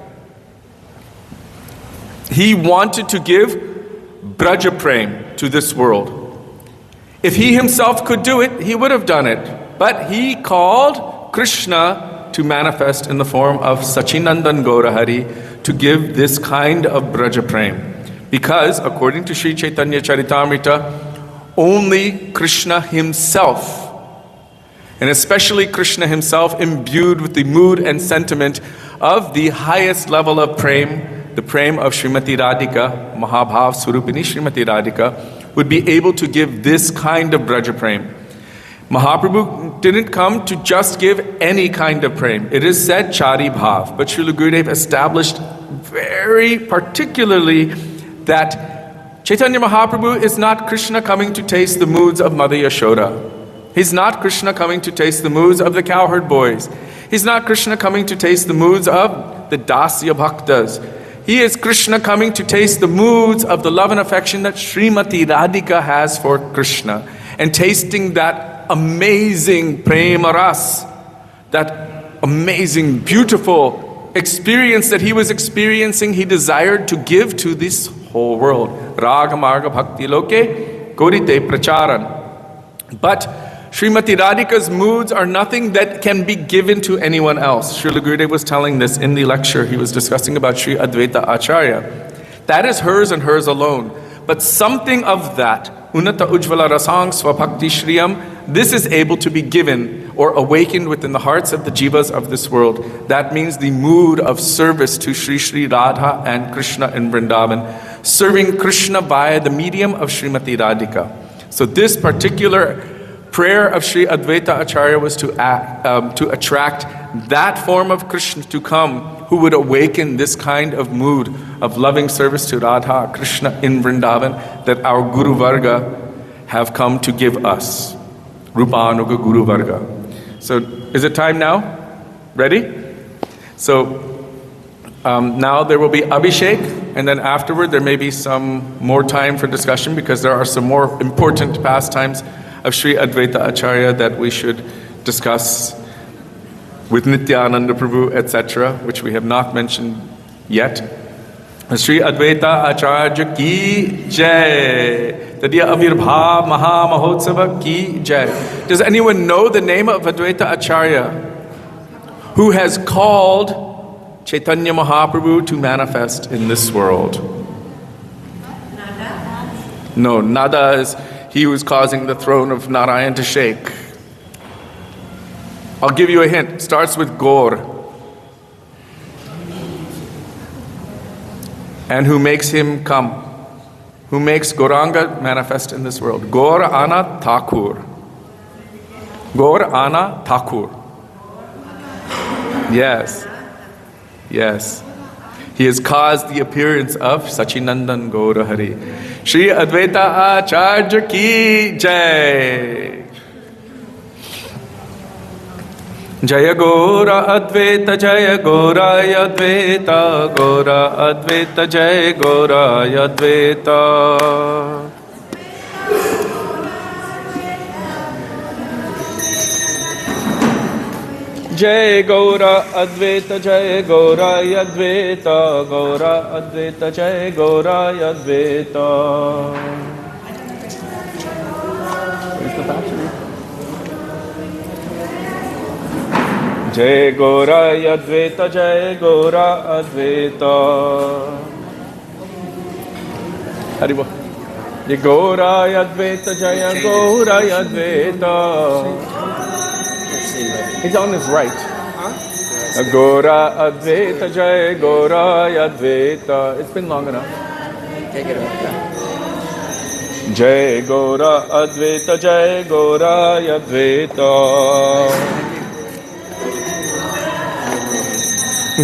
he wanted to give Braja prem to this world. If he himself could do it, he would have done it. But he called Krishna to manifest in the form of Sachinandan Gaurahari to give this kind of Braja Prem. Because, according to Sri Chaitanya Charitamrita, only Krishna himself, and especially Krishna himself, imbued with the mood and sentiment of the highest level of Prem, the Prem of Srimati Radhika, Mahabhav Surupini Srimati Radhika, would be able to give this kind of Braja Prem. Mahaprabhu didn't come to just give any kind of prem. It is said Chari Bhav, but Srila Gurudev established very particularly that Chaitanya Mahaprabhu is not Krishna coming to taste the moods of Mother Yashoda. He's not Krishna coming to taste the moods of the cowherd boys. He's not Krishna coming to taste the moods of the Dasya Bhaktas. He is Krishna coming to taste the moods of the love and affection that Srimati Radhika has for Krishna, and tasting that amazing prema ras, that amazing, beautiful experience that he was experiencing, he desired to give to this whole world. Raga Marga Bhakti Loke Korite Pracharan. But Srimati Radhika's moods are nothing that can be given to anyone else. Srila Gurudev was telling this in the lecture he was discussing about Sri Advaita Acharya. That is hers and hers alone. But something of that, Unata Ujvala Rasang Swabhakti Shriyam, this is able to be given or awakened within the hearts of the jivas of this world. That means the mood of service to Sri Sri Radha and Krishna in Vrindavan, serving Krishna via the medium of Srimati Radhika. So this particular prayer of Sri Advaita Acharya was to attract that form of Krishna to come, who would awaken this kind of mood of loving service to Radha, Krishna in Vrindavan that our Guru Varga have come to give us. Rupanuga Guru Varga. So is it time now? Ready? So now there will be Abhishek and then afterward there may be some more time for discussion because there are some more important pastimes of Sri Advaita Acharya that we should discuss with Nityananda Prabhu, etc., which we have not mentioned yet. Sri Advaita Acharya ki jai. Tadiya Avirbhav Maha Mahotsava ki jai. Does anyone know the name of Advaita Acharya who has called Chaitanya Mahaprabhu to manifest in this world? No, Nada is he who is causing the throne of Narayan to shake. I'll give you a hint. It starts with Gaur. And who makes him come? Who makes Gauranga manifest in this world? Gaur Ana Thakur. Gaur Ana Thakur. Yes. Yes. He has caused the appearance of Sachinandan Gaura Hari. Shri Advaita Acharya ki jai. Jaya Gaura Advaita Jaya Gaura Advaita Gaura Advaita Jaya Gaura Advaita. Jai Gaura Advaita Jai Gaura Advaita Gaura Advaita Jai Gaura Advaita. Where's the battery? Jai Gaura Advaita Jai Gaura Advaita. Haribo. Jai Gaura Advaita Jai Gaura Advaita. He's on his right. Gaura Advaita Jai Gaura Advaita. It's been long enough. Take it off. Jai Gaura Advaita Jai Gaura Advaita.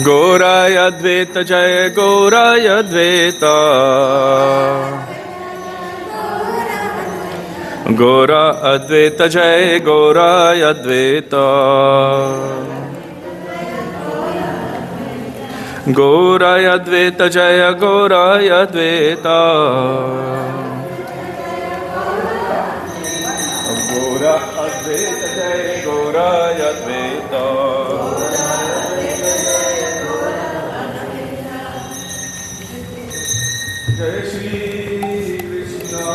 Gaura Advaita Jai Gaura Advaita. Gaura Advaita Jai Gaura Advaita. Gaura Advaita Jaya Gaura Advaita. Gaura Advaita Jaya Gaura Advaita. Jai Shri Krishna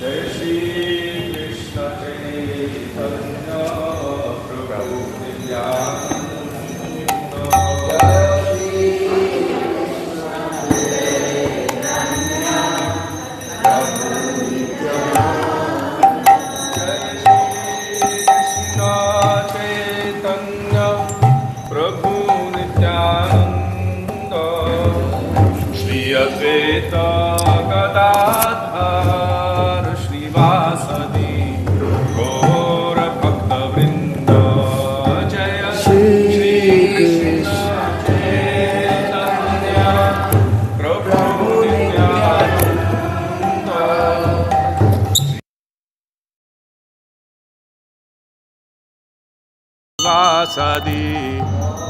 Jai Shri Krishna Chaitanya Prabhu Nityananda. Chaitanya Prabhu Nityananda. Shri Advaita Gadadhar Shrivasadi Gaur Bhakta Vrinda. Jaya Shri Krishna Chaitanya Prabhu Nityananda. Vasadi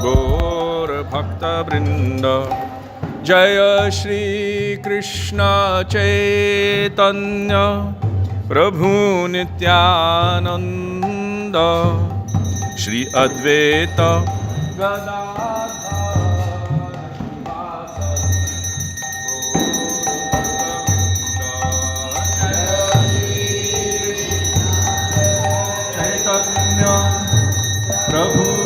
Gaur Bhakta Vrinda. Jaya Shri Krishna Chaitanya Prabhu Nityananda. Shri Advaita Gadadhar Chaitanya Prabhu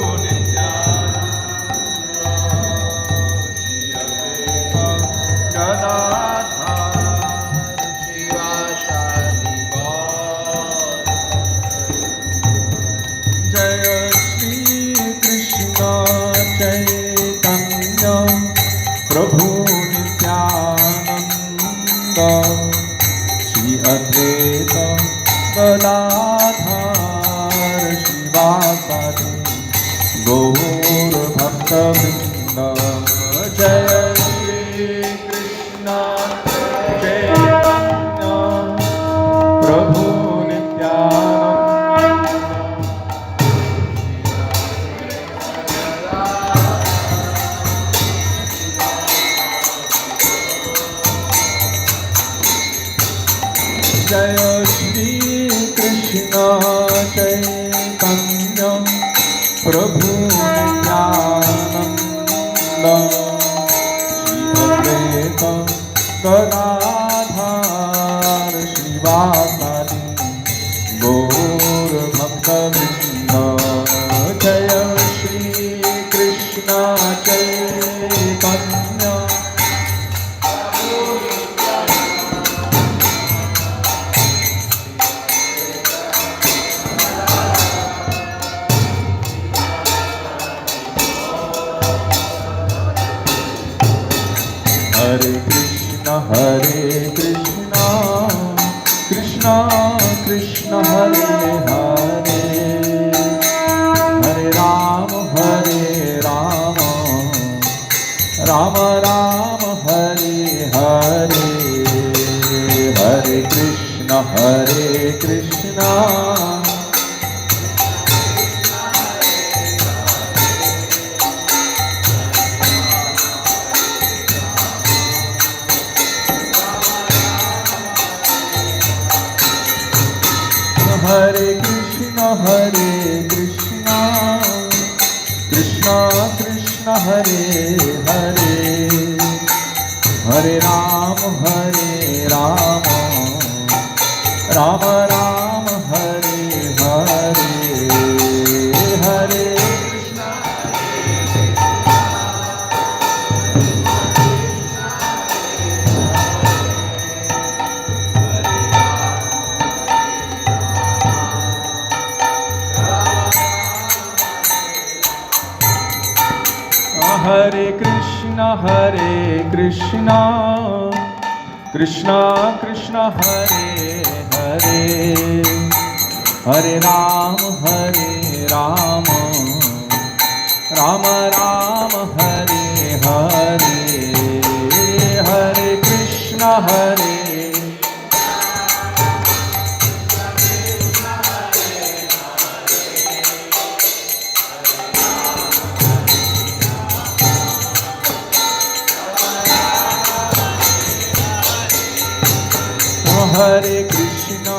Prabhu Nityananda. Shri Advaita Gadadhar Shivasadi Gaur Bhakta Vrinda. Jaya Shri Krishna Chaitanya Prabhu Nityananda. Hare Krishna. Hare Krishna, Krishna Krishna, Hare Hare, Hare Rama, Rama Rama, Hare Hare, Hare Krishna. Hare Krishna, Krishna Krishna, Hare Hare, Hare Rama, Rama Rama, Hare Hare, Hare Krishna, Hare.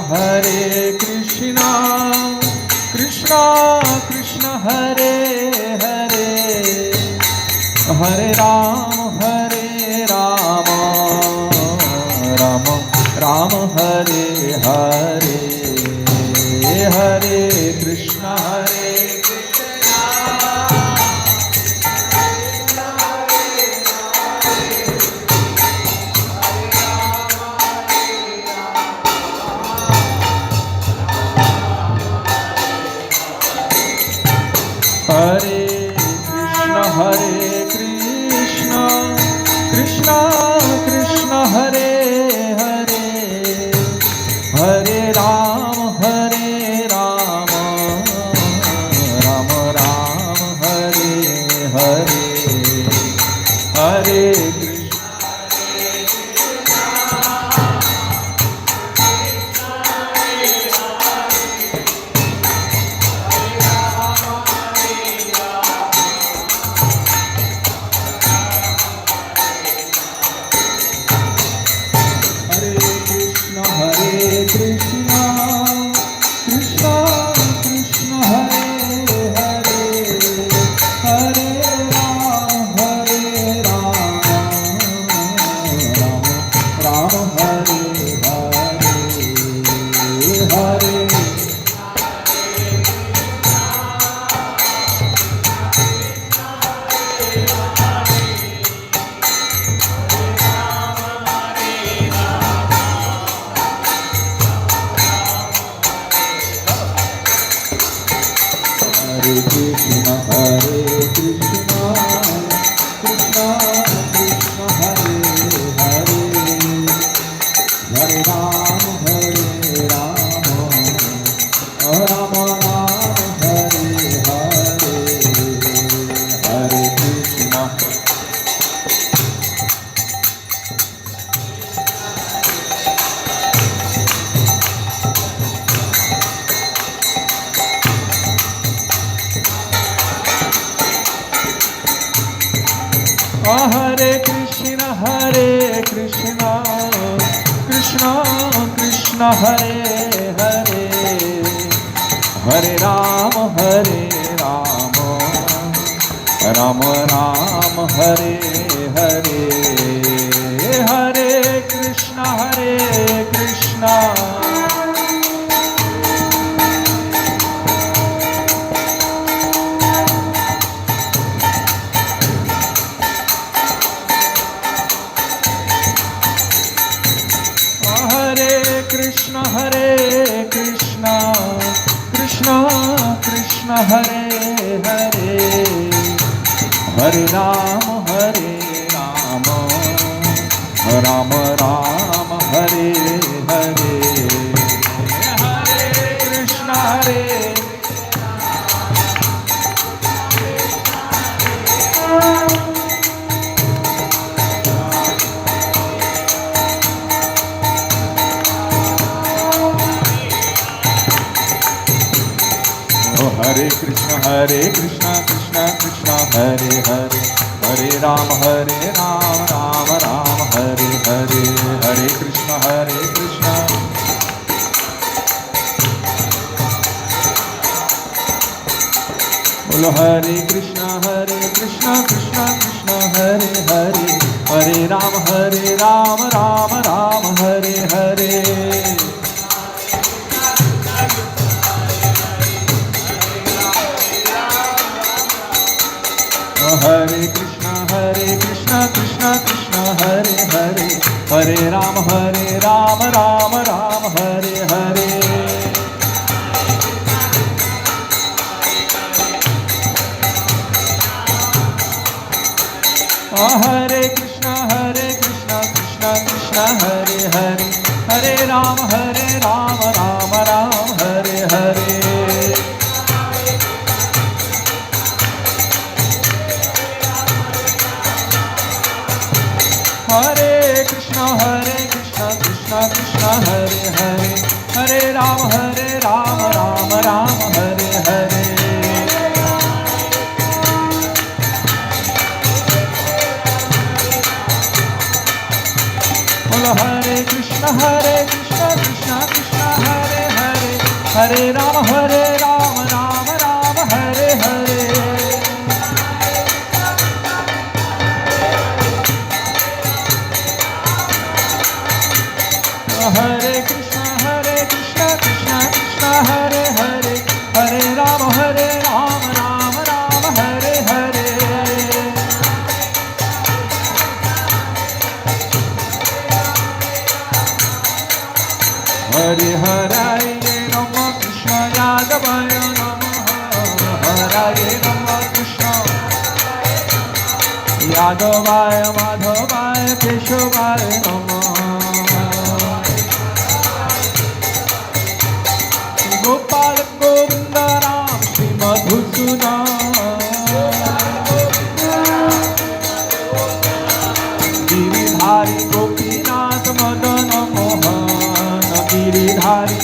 Hare Krishna, Krishna Krishna, Hare Hare, Hare Rama, Rama Rama, Hare Hare, Hare Krishna, Hare Krishna, Krishna Krishna, Hare Hare, Hare Rama, Rama Rama, Hare Hare, Hare Krishna. Hare Krishna, Krishna Krishna, Hare Hare, Hare Rama, Rama Rama, Hare Hare, Hare Krishna, Krishna. Krishna, Krishna Krishna, Hare Hare, Hare Rama, Rama Rama, Hare Hare, Hare Krishna, Oh Hare Krishna Krishna Krishna Hare Hare, Hare Ram Ram Ram Hare Hare, Hare Krishna Krishna. Bolo Hare Krishna Krishna Krishna Hare Hare, Hare Ram Ram Ram Hare Hare. Hare Krishna Krishna Krishna Hare Hare, Hare Ram Ram Ram Hare Hare. Hare Krishna Krishna Krishna Hare Hare, Hare Ram Ram Ram Hare Hare. Hare Krishna Krishna Krishna Hare Hare, Hare Ram Ram Ram Hare Hare. Hare Krishna Krishna Krishna Hare Hare, Hare Ram Ram Ram Hare Hare. Hare Krishna Krishna Krishna Hare Hare, Hare Ram Ram Ram Hare Hare. Hare Hare Rama Krishna Yadavaya Namaha, Hare Rama Krishna Yadavaya Madhavaya Keshavaya Namaha. Gopal Govinda Ram Shri Madhusudan, Giridhari Gopinath Madana Mohan, Giridhari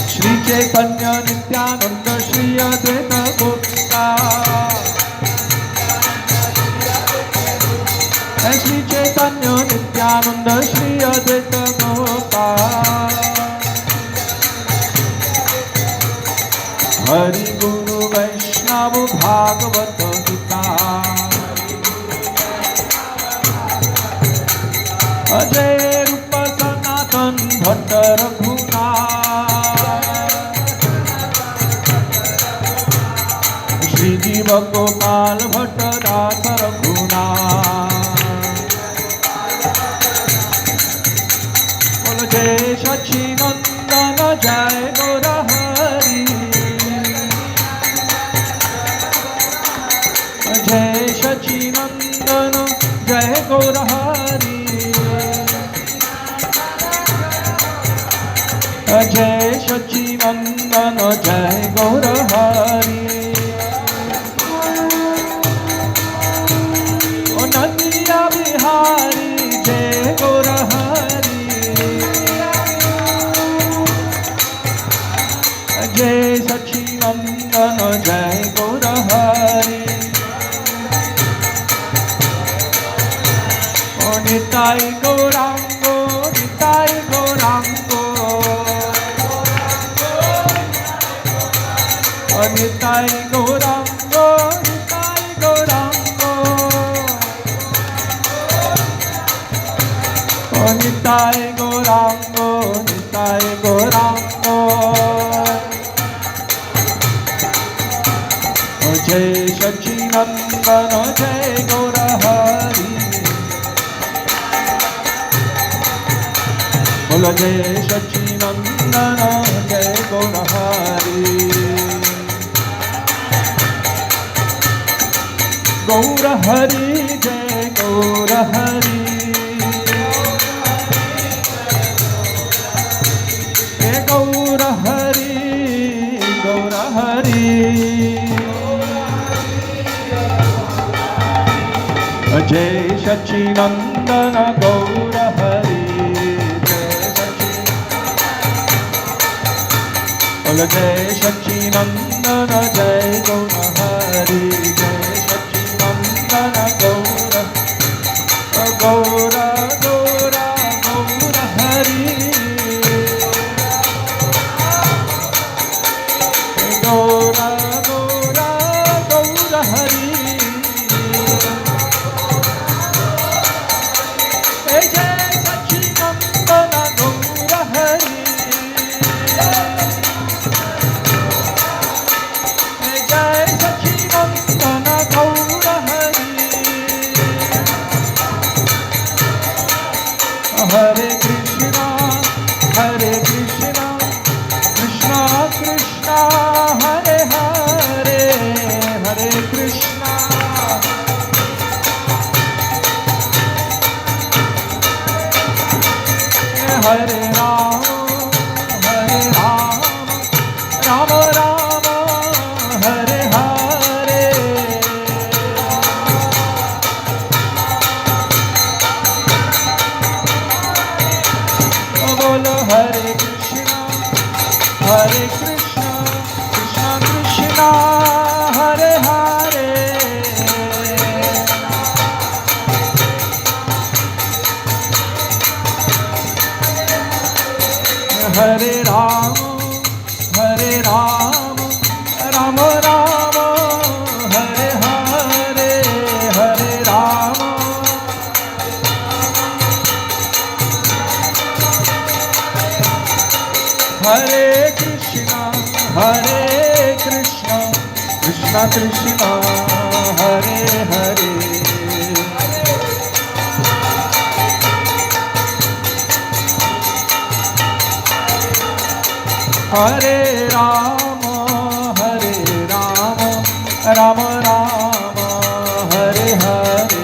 Shri Chaitanya Nityananda Shri Advaita Govinda, Shri Chaitanya Nityananda Shri Advaita Govinda. Hari Guru Vaishnava Bhagavata Gita, Ajay Rupa Sanatan Bhatta Raghunatha, Shri Jiva Gopal Bhatta Dasa Raghunatha. Bolo Jai Sachinandana Jai Gaura Hari, Jai Sachinandana Jai Gaura Hari, Jai Sachinandana Jai Gaura Hari. O Nandiya Bihari Jai Gaura Hari, Jai Sachinandana Jai Gaura Hari. Nitai Gaurango, Nitai Gaurango, Nitai Gaurango, Nitai Gaurango, Nitai Gaurango, Nitai Gaurango. Jai Sachinandana Jai Gaura Hari, Bolo Jai Sachinandana Jai Gaura Hari. Gaura Hari Jai Gaura Hari, Gaura Hari Gaura Hari. Jai Sachinandana Gaura Hari, बोल जय सच्चिनंदन जय गौर हरि जय सच्चिनंदन गौर गौर गौर गौर हरि गौर गौर गौर हरि जय सच्चिनंदन गौर हरि जय सच्चिनंदन गौर हरि हरे कृष्णा कृष्णा कृष्णा हरे हरे हरे कृष्णा हरे राम राम राम हरे हरे बोलो हरे कृष्णा कृष्णा कृष्णा हरे हरे हरे राम राम राम हरे हरे हरे राम हरे कृष्णा कृष्णा कृष्णा हरे हरे हरे राम राम राम हरे हरे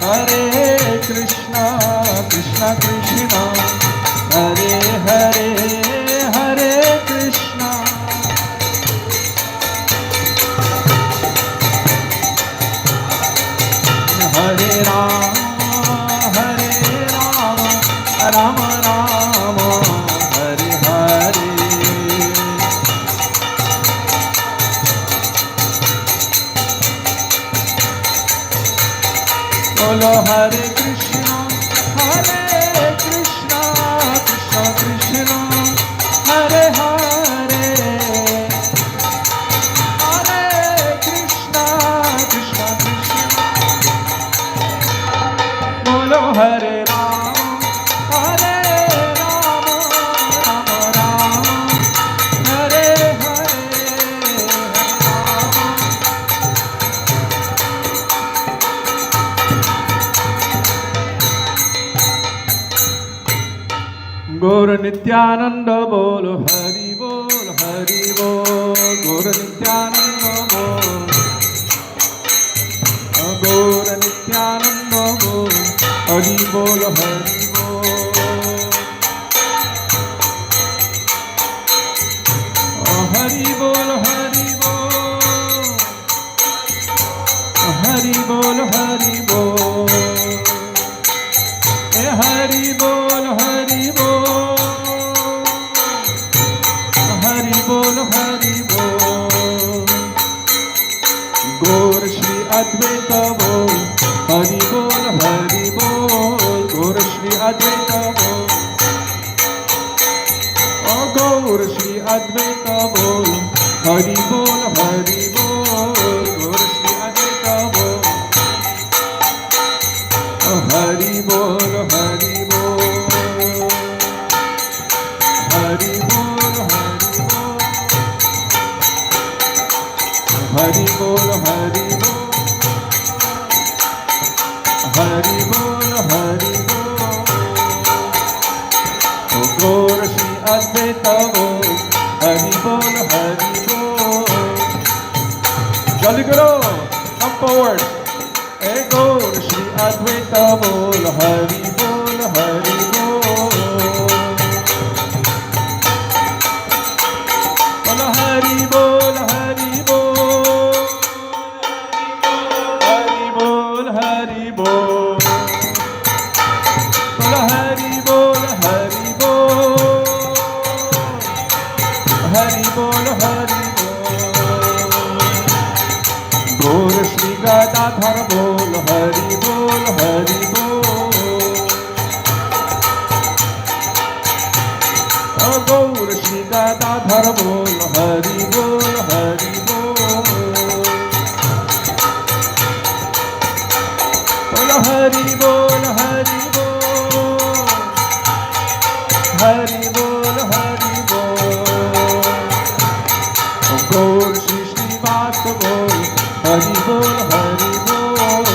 हरे कृष्णा कृष्णा कृष्णा हरे हरे हरे कृष्णा हरे राम राम राम हरे हरे बोलो हरे कृष्णा कृष्णा कृष्णा हरे हरे हरे कृष्णा कृष्णा बोलो हरे राम राम राम हरे हरे गौर नित्यानंद बोल हरि बोल गौर नित्यानंद बोल गौर नित्यानंद बोल हरि बोल हरि बोल हरि बोल हरि बोल हरि बोल हरि बोल हरि बोल गौर श्री अद्वैत बोल हरि बोल गौर श्री अद्वैत बोल गौर श्री अद्वैत बोल हरि बोल गौर श्री अद्वैत बोल हरि बोल हरि बोल हरि बोल हरि बोल हरि बोल हरि बोल गौर श्री अद्वैत बोल हरि बोल जल्दी करो come forward गौर श्री अद्वैत बोल हरि बोल बोल हरि बोल हरि बोल गदाधर बोल हरि बोल हरि बोल। गौर श्री गदाधर बोल हरि बोल हरि बोल। बोल हरि बोल हरि बोल हरि बोल हरि बोल। गौर श्री श्रीवास बोल हरि बोल हरि बोल।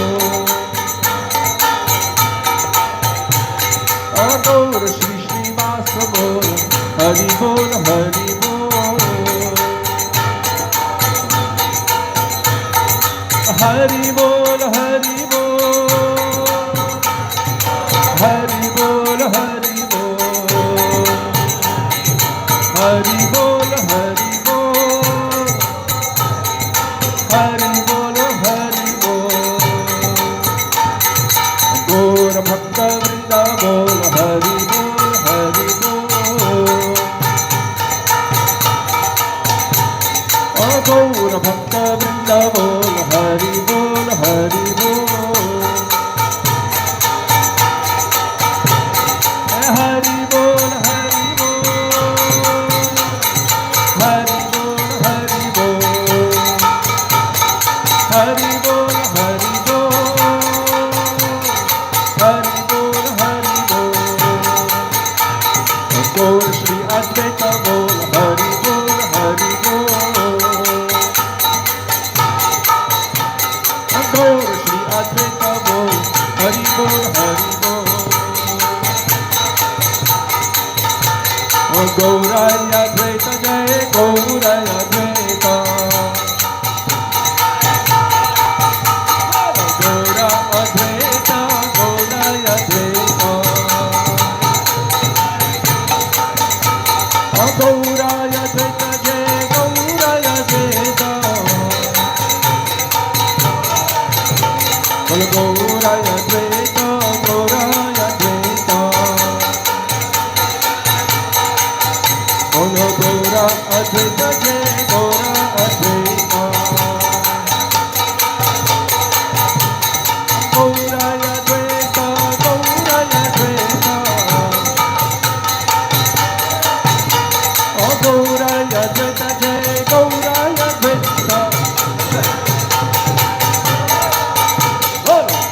गौर श्री श्रीवास बोल हरि बोल हरि बोल। हरि बोल हरि बोल हरि बोल हरि बोल। हरि बोल हरि बोल हरि बोल हरि बोल। गौर भक्त वृंद बोल हरि बोल हरि बोल। गौर भक्त वृंद बोल हरि बोल हरि बोल। हरि बोल हरि बोल हरि बोल हरि बोल। हरि बोल हरि बोल हरि बोल हरि बोल। गौर श्री अद्वैत बोल हरि बोल हरि बोल। गौर श्री अद्वैत बोल हरि बोल हरि बोल। गौराय अद्वैत जय गौराय अद्वैत। गौरा अद्वैत गौराय अद्वैत। गौराय अद्वैत जय गौराय अद्वैत। गौराय अद्वैत गौराय अद्वैत। गौरा अद्वैत जय गौरा अद्वैत। गौराय अद्वैत गौराय अद्वैत। गौराय अद्वैत जय गौराय अद्वैत।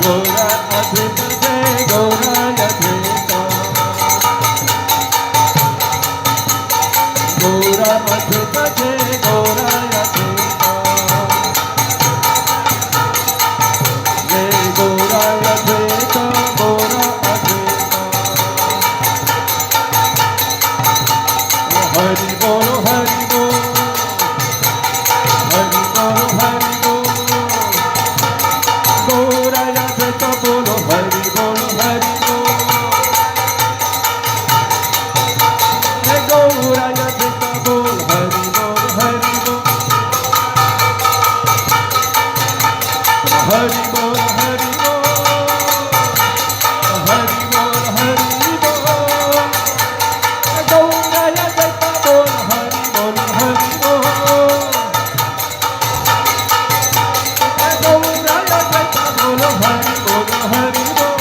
गौरा अद्वैत जय गौराय अद्वैत। गौरा अद्वैत जय गौराय अद्वैत। जय गौराय अद्वैत गौरा अद्वैत। हरि बोल हरि बोल हरि बोल हरि बोल। गौराय अद्वैत बोल हरि बोल हरि बोल। गौराय अद्वैत बोल हरि बोल हरि बोल। हरि बोल हरि बोल हरि बोल हरि बोल। गौराय अद्वैत बोल हरि बोल हरि बोल। गौराय अद्वैत बोल हरि बोल हरि बोल।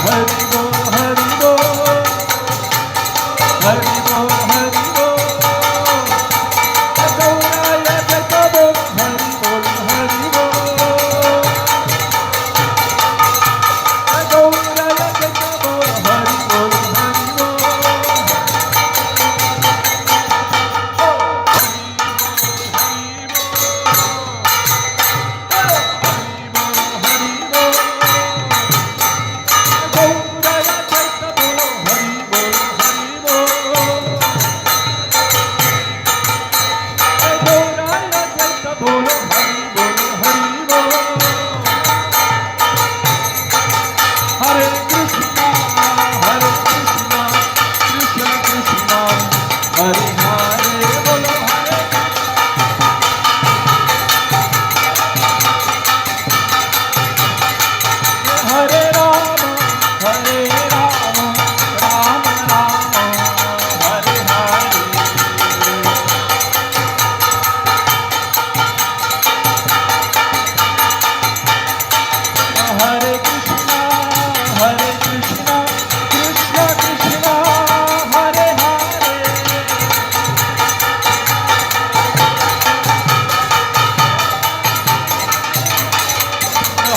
हरि बोल हरि बोल हरि बोल हरि बोल। गौराय अद्वैत बोल Hari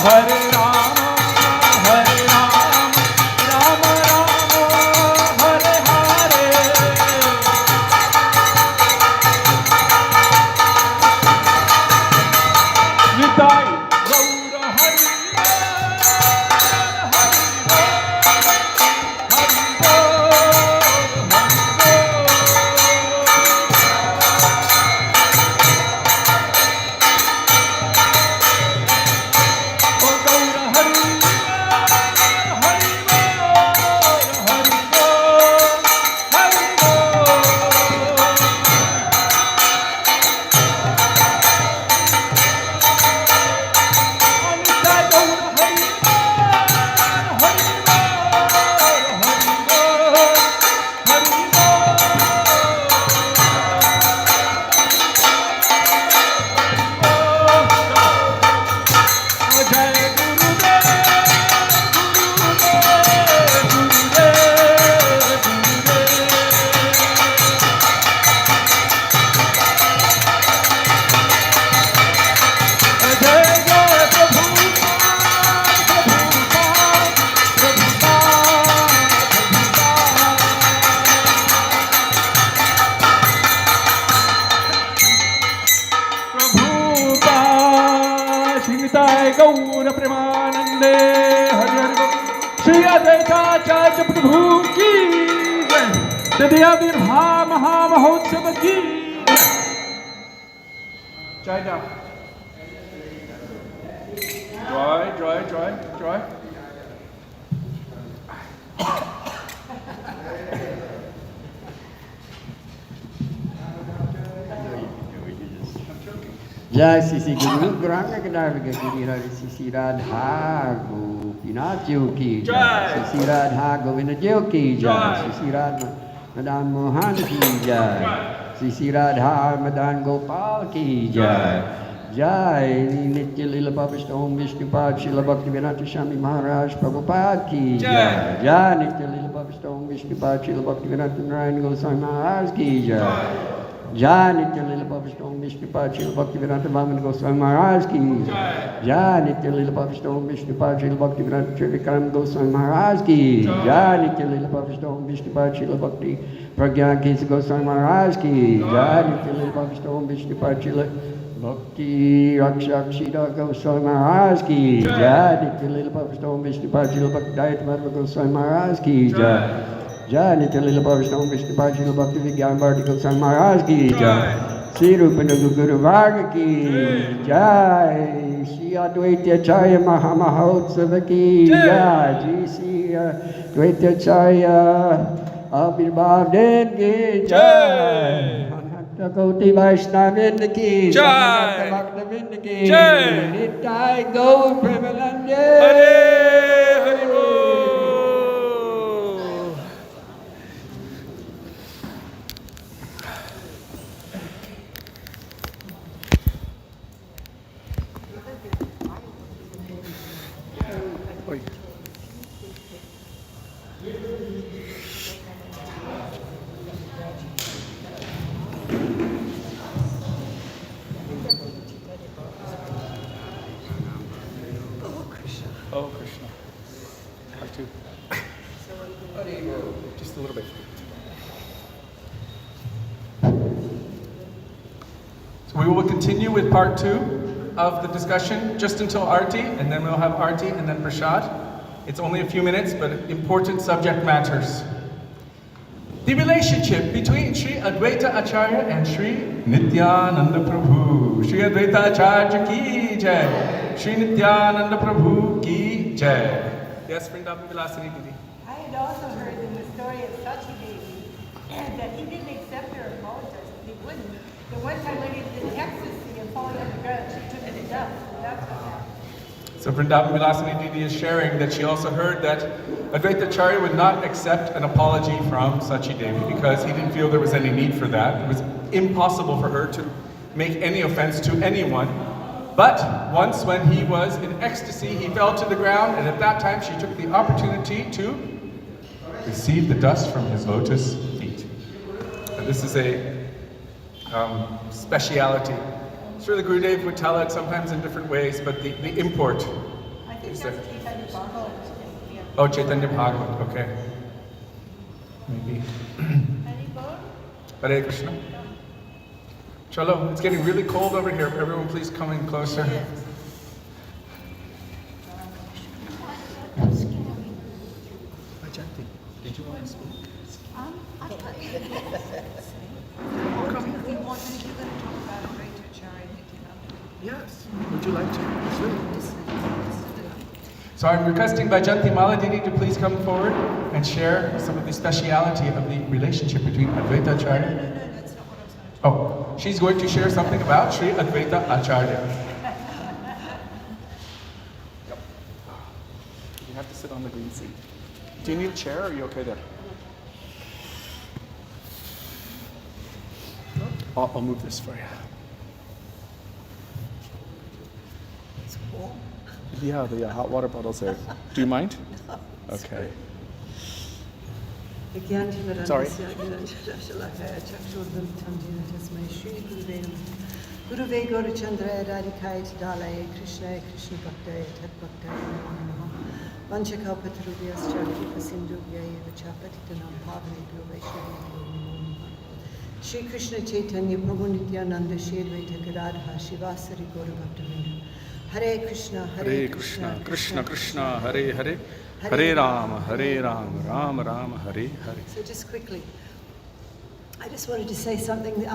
Hare Rama, Hare Rama, Rama Rama, Hare Hare. Nitai Gaura Hari गौर प्रेमानंदे हरि हरि बोल। श्री अद्वैताचार्य प्रभु की जय। तदीय विर्भाव महामहोत्सव की जय। जय जय जय जय। Jai Sisi Guru Granga Gadarga Giri Hari Sisi Radha Gopinath Ki Jai. Sisi Radha Govinda Ki Jai. Sisi Radha Madan Mohan Ki Jai. Sisi Radha Madan Gopal Ki Jai. Jai Nitya Lila Bhavishtom Vishnupad Srila Bhaktivinoda Swami Maharaj Prabhupada Ki Jai. Jai Nitya Lila Bhavishtom Vishnupad Srila Bhaktivinoda Narayan Goswami Maharaj Ki Jai. Jai Nitya Lila Bhavishtom Vishnupad Srila Bhaktivinoda Vaman Goswami Maharaj Ki Jai. Jai Nitya Lila Bhavishtom Vishnupad Srila Bhaktivinoda Trivikram Goswami Maharaj Ki Jai. Nitya Lila Bhavishtom Vishnupad Srila Bhakti Pragyan Kesa Goswami Maharaj Ki Jai. Nitya Lila Bhavishtom Vishnupad Srila Bhakti Rakshakshita Goswami Maharaj Ki Jai. Nitya Lila Bhavishtom Vishnupad Srila Bhakti Dayat Madhva Goswami Maharaj Ki Jai. Jai Nitya Lila Bhavishtom Vishnupad Srila Bhakti Vigyan Bharati Goswami Maharaj Ki Jai. Sri Rupananda Guru Varga Ki Jai. Sri Advaitacharya Mahamahotsava Ki Jai. Sri Advaitacharya Abhirbhav Den Ki Jai. Koti Vaishnavinda Ki Jai. Bhaktavinda Ki Jai. Nitai Gaur Premalande Hare Hare Bol. Oh, Krishna. Part two. Just a little bit. So we will continue with part two of the discussion just until Arti, and then we'll have Arti and then Prashad. It's only a few minutes, but important subject matters. The relationship between Sri Advaita Acharya and Sri Nityananda Prabhu. Sri Advaita Acharya ki jai. Sri Nityananda Prabhu ki jai. Yes, Vrindavan Vilasini Didi. I had also heard in the story of Sachi Devi that he didn't accept her apologize. He wouldn't. The one time when he did ecstasy and falling on the ground, she took him to death. That's what happened. So Vrindavan Vilasini Didi is sharing that she also heard that Advaita Acharya would not accept an apology from Sachi Devi because he didn't feel there was any need for that. It was impossible for her to make any offense to anyone. But once when he was in ecstasy, he fell to the ground, and at that time she took the opportunity to receive the dust from his lotus feet. And this is a speciality. Srila Gurudev would tell it sometimes in different ways, but the import Is there? Chaitanya Bhagavat. Oh, Chaitanya Bhagavat, okay. Maybe. Hare Krishna. Chalo, it's getting really cold over here. Everyone please come in closer. Did you want to speak? We wanted you to talk about Vaikuntha. Yes. Would you like to? Sure. So I'm requesting Vajanti Maladini to please come forward and share some of the speciality of the relationship between Advaita Acharya. No, that's not what I was going to talk Oh, she's going to share something about Sri Advaita Acharya. Yep. You have to sit on the green seat. Do you need a chair or are you okay there? I'll move this for you. It's warm. Yeah, the hot water bottle's there. Do you mind? Okay. Sorry. Guruve Gaurachandra Radhikaya Dalaya Krishna Krishna Bhaktaya Tat Bhaktaya Namaha Vanchakalpatarubhyas Kripa Sindhubhyaya Vachapatitanam Bhavanebhyo Vaishnavibhyo Namo Namaha Shri Krishna Chaitanya Prabhu Nityananda Shri Advaita Gadadha Shivasari Gaura Bhaktivinoda Hare Krishna Hare Krishna, Krishna Krishna, Hare Hare, Hare Rama, Rama Rama, Hare Hare. So just quickly, I just wanted to say something.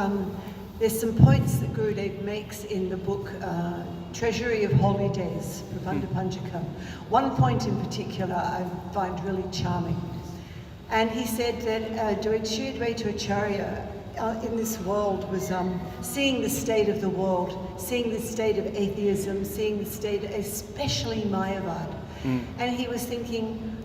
There's some points that Gurudev makes in the book Treasury of Holy Days, Prabandha Panchakam. One point in particular I find really charming. And he said that Sri Advaita Acharya in this world was seeing the state of the world, seeing the state of atheism, seeing the state, especially Mayavad. And he was thinking,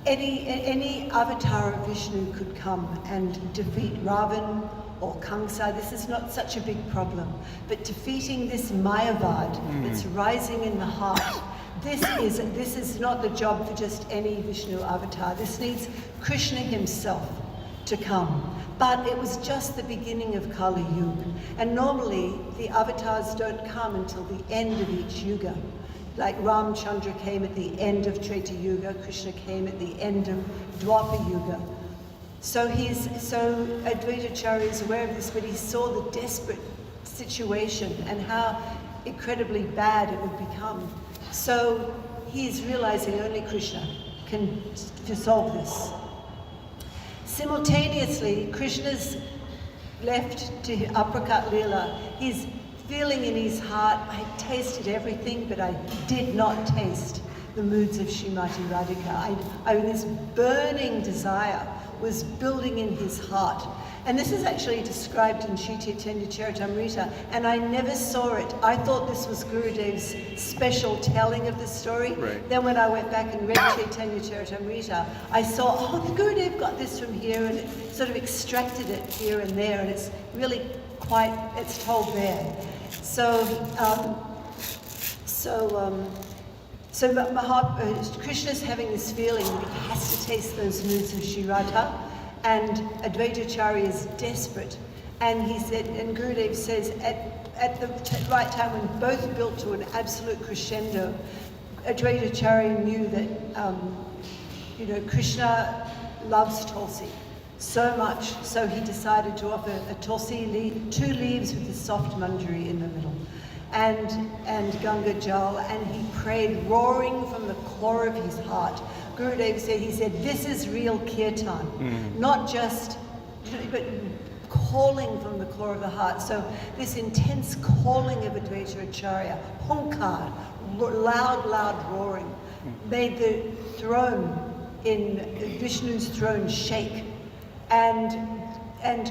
any avatar of Vishnu could come and defeat Ravan or Kamsa. This is not such a big problem. But defeating this Mayavad that's rising in the heart, this is not the job for just any Vishnu avatar. This needs Krishna himself to come. But it was just the beginning of Kali Yuga. And normally the avatars don't come until the end of each yuga. Like Ramchandra came at the end of Treta Yuga, Krishna came at the end of Dwapar Yuga. So Advaita Acharya is aware of this, but he saw the desperate situation and how incredibly bad it would become. So he's realizing only Krishna can solve this. Simultaneously, Krishna's left to uppercut Leela. He's feeling in his heart, I tasted everything, but I did not taste the moods of Srimati Radhika. This burning desire was building in his heart. And this is actually described in Sri Chaitanya Charitamrita, and I never saw it. I thought this was Gurudev's special telling of the story. Right. Then when I went back and read Chaitanya Charitamrita, I saw, the Gurudev got this from here, and it sort of extracted it here and there, and it's really it's told there. So Krishna's having this feeling that he has to taste those moods of Shri Radha, and Advaita Acharya is desperate. And he said, and Gurudev says, at the right time when both built to an absolute crescendo, Advaita Acharya knew that Krishna loves Tulsi so much, so he decided to offer a Tulsi leaf, 2 leaves with a soft manjari in the middle, and Ganga Jal, and he prayed roaring from the core of his heart. Gurudev said, this is real kirtan, not just, but calling from the core of the heart. So this intense calling of Advaita Acharya, hunkar, loud roaring, made the throne Vishnu's throne shake. And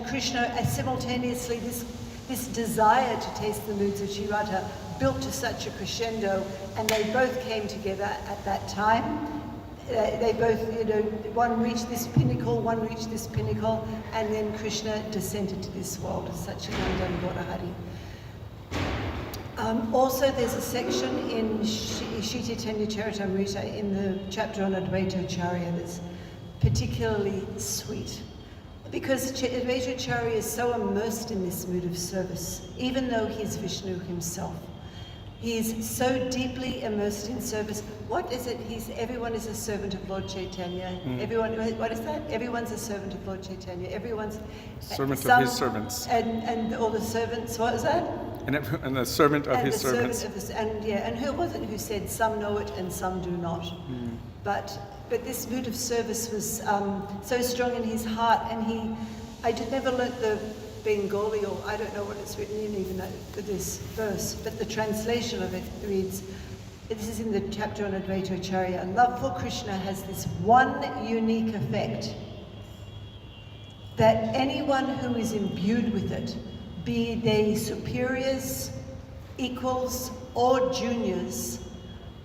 Krishna, simultaneously, this desire to taste the moods of Shri Radha built to such a crescendo, and they both came together at that time. They both, one reached this pinnacle, and then Krishna descended to this world as Satchidananda and Gaurahari. Also, there's a section in Sri Chaitanya Charitamrita in the chapter on Advaita Acharya that's particularly sweet. Because Advaita Acharya is so immersed in this mood of service, even though he's Vishnu himself. He's so deeply immersed in service. What is it? Everyone is a servant of Lord Chaitanya. Everyone, what is that? Everyone's a servant of Lord Chaitanya. Everyone's Servant of his servants. And all the servants. What was that? And the servant of his servants. And who was it who said some know it and some do not? But this mood of service was so strong in his heart, and I never learnt the Bengali, or I don't know what it's written in even for this verse, but the translation of it reads, this is in the chapter on Advaita Acharya, love for Krishna has this one unique effect, that anyone who is imbued with it, be they superiors, equals, or juniors,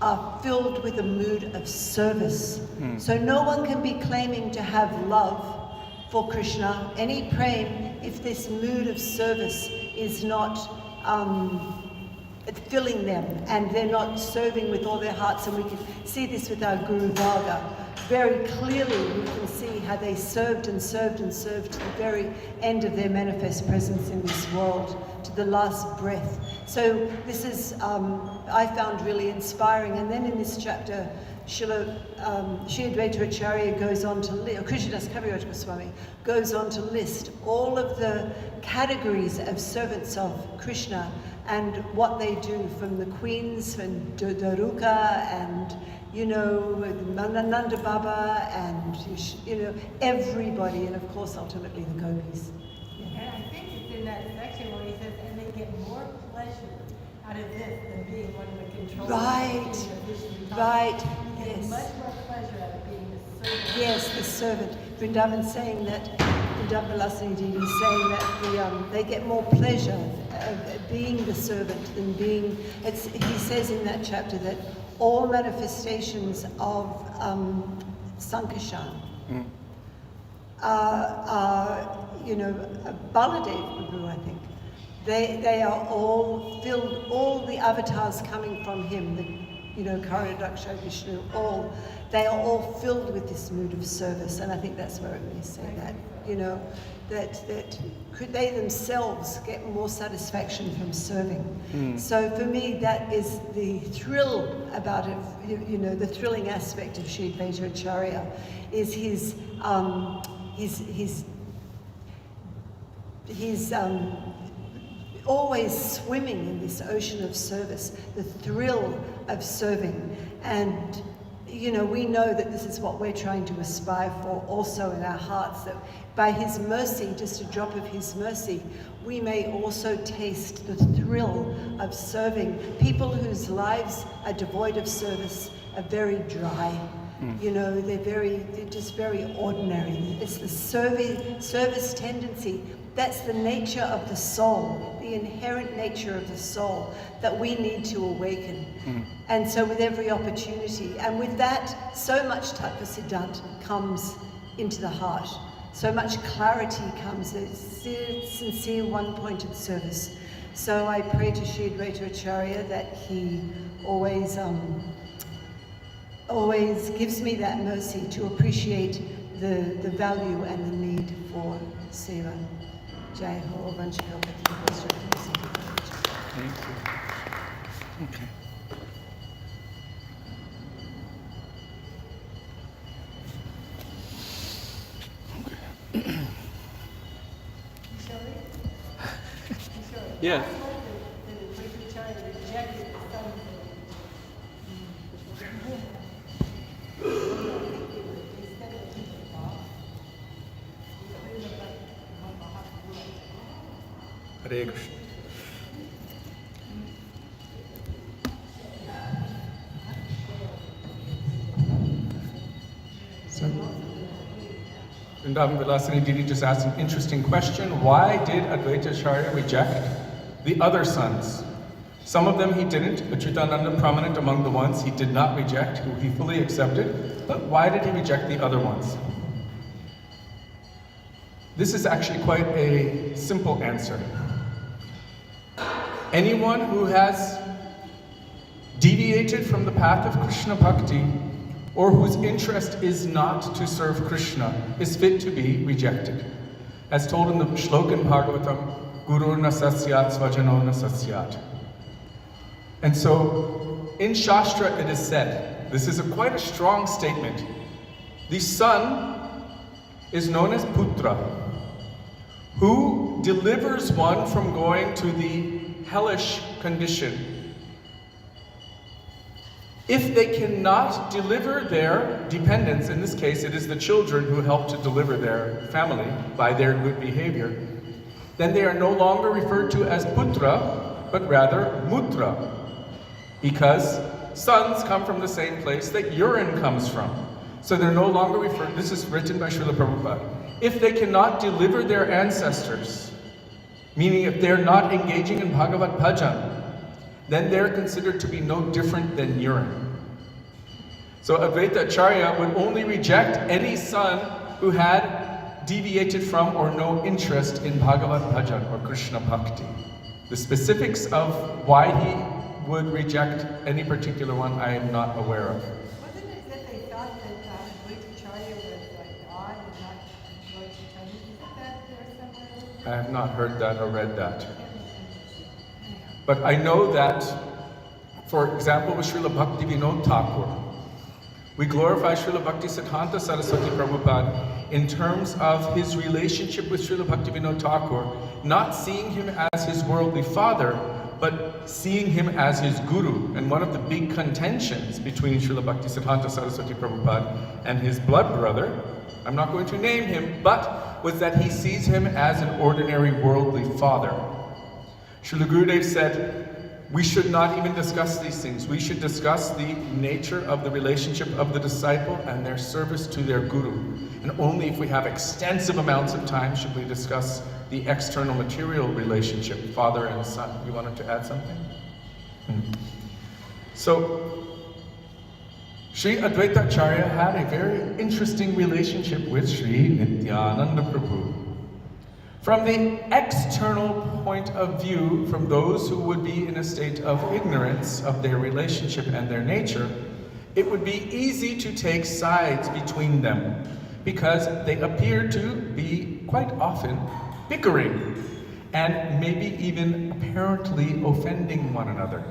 are filled with a mood of service. So no one can be claiming to have love for Krishna, any prem, if this mood of service is not filling them, and they're not serving with all their hearts. And we can see this with our Guru Varga. Very clearly we can see how they served and served and served to the very end of their manifest presence in this world, to the last breath. So this is, I found really inspiring. And then in this chapter, Sri Advaita Acharya goes on to Krishnadas Kaviraj Goswami goes on to list all of the categories of servants of Krishna and what they do, from the queens and Daruka and Nanda Baba and everybody, and of course ultimately the gopis. And I think it's in that section where he says, and they get more pleasure out of this than being one of the controllers. Right. You get much more pleasure out of being the servant. Yes, the servant. Vrindavan saying that, Vrindavan Vilasini Didi saying that they get more pleasure of being the servant than being. He says in that chapter that all manifestations of Sankashan are Baladev Prabhu, I think. They are all filled, all the avatars coming from him, Karadaksha, Vishnu, they are all filled with this mood of service. And I think that's where it may say that could they themselves get more satisfaction from serving. So for me, that is the thrill about it, the thrilling aspect of Sri Advaita Acharya is his always swimming in this ocean of service, the thrill of serving. And we know that this is what we're trying to aspire for also in our hearts, that by his mercy, just a drop of his mercy, we may also taste the thrill of serving. People whose lives are devoid of service are very dry. They're just very ordinary. It's the service tendency. That's the nature of the soul, the inherent nature of the soul that we need to awaken. And so with every opportunity, and with that, so much tattva siddhant comes into the heart. So much clarity comes, sincere one-pointed service. So I pray to Sri Advaita Acharya that he always gives me that mercy to appreciate the value and the need for seva. Jai Ho, Vanshika, Thank you. Okay. Yes. Hare Krishna. So, Vrindavan Vilasini Didi just asked an interesting question. Why did Advaita Acharya reject the other sons? Some of them he didn't. Achyutananda, prominent among the ones he did not reject, who he fully accepted. But why did he reject the other ones? This is actually quite a simple answer. Anyone who has deviated from the path of Krishna Bhakti, or whose interest is not to serve Krishna, is fit to be rejected. As told in the Shlok in Bhagavatam, Guru na sasyat svajano na sasyat. And so, in Shastra it is said, this is quite a strong statement, the son is known as Putra, who delivers one from going to the hellish condition. If they cannot deliver their dependents, in this case it is the children who help to deliver their family by their good behavior, then they are no longer referred to as Putra, but rather Mutra, because sons come from the same place that urine comes from. So they're no longer referred, this is written by Srila Prabhupada. If they cannot deliver their ancestors, meaning if they're not engaging in Bhagavad Bhajan, then they're considered to be no different than urine. So Advaita Acharya would only reject any son who had deviated from or no interest in Bhagavad Bhajan or Krishna Bhakti. The specifics of why he would reject any particular one, I am not aware of. Wasn't it that they thought that Vaikuntha was like God and not Lord Chaitanya? Isn't that there somewhere? I have not heard that or read that. But I know that, for example, with Srila Bhakti Vinod Thakur, we glorify Srila Bhakti Siddhanta Saraswati Prabhupada in terms of his relationship with Srila Bhakti Vinod Thakur, not seeing him as his worldly father, but seeing him as his guru. And one of the big contentions between Srila Bhakti Siddhanta Saraswati Prabhupada and his blood brother, I'm not going to name him, but was that he sees him as an ordinary worldly father. Srila Gurudev said, we should not even discuss these things. We should discuss the nature of the relationship of the disciple and their service to their guru. And only if we have extensive amounts of time should we discuss the external material relationship, father and son. You wanted to add something? So, Sri Advaita Acharya had a very interesting relationship with Sri Nityananda Prabhu. From the external point of view, from those who would be in a state of ignorance of their relationship and their nature, it would be easy to take sides between them because they appear to be quite often bickering and maybe even apparently offending one another.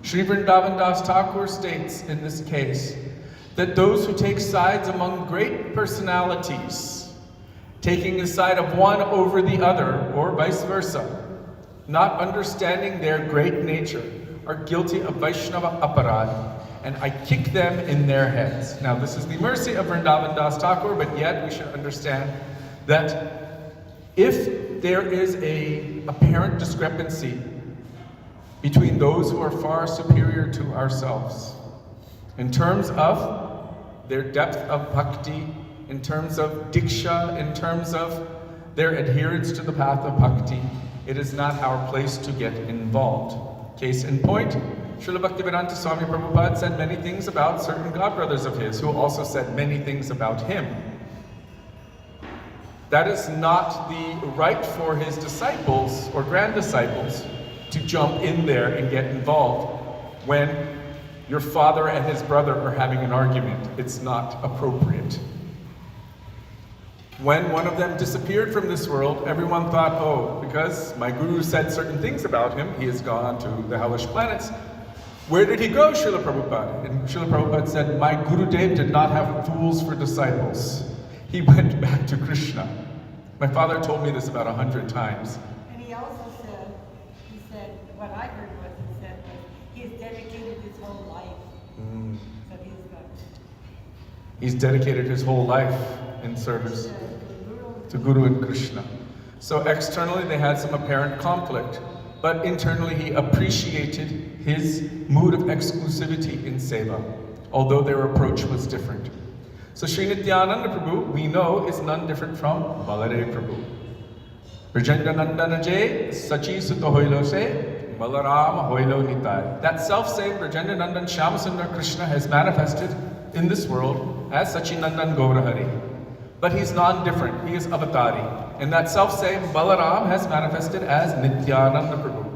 Sri Vrindavan Das Thakur states in this case that those who take sides among great personalities, taking the side of one over the other, or vice versa, not understanding their great nature, are guilty of Vaishnava aparad, and I kick them in their heads. Now this is the mercy of Vrindavan Das Thakur, but yet we should understand that if there is an apparent discrepancy between those who are far superior to ourselves, in terms of their depth of bhakti, in terms of diksha, in terms of their adherence to the path of bhakti, it is not our place to get involved. Case in point, Srila Bhaktivedanta Swami Prabhupada said many things about certain godbrothers of his, who also said many things about him. That is not the right for his disciples or grand disciples to jump in there and get involved when your father and his brother are having an argument. It's not appropriate. When one of them disappeared from this world, everyone thought, oh, because my guru said certain things about him, he has gone to the hellish planets. Where did he go, Srila Prabhupada? And Srila Prabhupada said, my Gurudev did not have fools for disciples. He went back to Krishna. My father told me this about 100 times. And he also said, what I heard was he has dedicated his whole life. So He's dedicated his whole life in service to Guru and Krishna. So externally they had some apparent conflict, but internally he appreciated his mood of exclusivity in seva, although their approach was different. So Sri Nityananda Prabhu, we know, is none different from Baladev Prabhu. Brajendra Nandana Jay, Sachi Sutta Hoilo Se, Balarama Hoilo Nitai. That self-same Brajendra Nandan Shyamasundar Krishna has manifested in this world as Sachinandan Gaurahari. But he's non-different, he is avatari. And that self-same Balaram has manifested as Nityananda Prabhu.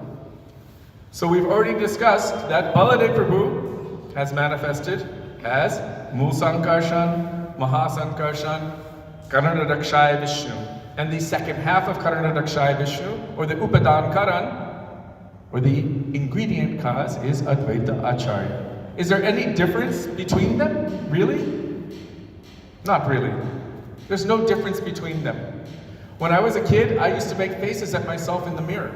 So we've already discussed that Baladev Prabhu has manifested as Mool Sankarshan, Mahasankarshan, Karanadakshaya Vishnu. And the second half of Karanadakshaya Vishnu, or the Upadan Karan, where the ingredient cause is Advaita Acharya. Is there any difference between them? Really? Not really. There's no difference between them. When I was a kid, I used to make faces at myself in the mirror.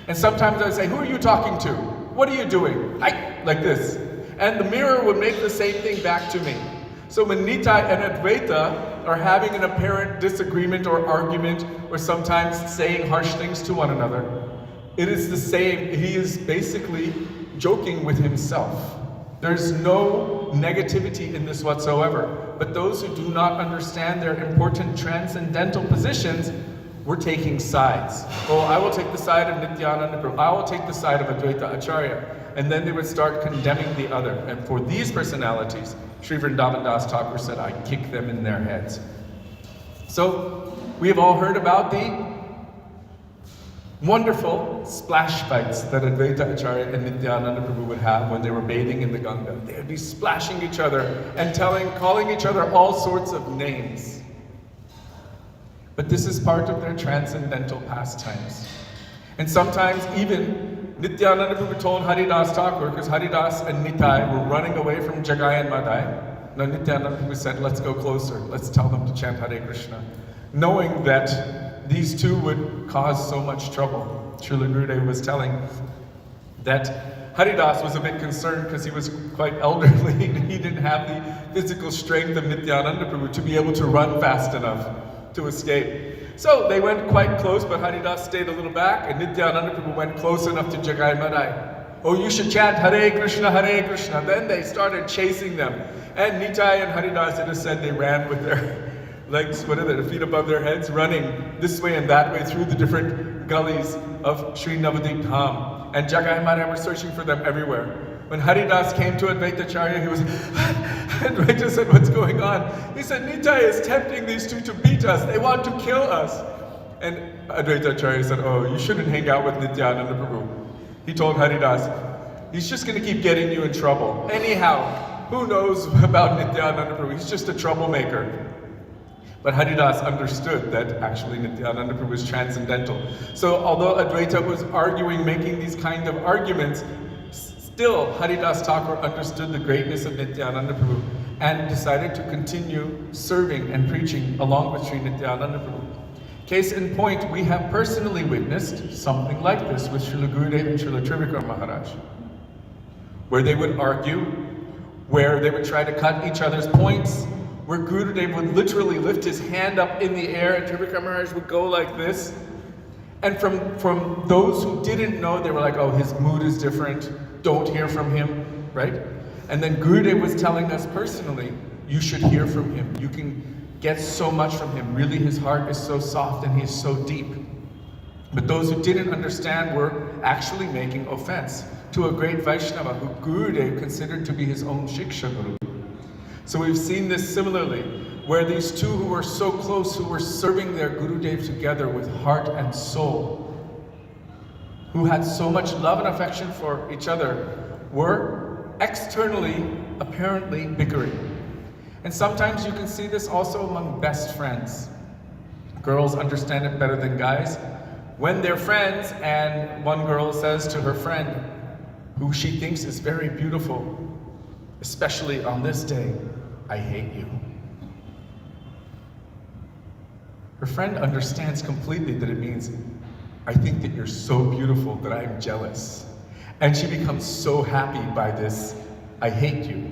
And sometimes I would say, who are you talking to? What are you doing? Like this. And the mirror would make the same thing back to me. So when Nitai and Advaita are having an apparent disagreement or argument, or sometimes saying harsh things to one another, it is the same. He is basically joking with himself. There's no negativity in this whatsoever. But those who do not understand their important transcendental positions, we're taking sides. Oh, I will take the side of Nityananda Prabhu. I will take the side of Advaita Acharya. And then they would start condemning the other. And for these personalities, Sri Vrindavan Das Thakur said, I kick them in their heads. So, we have all heard about the wonderful splash fights that Advaita Acharya and Nityananda Prabhu would have when they were bathing in the Ganga. They would be splashing each other and calling each other all sorts of names. But this is part of their transcendental pastimes. And sometimes even Nityananda Prabhu told Haridas Thakur, because Haridas and Nitai were running away from Jagai and Madai. Now Nityananda Prabhu said, let's go closer. Let's tell them to chant Hare Krishna. Knowing that these two would cause so much trouble. Srila Gurudev was telling that Haridas was a bit concerned because he was quite elderly and he didn't have the physical strength of Nityananda Prabhu to be able to run fast enough to escape. So they went quite close, but Haridas stayed a little back, and Nityananda Prabhu went close enough to Jagai Madai. Oh, you should chant Hare Krishna, Hare Krishna. Then they started chasing them. And Nitai and Haridas, it is said, they ran with their legs, their feet above their heads, running this way and that way through the different gullies of Sri Navadip Dham. And Jagai Madai were searching for them everywhere. When Haridas came to Advaita Acharya, he was, and Advaita said, what's going on? He said, Nitai is tempting these two to beat us. They want to kill us. And Advaita Acharya said, oh, you shouldn't hang out with Nityananda Prabhu. He told Haridas, he's just going to keep getting you in trouble. Anyhow, who knows about Nityananda Prabhu? He's just a troublemaker. But Haridas understood that actually Nityananda Prabhu was transcendental. So although Advaita was arguing, making these kind of arguments, still, Haridas Thakur understood the greatness of Nityananda Prabhu and decided to continue serving and preaching along with Sri Nityananda Prabhu. Case in point, we have personally witnessed something like this with Srila Gurudev and Srila Trivikram Maharaj, where they would argue, where they would try to cut each other's points, where Gurudev would literally lift his hand up in the air and Trivikram Maharaj would go like this. And from those who didn't know, they were like, oh, his mood is different. Don't hear from him, right? And then Gurudev was telling us personally, you should hear from him. You can get so much from him. Really, his heart is so soft and he's so deep. But those who didn't understand were actually making offense to a great Vaishnava who Gurudev considered to be his own Shiksha Guru. So we've seen this similarly, where these two who were so close, who were serving their Gurudev together with heart and soul, who had so much love and affection for each other, were externally, apparently bickering. And sometimes you can see this also among best friends. Girls understand it better than guys. When they're friends and one girl says to her friend, who she thinks is very beautiful, especially on this day, I hate you. Her friend understands completely that it means, I think that you're so beautiful that I'm jealous. And she becomes so happy by this, I hate you.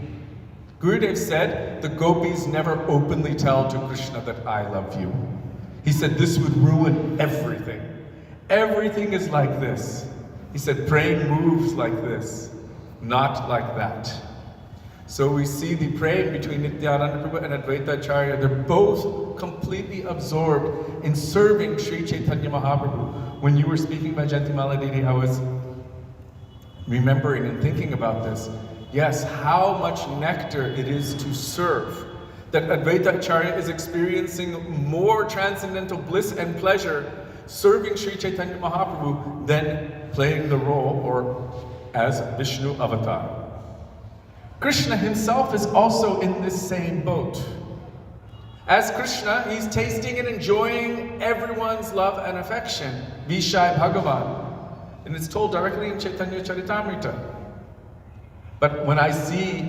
Gurudev said, the gopis never openly tell to Krishna that I love you. He said, this would ruin everything. Everything is like this. He said, praying moves like this, not like that. So we see the praying between Nityananda Prabhu and Advaita Acharya. They're both completely absorbed in serving Sri Chaitanya Mahaprabhu. When you were speaking about Jayanti Maladini, I was remembering and thinking about this. Yes, how much nectar it is to serve. That Advaita Acharya is experiencing more transcendental bliss and pleasure serving Sri Chaitanya Mahaprabhu than playing the role or as Vishnu Avatar. Krishna himself is also in this same boat. As Krishna, he's tasting and enjoying everyone's love and affection. Vishai Bhagavan. And it's told directly in Chaitanya Charitamrita. But when I see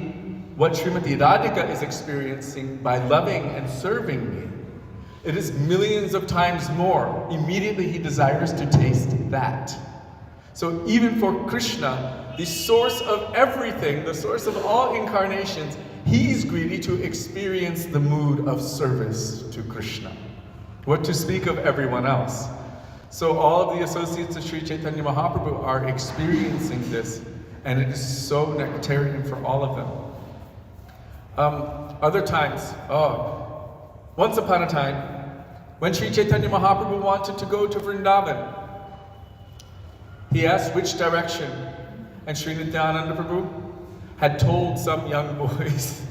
what Srimati Radhika is experiencing by loving and serving me, it is millions of times more. Immediately he desires to taste that. So even for Krishna, the source of everything, the source of all incarnations, he's greedy to experience the mood of service to Krishna. What to speak of everyone else? So all of the associates of Sri Chaitanya Mahaprabhu are experiencing this, and it is so nectarian for all of them. Other times, once upon a time, when Sri Chaitanya Mahaprabhu wanted to go to Vrindavan, he asked which direction, and Sri Nityananda Prabhu had told some young boys,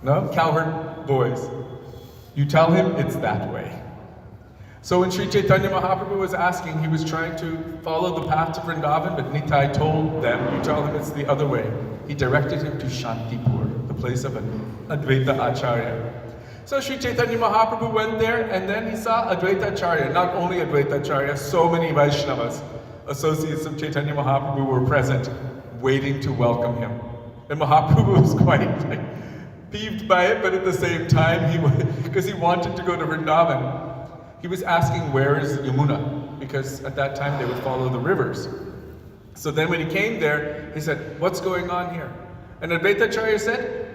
cowherd boys, you tell him it's that way. So when Sri Chaitanya Mahaprabhu was asking, he was trying to follow the path to Vrindavan, but Nitai told them, you tell him it's the other way. He directed him to Shantipur, the place of an Advaita Acharya. So Sri Chaitanya Mahaprabhu went there, and then he saw Advaita Acharya. Not only Advaita Acharya, so many Vaishnavas, associates of Chaitanya Mahaprabhu, were present, waiting to welcome him. And Mahaprabhu was quite peeved by it, but at the same time, because he wanted to go to Vrindavan, he was asking, where is Yamuna? Because at that time they would follow the rivers. So then when he came there, he said, what's going on here? And Advaita Acharya said,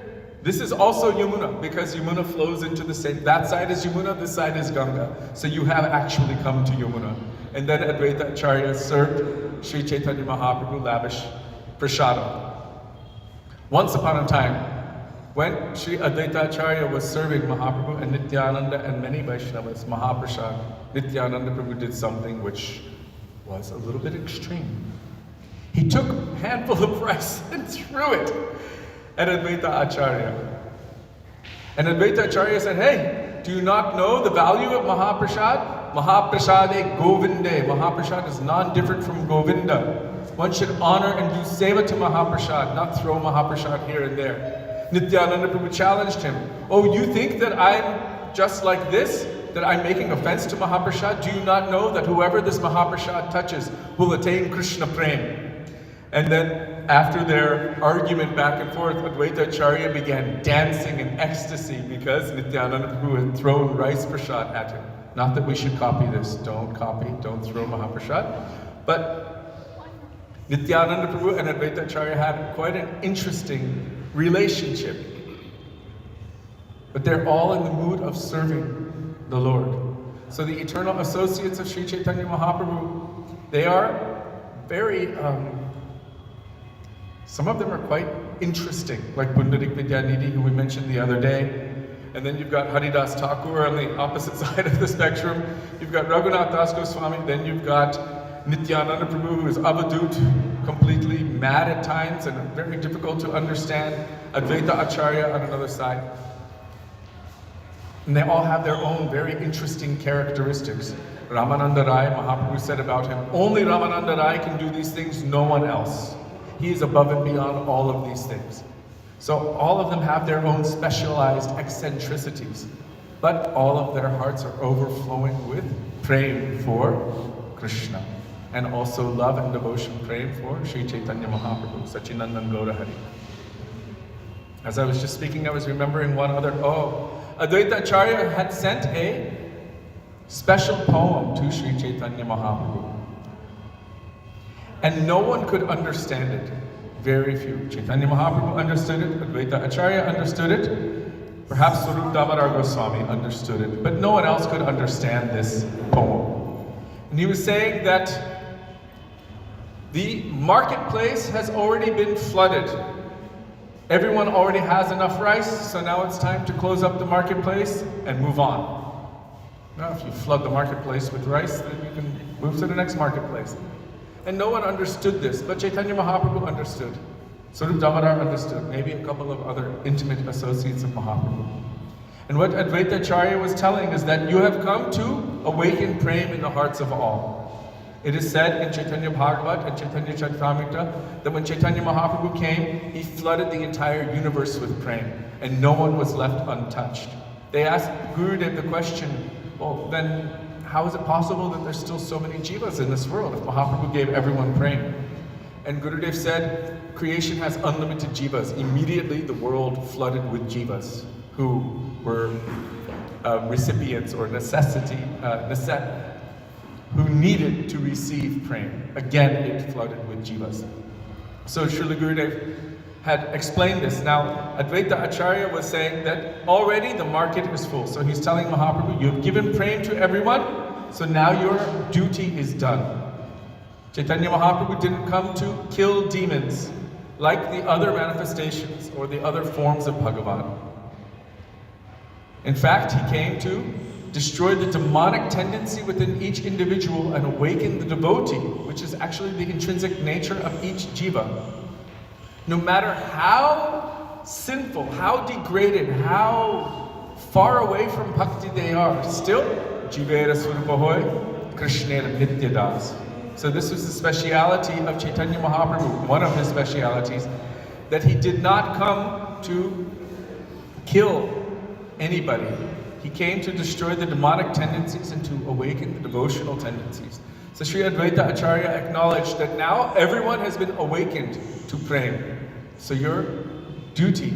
this is also Yamuna, because Yamuna flows into the same, that side is Yamuna, this side is Ganga. So you have actually come to Yamuna. And then Advaita Acharya served Sri Chaitanya Mahaprabhu lavish prasadam. Once upon a time, when Sri Advaita Acharya was serving Mahaprabhu and Nityananda and many Vaishnavas Mahaprasad, Nityananda Prabhu did something which was a little bit extreme. He took a handful of rice and threw it at Advaita Acharya. And Advaita Acharya said, hey, do you not know the value of Mahaprasad? Mahaprasade Govinde. Mahaprasad is non-different from Govinda. One should honor and do seva to Mahaprasad, not throw Mahaprasad here and there. Nityananda Prabhu challenged him. Oh, you think that I'm just like this? That I'm making offense to Mahaprasad? Do you not know that whoever this Mahaprasad touches will attain Krishna Prem? And then after their argument back and forth, Advaita Acharya began dancing in ecstasy because Nityananda Prabhu had thrown rice prasad at him. Not that we should copy this. Don't copy, don't throw Mahaprasad. But Nityananda Prabhu and Advaita Acharya had quite an interesting relationship. But they're all in the mood of serving the Lord. So the eternal associates of Sri Chaitanya Mahaprabhu, they are very, some of them are quite interesting, like Pundarik Vidyanidhi, who we mentioned the other day. And then you've got Haridas Thakur on the opposite side of the spectrum. You've got Raghunath Das Goswami, then you've got Nityananda Prabhu, who is avadut, completely mad at times and very difficult to understand. Advaita Acharya on another side. And they all have their own very interesting characteristics. Ramananda Rai, Mahaprabhu said about him, only Ramananda Rai can do these things, no one else. He is above and beyond all of these things. So all of them have their own specialized eccentricities, but all of their hearts are overflowing with prem for Krishna, and also love and devotion prem for Sri Chaitanya Mahaprabhu, Sachinandan Gaura Hari. As I was just speaking, I was remembering one other, Advaita Acharya had sent a special poem to Sri Chaitanya Mahaprabhu. And no one could understand it. Very few. Chaitanya Mahaprabhu understood it, Advaita Acharya understood it, perhaps Swarup Damodar Goswami understood it, but no one else could understand this poem. And he was saying that the marketplace has already been flooded. Everyone already has enough rice, so now it's time to close up the marketplace and move on. Now, if you flood the marketplace with rice, then you can move to the next marketplace. And no one understood this, but Chaitanya Mahaprabhu understood. Swarup Damodar understood, maybe a couple of other intimate associates of Mahaprabhu. And what Advaita Acharya was telling is that you have come to awaken prem in the hearts of all. It is said in Chaitanya Bhagavat and Chaitanya Charitamrita that when Chaitanya Mahaprabhu came, he flooded the entire universe with prem, and no one was left untouched. They asked Gurudev the question, well then, how is it possible that there's still so many jivas in this world if Mahaprabhu gave everyone prema? And Gurudev said, creation has unlimited jivas. Immediately the world flooded with jivas who were recipients or who needed to receive prema. Again, it flooded with jivas. So Srila Gurudev had explained this. Now, Advaita Acharya was saying that already the market is full. So he's telling Mahaprabhu, you've given prema to everyone, so now your duty is done. Chaitanya Mahaprabhu didn't come to kill demons like the other manifestations or the other forms of Bhagavan. In fact, he came to destroy the demonic tendency within each individual and awaken the devotee, which is actually the intrinsic nature of each jiva. No matter how sinful, how degraded, how far away from bhakti they are, still, jivera swarupahoy, krishnera nityadas. So this was the speciality of Chaitanya Mahaprabhu, one of his specialities, that he did not come to kill anybody. He came to destroy the demonic tendencies and to awaken the devotional tendencies. So Sri Advaita Acharya acknowledged that now everyone has been awakened to prema. So your duty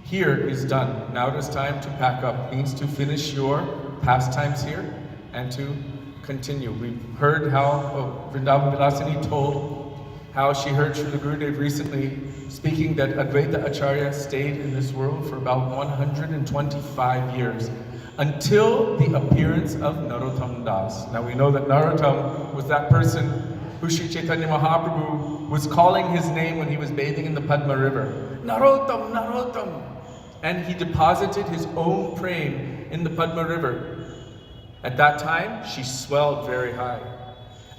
here is done. Now it is time to pack up. It means to finish your pastimes here and to continue. We've heard how Vrindavan Vilasini told how she heard Srila Gurudev recently speaking that Advaita Acharya stayed in this world for about 125 years until the appearance of Narottam Das. Now we know that Narottam was that person who Sri Chaitanya Mahaprabhu was calling his name when he was bathing in the Padma River. Narottam, Narottam! And he deposited his own prema in the Padma River. At that time, she swelled very high.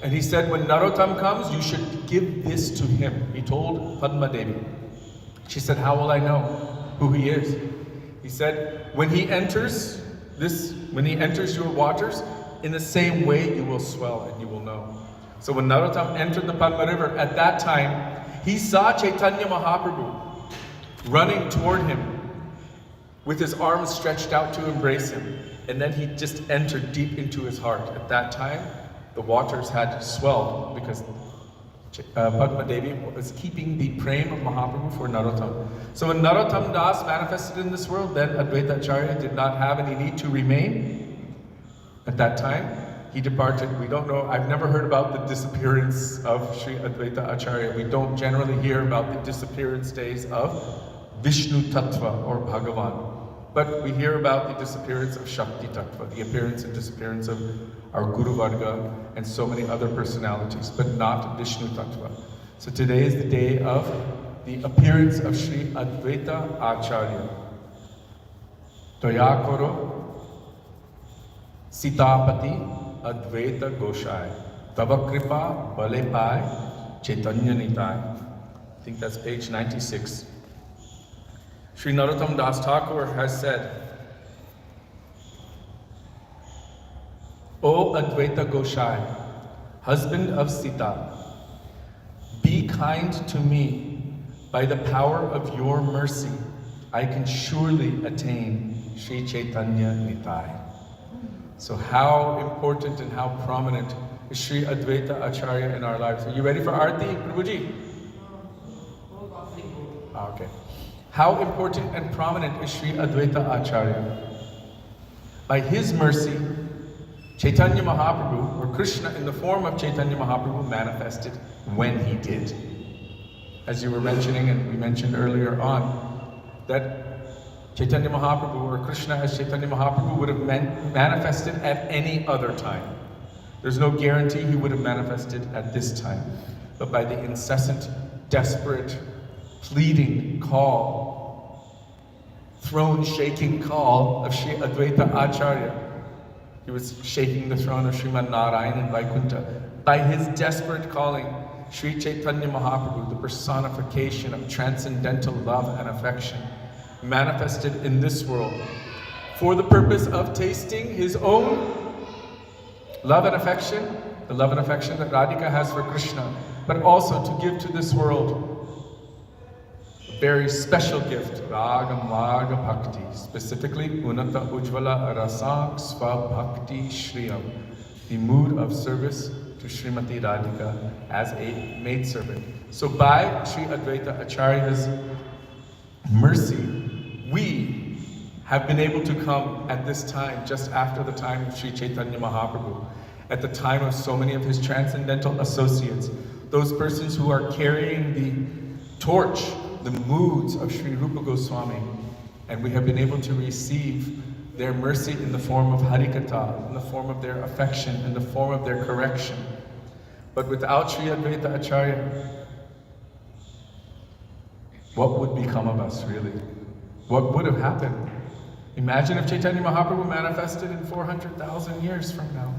And he said, when Narottam comes, you should give this to him. He told Padma Devi. She said, how will I know who he is? He said, when he enters your waters, in the same way you will swell and you will know. So when Narottam entered the Padma River, at that time, he saw Chaitanya Mahaprabhu running toward him with his arms stretched out to embrace him. And then he just entered deep into his heart. At that time, the waters had swelled because Padma Devi was keeping the prema of Mahaprabhu for Narottam. So when Narottam Das manifested in this world, then Advaita Acharya did not have any need to remain. At that time, he departed. We don't know, I've never heard about the disappearance of Sri Advaita Acharya. We don't generally hear about the disappearance days of Vishnu Tattva or Bhagavan. But we hear about the disappearance of Shakti Tattva, the appearance and disappearance of our Guru Varga and so many other personalities, but not Vishnu Tattva. So today is the day of the appearance of Sri Advaita Acharya. Toyakoro Sitapati Advaita Goshai Tava Kripa Bale Pai Chaitanya Nitai. I think that's page 96. Sri Narottam Das Thakur has said, O Advaita Goshai, husband of Sita, be kind to me. By the power of your mercy, I can surely attain Sri Chaitanya Nitai. So how important and how prominent is Sri Advaita Acharya in our lives? Are you ready for Aarti, Prabhuji? Okay. How important and prominent is Sri Advaita Acharya? By his mercy, Chaitanya Mahaprabhu, or Krishna in the form of Chaitanya Mahaprabhu, manifested when he did. As you were mentioning, and we mentioned earlier on, that Chaitanya Mahaprabhu, or Krishna as Chaitanya Mahaprabhu, would have manifested at any other time. There's no guarantee he would have manifested at this time. But by the incessant, desperate, pleading call, throne-shaking call of Sri Advaita Acharya. He was shaking the throne of Sriman Narayan in Vaikuntha. By his desperate calling, Sri Chaitanya Mahaprabhu, the personification of transcendental love and affection, manifested in this world for the purpose of tasting his own love and affection, the love and affection that Radhika has for Krishna, but also to give to this world very special gift, Raga Maga Bhakti, specifically Unata Ujvala Rasang Sva Bhakti Shriyam, the mood of service to Srimati Radhika as a maidservant. So by Sri Advaita Acharya's mercy, we have been able to come at this time, just after the time of Sri Chaitanya Mahaprabhu, at the time of so many of his transcendental associates, those persons who are carrying the torch, the moods of Sri Rupa Goswami, and we have been able to receive their mercy in the form of Harikatha, in the form of their affection, in the form of their correction. But without Sri Advaita Acharya, what would become of us, really? What would have happened? Imagine if Chaitanya Mahaprabhu manifested in 400,000 years from now.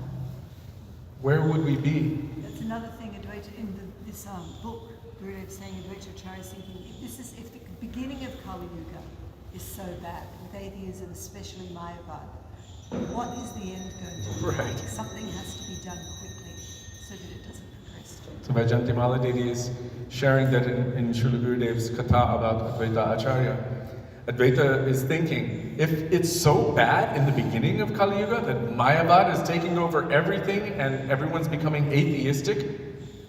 Where would we be? That's another thing Advaita, in this book, Gurudev saying Advaita Acharya is thinking, if the beginning of Kali Yuga is so bad, with atheism, especially Mayavad, what is the end going to be? Right. Something has to be done quickly so that it doesn't progress. So Vaikuntha Maladevi is sharing that in Srila Gurudev's Katha about Advaita Acharya. Advaita is thinking, if it's so bad in the beginning of Kali Yuga that Mayavad is taking over everything and everyone's becoming atheistic,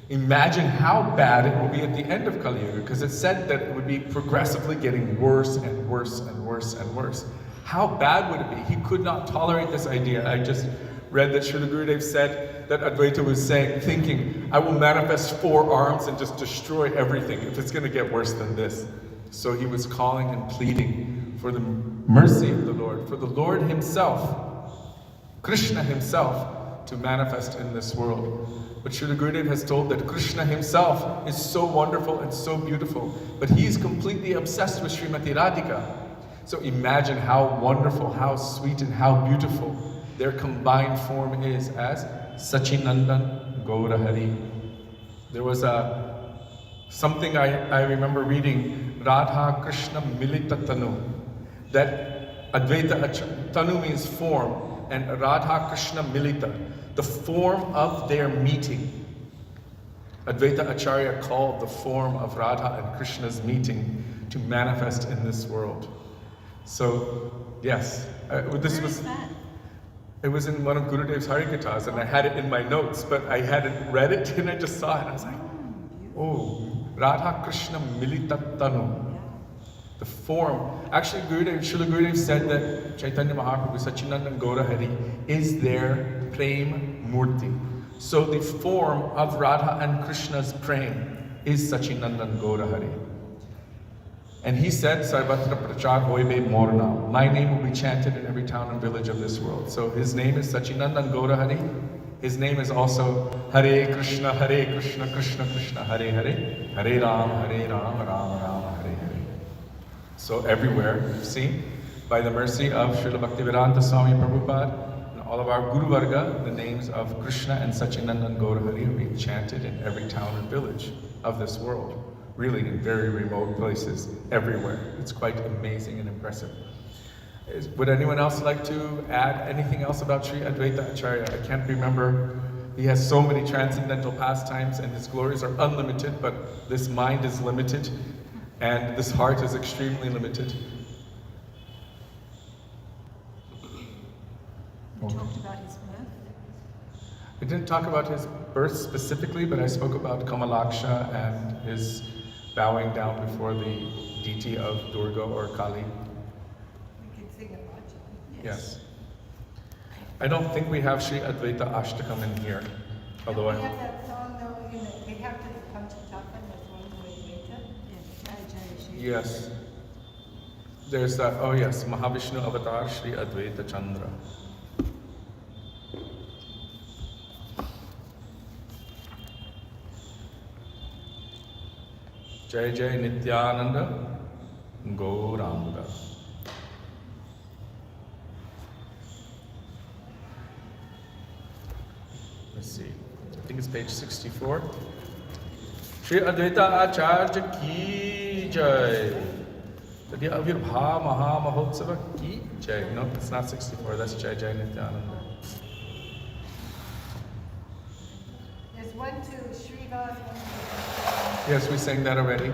imagine how bad it will be at the end of Kali Yuga, because it's said that it would be progressively getting worse and worse and worse and worse. How bad would it be? He could not tolerate this idea. I just read that Srila Gurudev said that Advaita was thinking, I will manifest 4 arms and just destroy everything if it's going to get worse than this. So he was calling and pleading for the mercy of the Lord, for the Lord himself, Krishna himself, to manifest in this world. But Srila Gurudev has told that Krishna himself is so wonderful and so beautiful, but he is completely obsessed with Srimati Radhika. So imagine how wonderful, how sweet, and how beautiful their combined form is as Sachinandan Gaura Hari. There was something I remember reading, Radha Krishna Milita Tanu, that Advaita Tanu means form, and Radha Krishna Milita, the form of their meeting. Advaita Acharya called the form of Radha and Krishna's meeting to manifest in this world. So, yes, this was. It was in one of Gurudev's Harikathas, and I had it in my notes, but I hadn't read it, and I just saw it, and I was like, oh, Radha Krishna Milita Tanu. The form. Actually, Srila Gurudev said that Chaitanya Mahaprabhu, Sachinandan Gaura Hari, is their Prem Murti. So the form of Radha and Krishna's Prem is Sachinandan Gaura Hari. And he said, Sarvatra Prachar Hoibe Morna, my name will be chanted in every town and village of this world. So his name is Sachinandan Gaura Hari. His name is also Hare Krishna, Krishna Krishna, Hare Hare, Hare Ram, Ram Ram, Hare Hare. So everywhere, you've seen, by the mercy of Srila Bhaktivedanta Swami Prabhupada and all of our Guru Varga, the names of Krishna and Sachinandan Gaura Hari are being chanted in every town and village of this world. Really in very remote places, everywhere. It's quite amazing and impressive. Would anyone else like to add anything else about Sri Advaita Acharya? I can't remember. He has so many transcendental pastimes and his glories are unlimited, but this mind is limited and this heart is extremely limited. You talked about his birth. I didn't talk about his birth specifically, but I spoke about Kamalaksha and his bowing down before the deity of Durga or Kali. We can sing about it. Yes. I don't think we have Sri Advaita Ashtakam in here, although We have that song though, they have to come to Tapan, that's one way later. Yes. There's that, oh yes, Mahavishnu Avatar Sri Advaita Chandra. Jai Jai Nityananda Gauranga. Let's see, I think it's page 64. Shri Advaita Acharya Ki Jai. The Avirbha Maha Mahotsava Ki Jai. No, it's not 64, that's Jai Jai Nityananda. There's one to Srivas, Yes, we sang that already.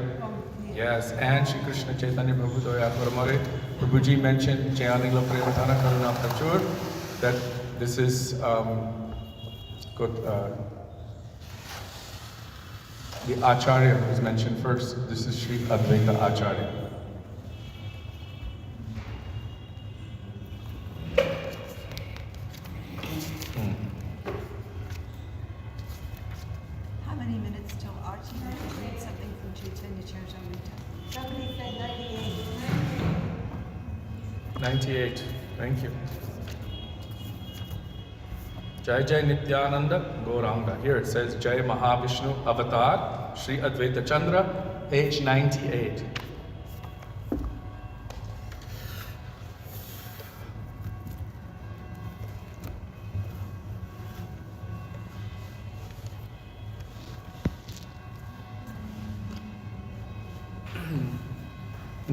Yes, and Shri Krishna Chaitanya Prabhu Doyatvaramare. Prabhuji mentioned Jayanila Prematana Karuna Prachur, that this is Good. The Acharya is mentioned first. This is Sri Advaita Acharya. How many minutes till Archie? Read something from Chaitanya Charitamrita. Somebody said 98. 98. Thank you. Jai Jai Nityananda Gauranga. Here it says Jai Mahavishnu Avatar, Sri Advaita Chandra, age 98.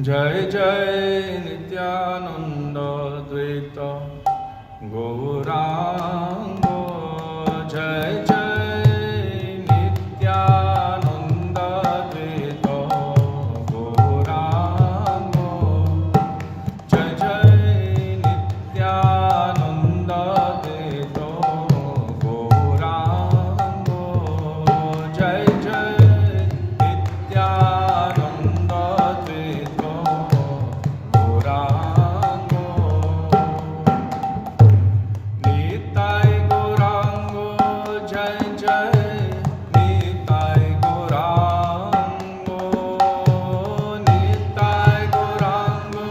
Jai Jai Nityananda Dvaita Gauranga. Jai Jai Nityananda Dvaita Gauranga. Jai Jai Nityananda Dvaita Gauranga. Jai Jai Nityananda Dvaita Gauranga. Nitai Gaurango, Jai Jai Nitai Gaurango. Nitai Gaurango,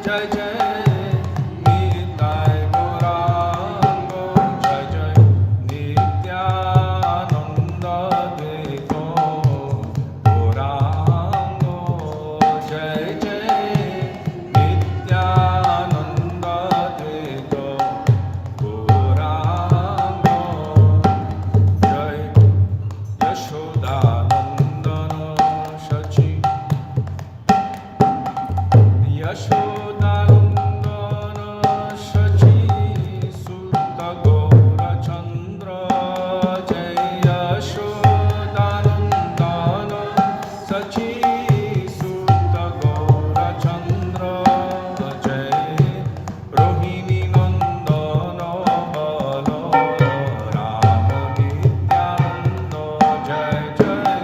Jai Jai Nitai Gaurango. Jai Jai Nityananda Dvaita Gaurango. Jai Jai Nityananda Dvaita Gauranga. Jai Yashodanandana Shachi. Yashodanandana Shachi Sutta Gaura Chandra. Jai Yashodanandana Shachi Sutta Gaura Chandra. Jai Rohini Nandana Bala Rama Nityananda. Jai Jai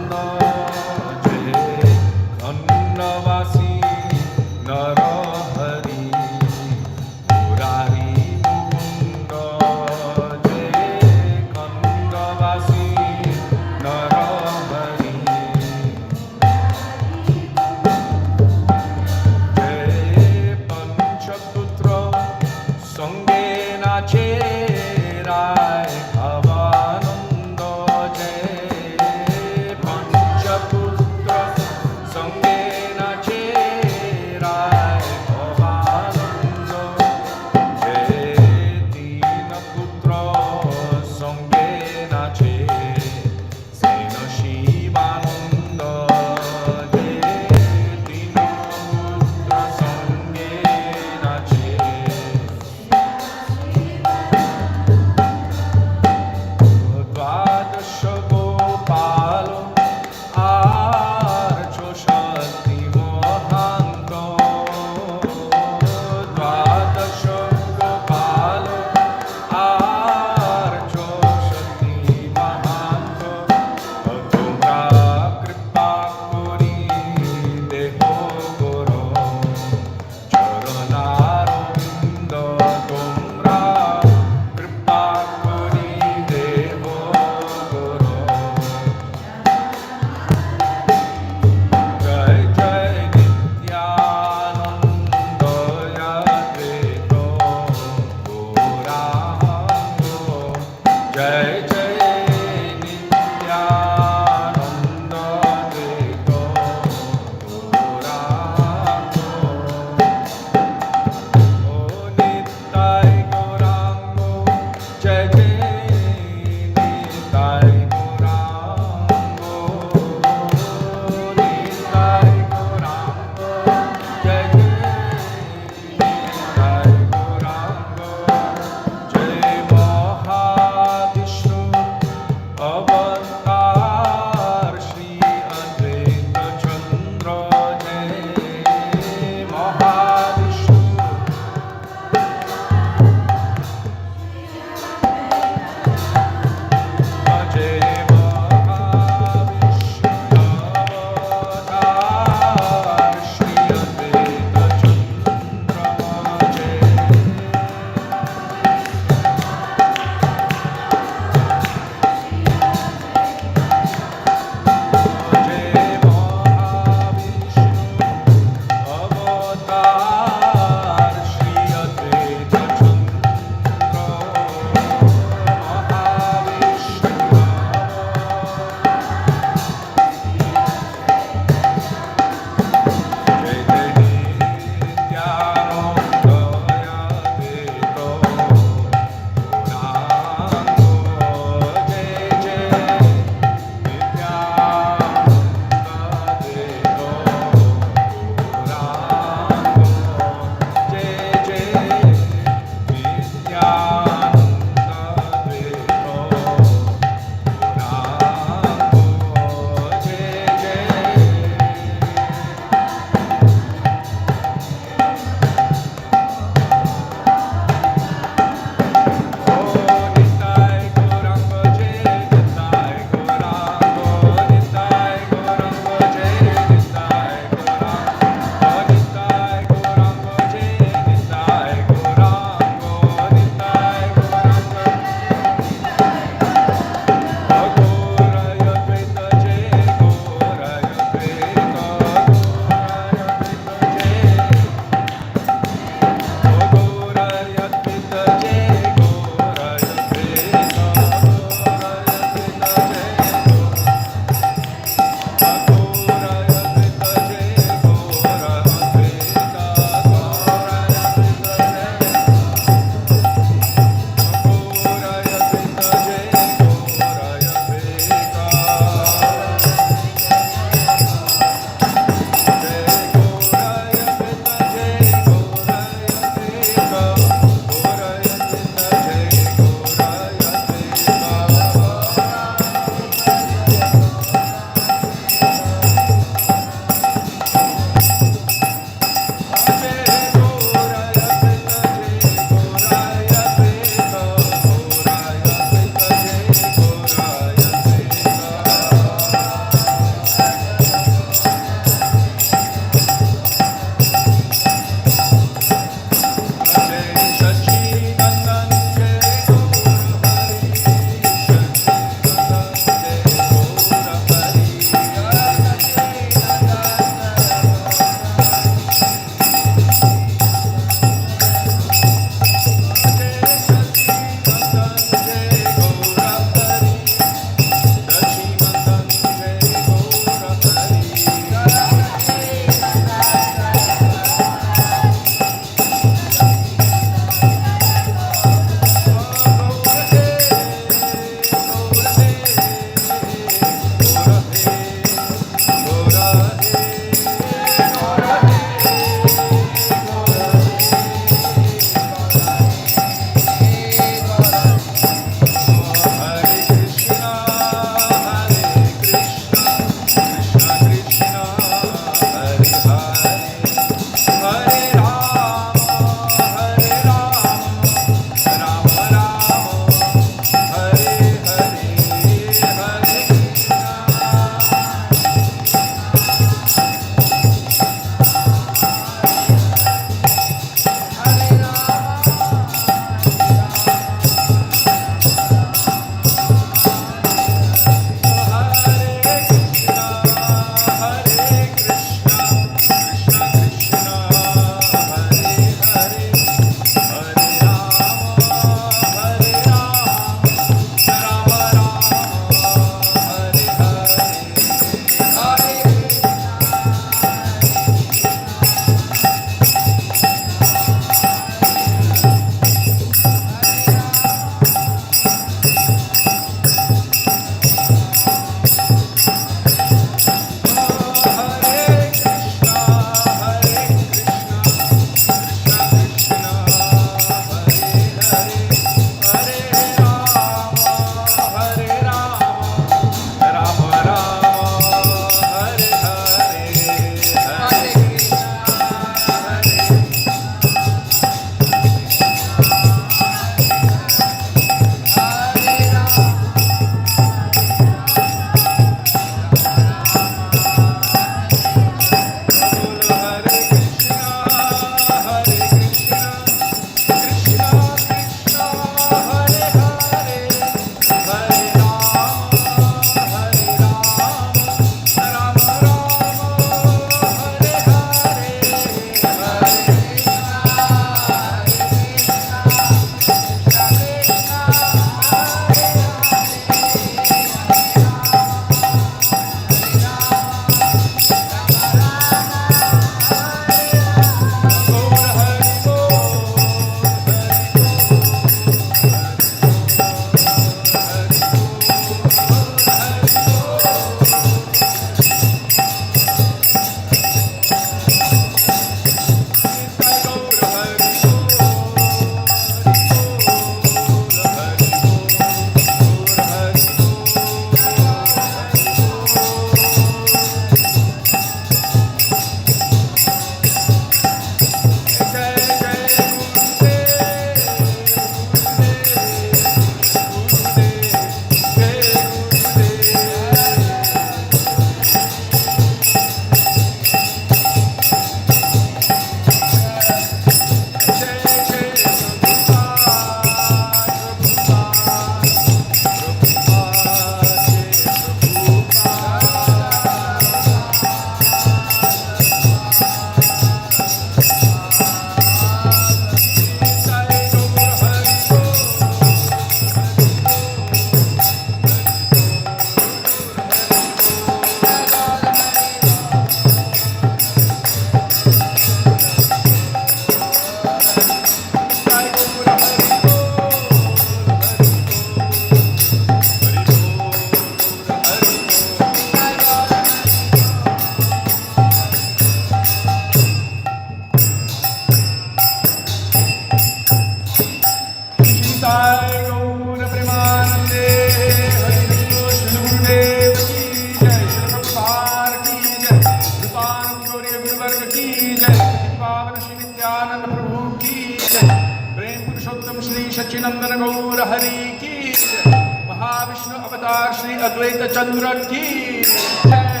सच्चिनंदन गौर हरि की जय। महाविष्णु अवतार श्री अद्वैत चंद्र की जय।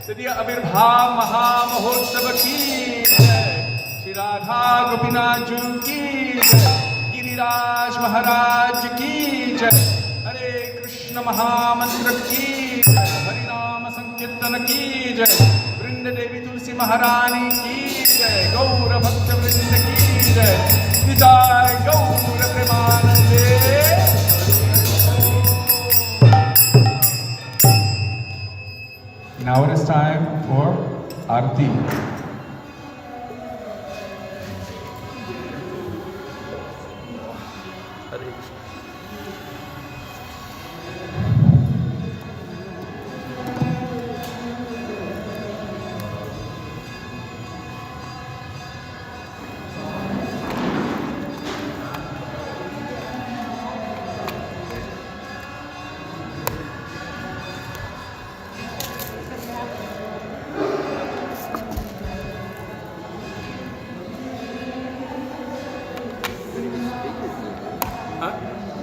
तृतीय आविर्भाव महामहोत्सव की जय। श्री राधा गोपीनाथ जी की जय। गिरिराज महाराज की जय। हरे कृष्ण महामंत्र की जय। हरिनाम संकीर्तन की जय। वृंद देवी तुलसी महारानी की जय। गौर भक्त वृंद की जय। विदाय गौर प्रेमानंदे। Now it is time for Aarti.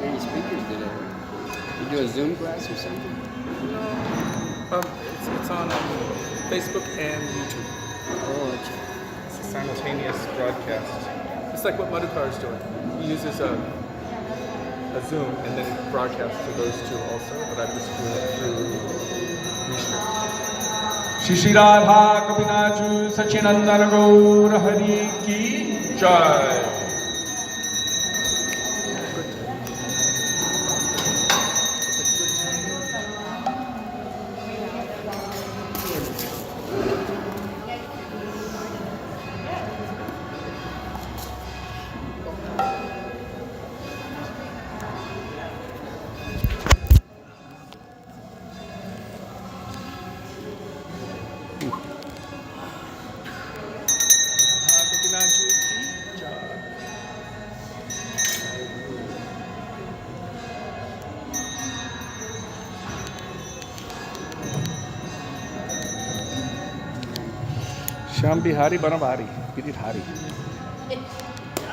Many speakers did it. You do a Zoom class or something? It's on Facebook and YouTube. Oh, okay. It's a simultaneous broadcast. It's like what Madhukar is doing. He uses a Zoom and then broadcasts to those two also, but I'm just doing it through Vishnu. Shri Radha Gopinath सच्चिनंदन गौर हरि की जय। Sham Bihari Banabari, Giridhari.